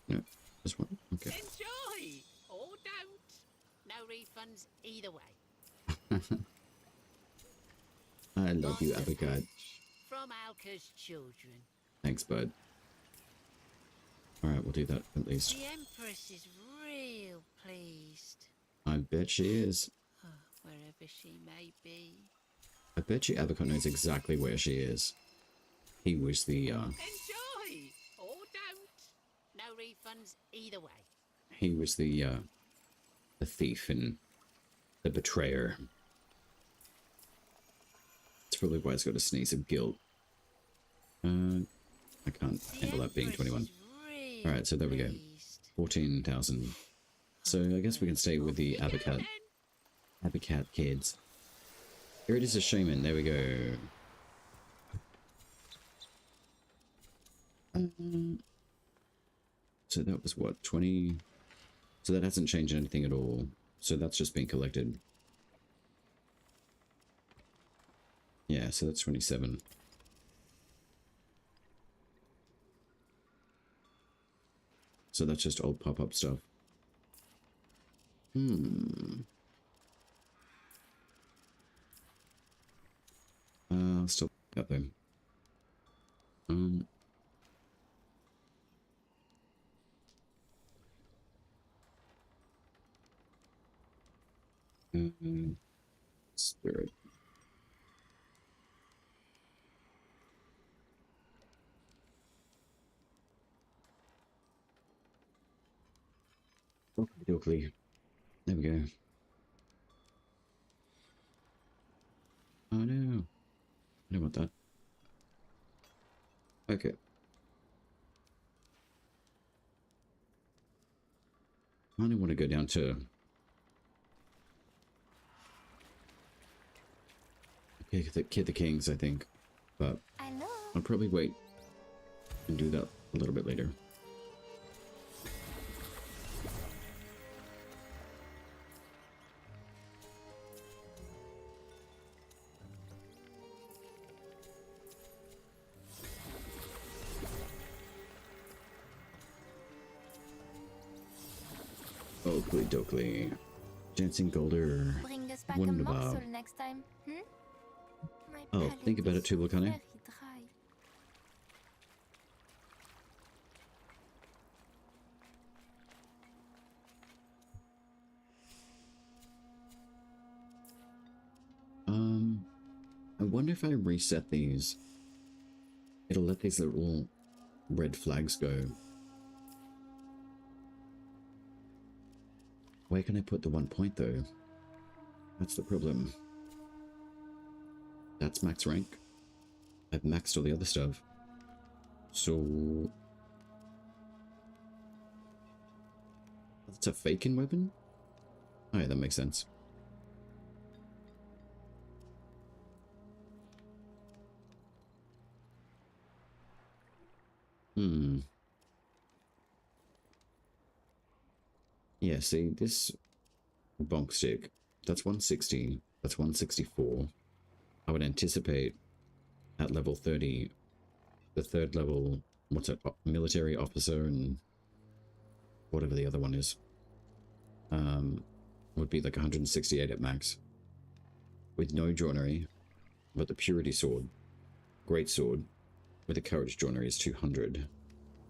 No, just 1. Okay.
Enjoy or don't. No refunds either way.
I love you, Abacad.
From Alka's children.
Thanks, bud. Alright, we'll do that at least.
The Empress is real pleased.
I bet she is.
Wherever she may be.
I bet you Abacad knows exactly where she is. He was the,
Enjoy or don't. No refunds either way.
he was the thief and the betrayer. That's probably why he's got a sneeze of guilt. I can't handle that being 21. Alright, so there we go. 14,000. So I guess we can stay with the Abacad. Abacad kids. Here it is, a shaman. There we go. So that was what, 20? So that hasn't changed anything at all. So that's just been collected. Yeah, so that's 27. So that's just old pop-up stuff. Still up there. Spirit. Oakley. There we go. Oh no. I don't want that. Okay. I only want to go down to Kid the Kings, I think. But I'll probably wait and do that a little bit later. Oakley Dokley. Dancing Golder.
Bring us back a
Wunderbar.
morsel next time, hmm? My
Oh,
palate
think about
is
it too,
so
Volcano.
very dry.
I wonder if I reset these, it'll let these little red flags go. Where can I put the 1 point though? That's the problem. That's max rank. I've maxed all the other stuff. So... That's a fake-in weapon? Oh yeah, that makes sense. Yeah, see, this bonk stick, that's 160, that's 164. I would anticipate at level 30, the third level, what's it, military officer and whatever the other one is, would be like 168 at max. With no joinery, but the purity sword, great sword, with the courage joinery is 200.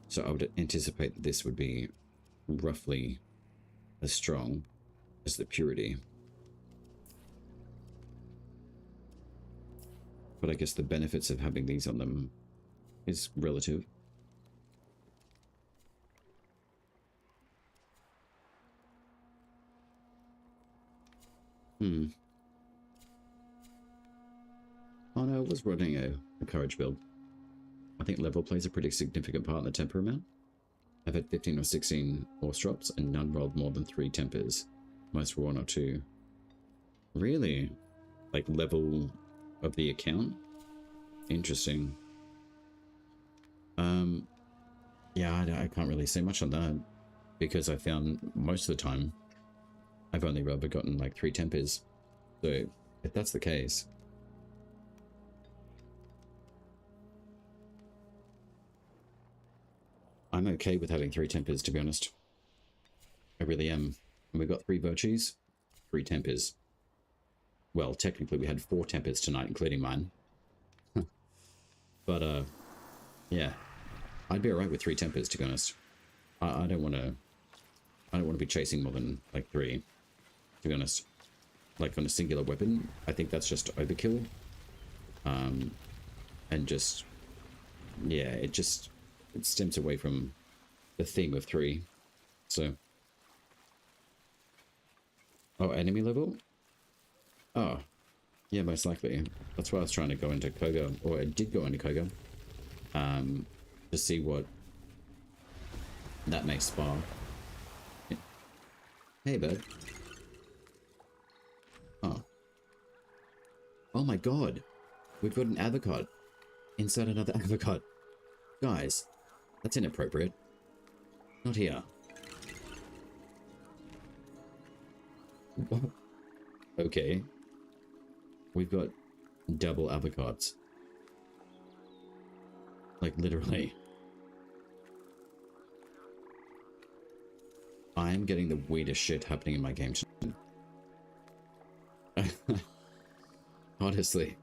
So I would anticipate that this would be roughly as strong as the purity. But I guess the benefits of having these on them is relative. Oh no, I was running a courage build. I think level plays a pretty significant part in the temper amount. I've had 15 or 16 horse drops and none rolled more than 3 tempers. Most were 1 or 2. Really? Like level of the account? Interesting. Yeah, I can't really say much on that because I found most of the time I've only ever gotten like 3 tempers. So if that's the case, I'm okay with having 3 tempers, to be honest. I really am. And we've got 3 virtues, 3 tempers. Well, technically we had 4 tempers tonight, including mine. But, yeah. I'd be alright with 3 tempers, to be honest. I don't want to be chasing more than, like, 3, to be honest. Like, on a singular weapon, I think that's just overkill. And just... yeah, it stems away from the theme of 3. So... oh, enemy level? Oh. Yeah, most likely. That's why I was trying to go into Koga, or I did go into Koga. To see what that may spark. Yeah. Hey, bud. Oh. Oh my god. We've got an avocado inside another avocado. Guys, that's inappropriate. Not here. What? Okay. We've got double avocados. Like, literally. I am getting the weirdest shit happening in my game tonight. Honestly.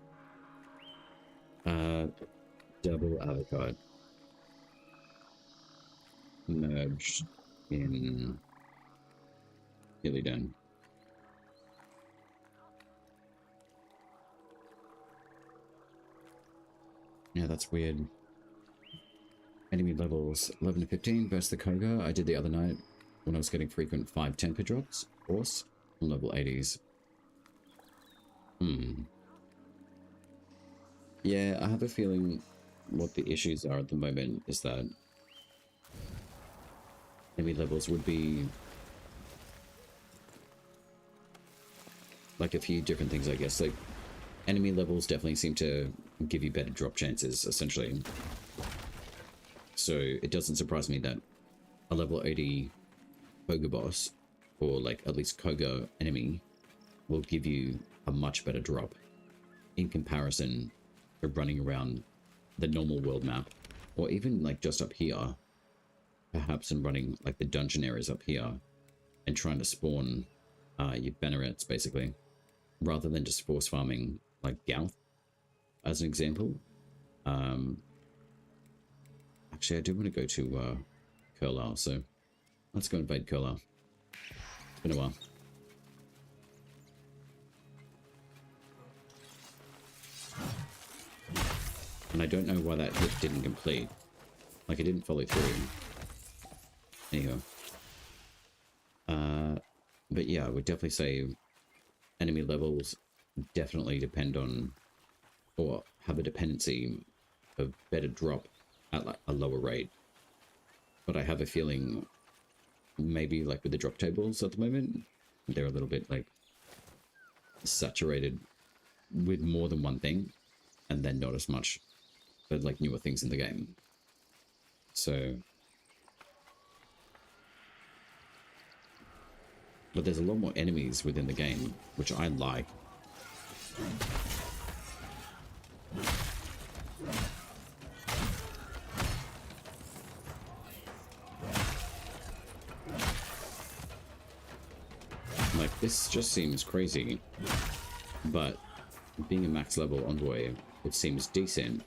Double avocado. Merged in Hilly Den. Yeah, that's weird. Enemy levels 11 to 15 versus the Koga I did the other night when I was getting frequent 5 temper drops. Horse on level 80s. Yeah, I have a feeling what the issues are at the moment is that enemy levels would be like a few different things, I guess. Like, enemy levels definitely seem to give you better drop chances, essentially. So it doesn't surprise me that a level 80 Koga boss, or like at least Koga enemy, will give you a much better drop in comparison to running around the normal world map, or even like just up here, perhaps, and running like the dungeon areas up here and trying to spawn your bannerets, basically, rather than just force farming like Gauth, as an example. Actually, I do want to go to Kurlar, so let's go invade Kurlar. It's been a while. And I don't know why that hit didn't complete. Like, it didn't follow through. Anyhow. But yeah, I would definitely say enemy levels definitely depend on, or have a dependency of better drop at like a lower rate. But I have a feeling maybe like with the drop tables at the moment, they're a little bit like saturated with more than one thing, and then not as much but like newer things in the game. So, but there's a lot more enemies within the game, which I like. Like, this just seems crazy, but being a max level envoy, it seems decent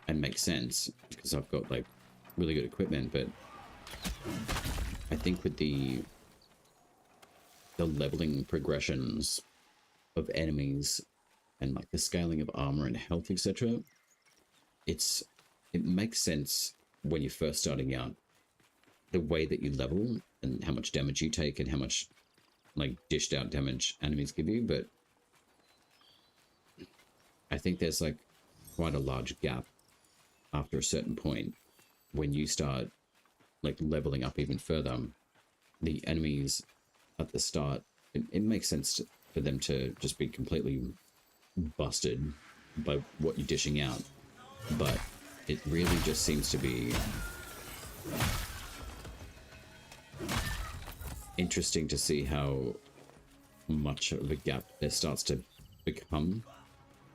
and makes sense because I've got like really good equipment. But I think with the leveling progressions of enemies and like the scaling of armor and health, etc., it makes sense when you're first starting out, the way that you level and how much damage you take and how much like dished out damage enemies give you. But I think there's like quite a large gap after a certain point when you start like leveling up even further. The enemies at the start, it makes sense for them to just be completely busted by what you're dishing out, but it really just seems to be interesting to see how much of a gap there starts to become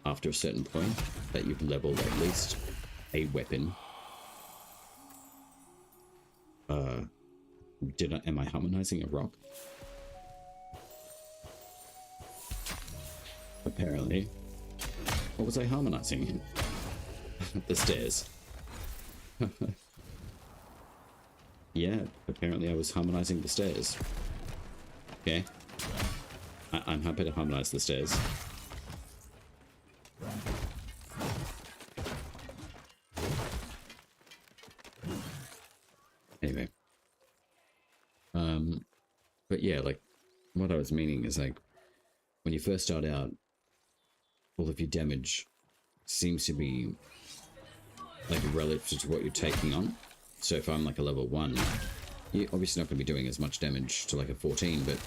after a certain point that you've leveled at least a weapon. Am I harmonizing a rock? Apparently. What was I harmonizing? The stairs. Yeah, apparently I was harmonizing the stairs. Okay. I'm happy to harmonize the stairs. Anyway. But yeah, like, what I was meaning is, like, when you first start out, all of your damage seems to be, like, relative to what you're taking on. So if I'm, like, a level 1, you're obviously not going to be doing as much damage to, like, a 14, but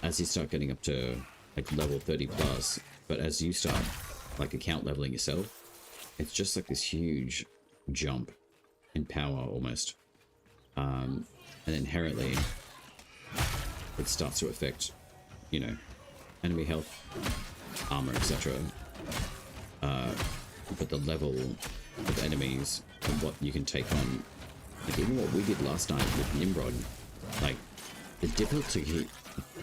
as you start getting up to, like, level 30 plus, but as you start, like, account leveling yourself, it's just, like, this huge jump in power, almost. And inherently, it starts to affect, you know, enemy health, armor, etc. But the level of enemies and what you can take on, like even what we did last night with Nimrod, like the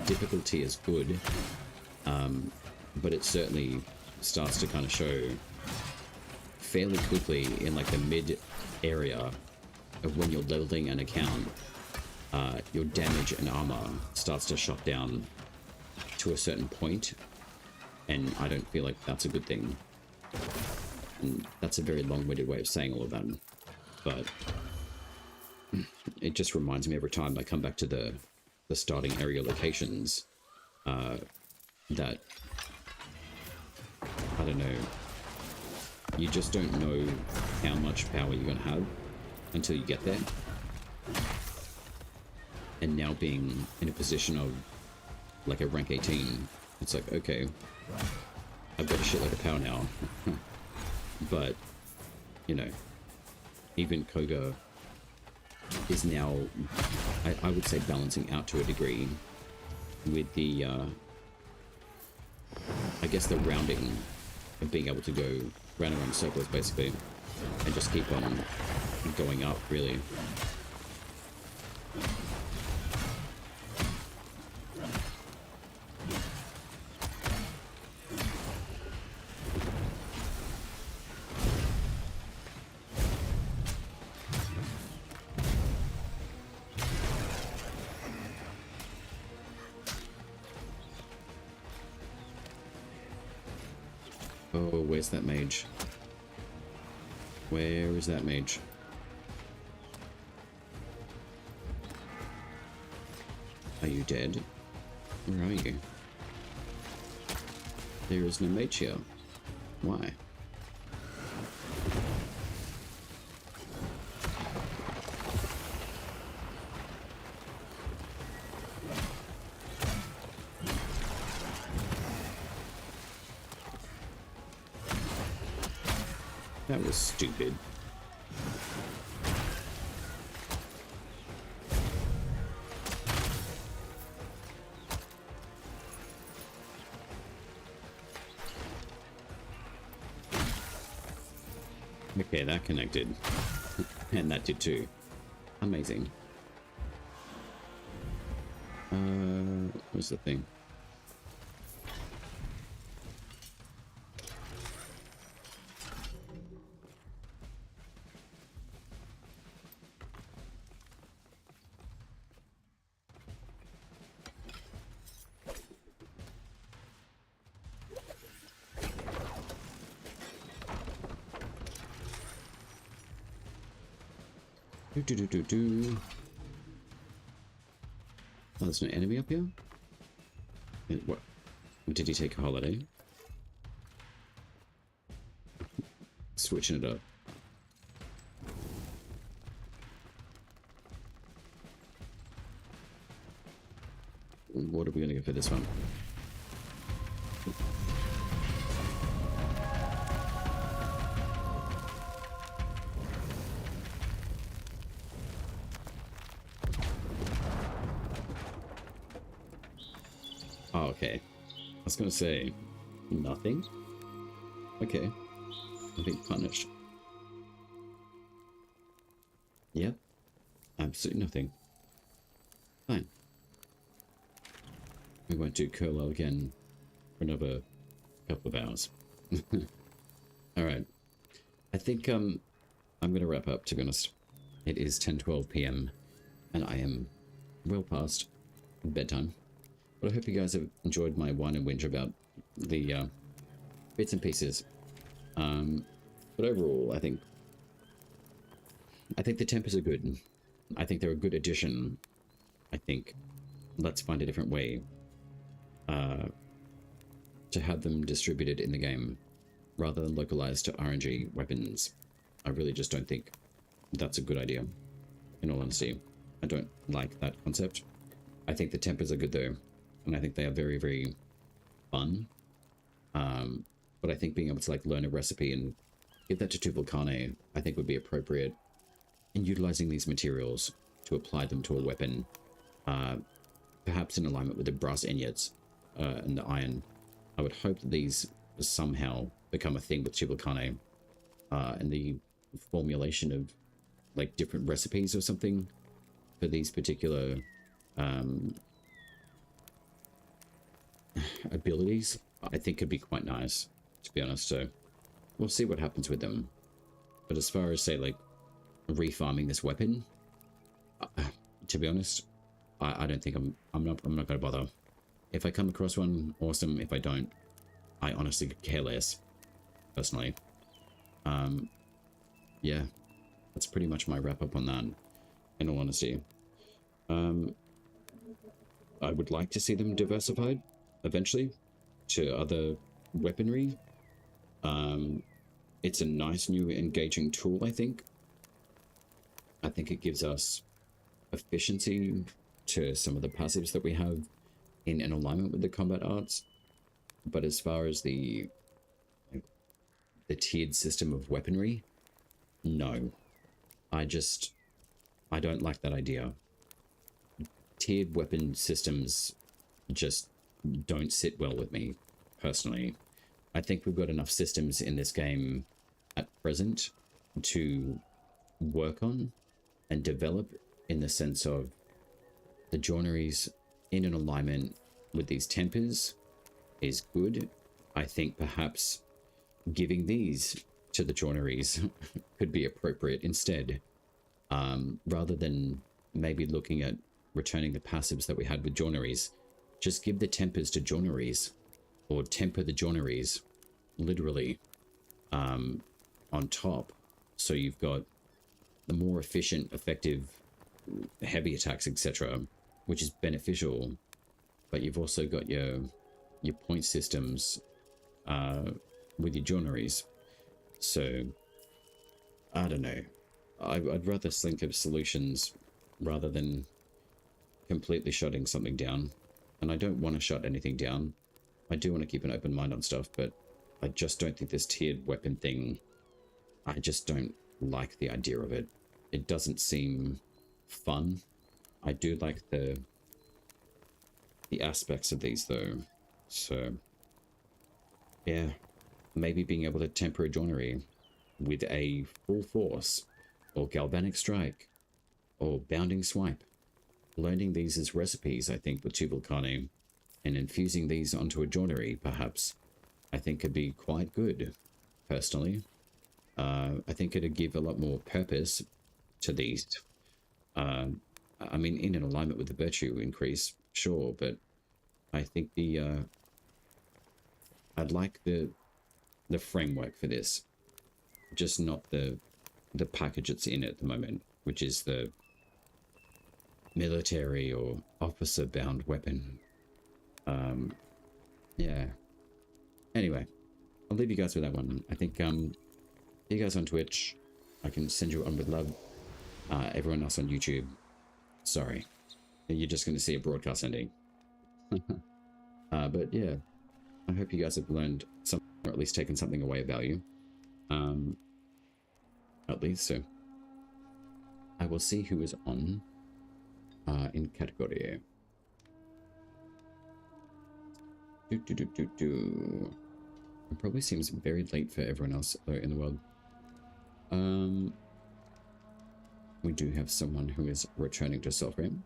difficulty is good, but it certainly starts to kind of show fairly quickly in like the mid area of when you're leveling an account. Your damage and armor starts to shut down to a certain point, and I don't feel like that's a good thing. And that's a very long-winded way of saying all of that, but it just reminds me every time I come back to the starting area locations that, I don't know, you just don't know how much power you're going to have until you get there. And now being in a position of like a rank 18, it's like, okay, I've got a shitload of power now. But, you know, even Koga is now, I would say, balancing out to a degree with the, I guess the rounding of being able to go round and round circles, basically, and just keep on going up, really. Oh, where's that mage? Where is that mage? Are you dead? Where are you? There is no mage here. Why? That was stupid. Okay, that connected. And that did too. Amazing. What's the thing? Do. Oh, there's an enemy up here? What? Did he take a holiday? Switching it up. What are we gonna go for this one? Oh, okay. I was gonna say, nothing? Okay. I'm being punished. Yep. Absolutely nothing. Fine. We won't do Curlo again for another couple of hours. Alright. I think I'm gonna wrap up, to be honest. It is 10:12 p.m. and I am well past bedtime. But I hope you guys have enjoyed my whine and whinge about the bits and pieces. But overall, I think the tempers are good. I think they're a good addition. I think let's find a different way to have them distributed in the game rather than localized to RNG weapons. I really just don't think that's a good idea, in all honesty. I don't like that concept. I think the tempers are good though. And I think they are very, very fun. But I think being able to like learn a recipe and give that to two Volcane, I think would be appropriate in utilizing these materials to apply them to a weapon, perhaps in alignment with the brass ingots and the iron. I would hope that these somehow become a thing with Volcane and the formulation of like different recipes or something for these particular abilities, I think could be quite nice, to be honest. So we'll see what happens with them. But as far as say like refarming this weapon, to be honest, I don't think I'm not going to bother. If I come across one, awesome. If I don't, I honestly could care less, personally. Yeah, that's pretty much my wrap up on that, in all honesty. I would like to see them diversified eventually to other weaponry. It's a nice new engaging tool, I think. I think it gives us efficiency to some of the passives that we have in an alignment with the combat arts. But as far as the tiered system of weaponry, no. I don't like that idea. Tiered weapon systems just don't sit well with me, personally. I think we've got enough systems in this game at present to work on and develop, in the sense of the joineries in an alignment with these tempers is good. I think perhaps giving these to the joineries could be appropriate instead, rather than maybe looking at returning the passives that we had with joineries. Just give the tempers to joineries, or temper the joineries literally on top. So you've got the more efficient, effective, heavy attacks, etc., which is beneficial. But you've also got your point systems with your joineries. So I don't know. I'd rather think of solutions rather than completely shutting something down. And I don't want to shut anything down. I do want to keep an open mind on stuff, but I just don't think this tiered weapon thing, I just don't like the idea of it. It doesn't seem fun. I do like the aspects of these though. So yeah, maybe being able to temper a joinery with a full force or galvanic strike or bounding swipe. Learning these as recipes, I think, with 2 Vulcani and infusing these onto a joinery, perhaps, I think could be quite good, personally. I think it'd give a lot more purpose to these. I mean, in an alignment with the virtue increase, sure, but I think I'd like the framework for this, just not the package it's in at the moment, which is the military or officer bound weapon. Yeah. Anyway, I'll leave you guys with that one. I think you guys on Twitch, I can send you on with love. Everyone else on YouTube, sorry, you're just going to see a broadcast ending. But yeah, I hope you guys have learned something, or at least taken something away of value. At least, so I will see who is on in category. It probably seems very late for everyone else though in the world. We do have someone who is returning to Soulframe.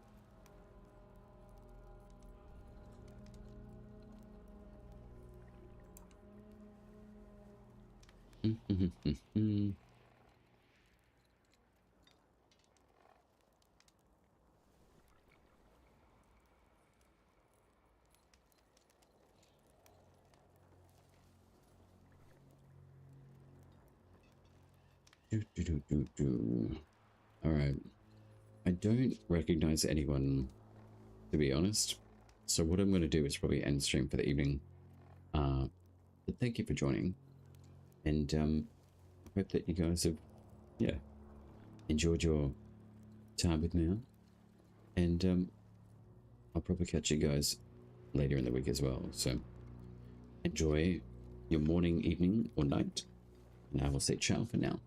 Alright. I don't recognize anyone, to be honest. So what I'm going to do is probably end stream for the evening. But thank you for joining. And I hope that you guys have, yeah, enjoyed your time with me. And I'll probably catch you guys later in the week as well. So enjoy your morning, evening, or night. And I will say ciao for now.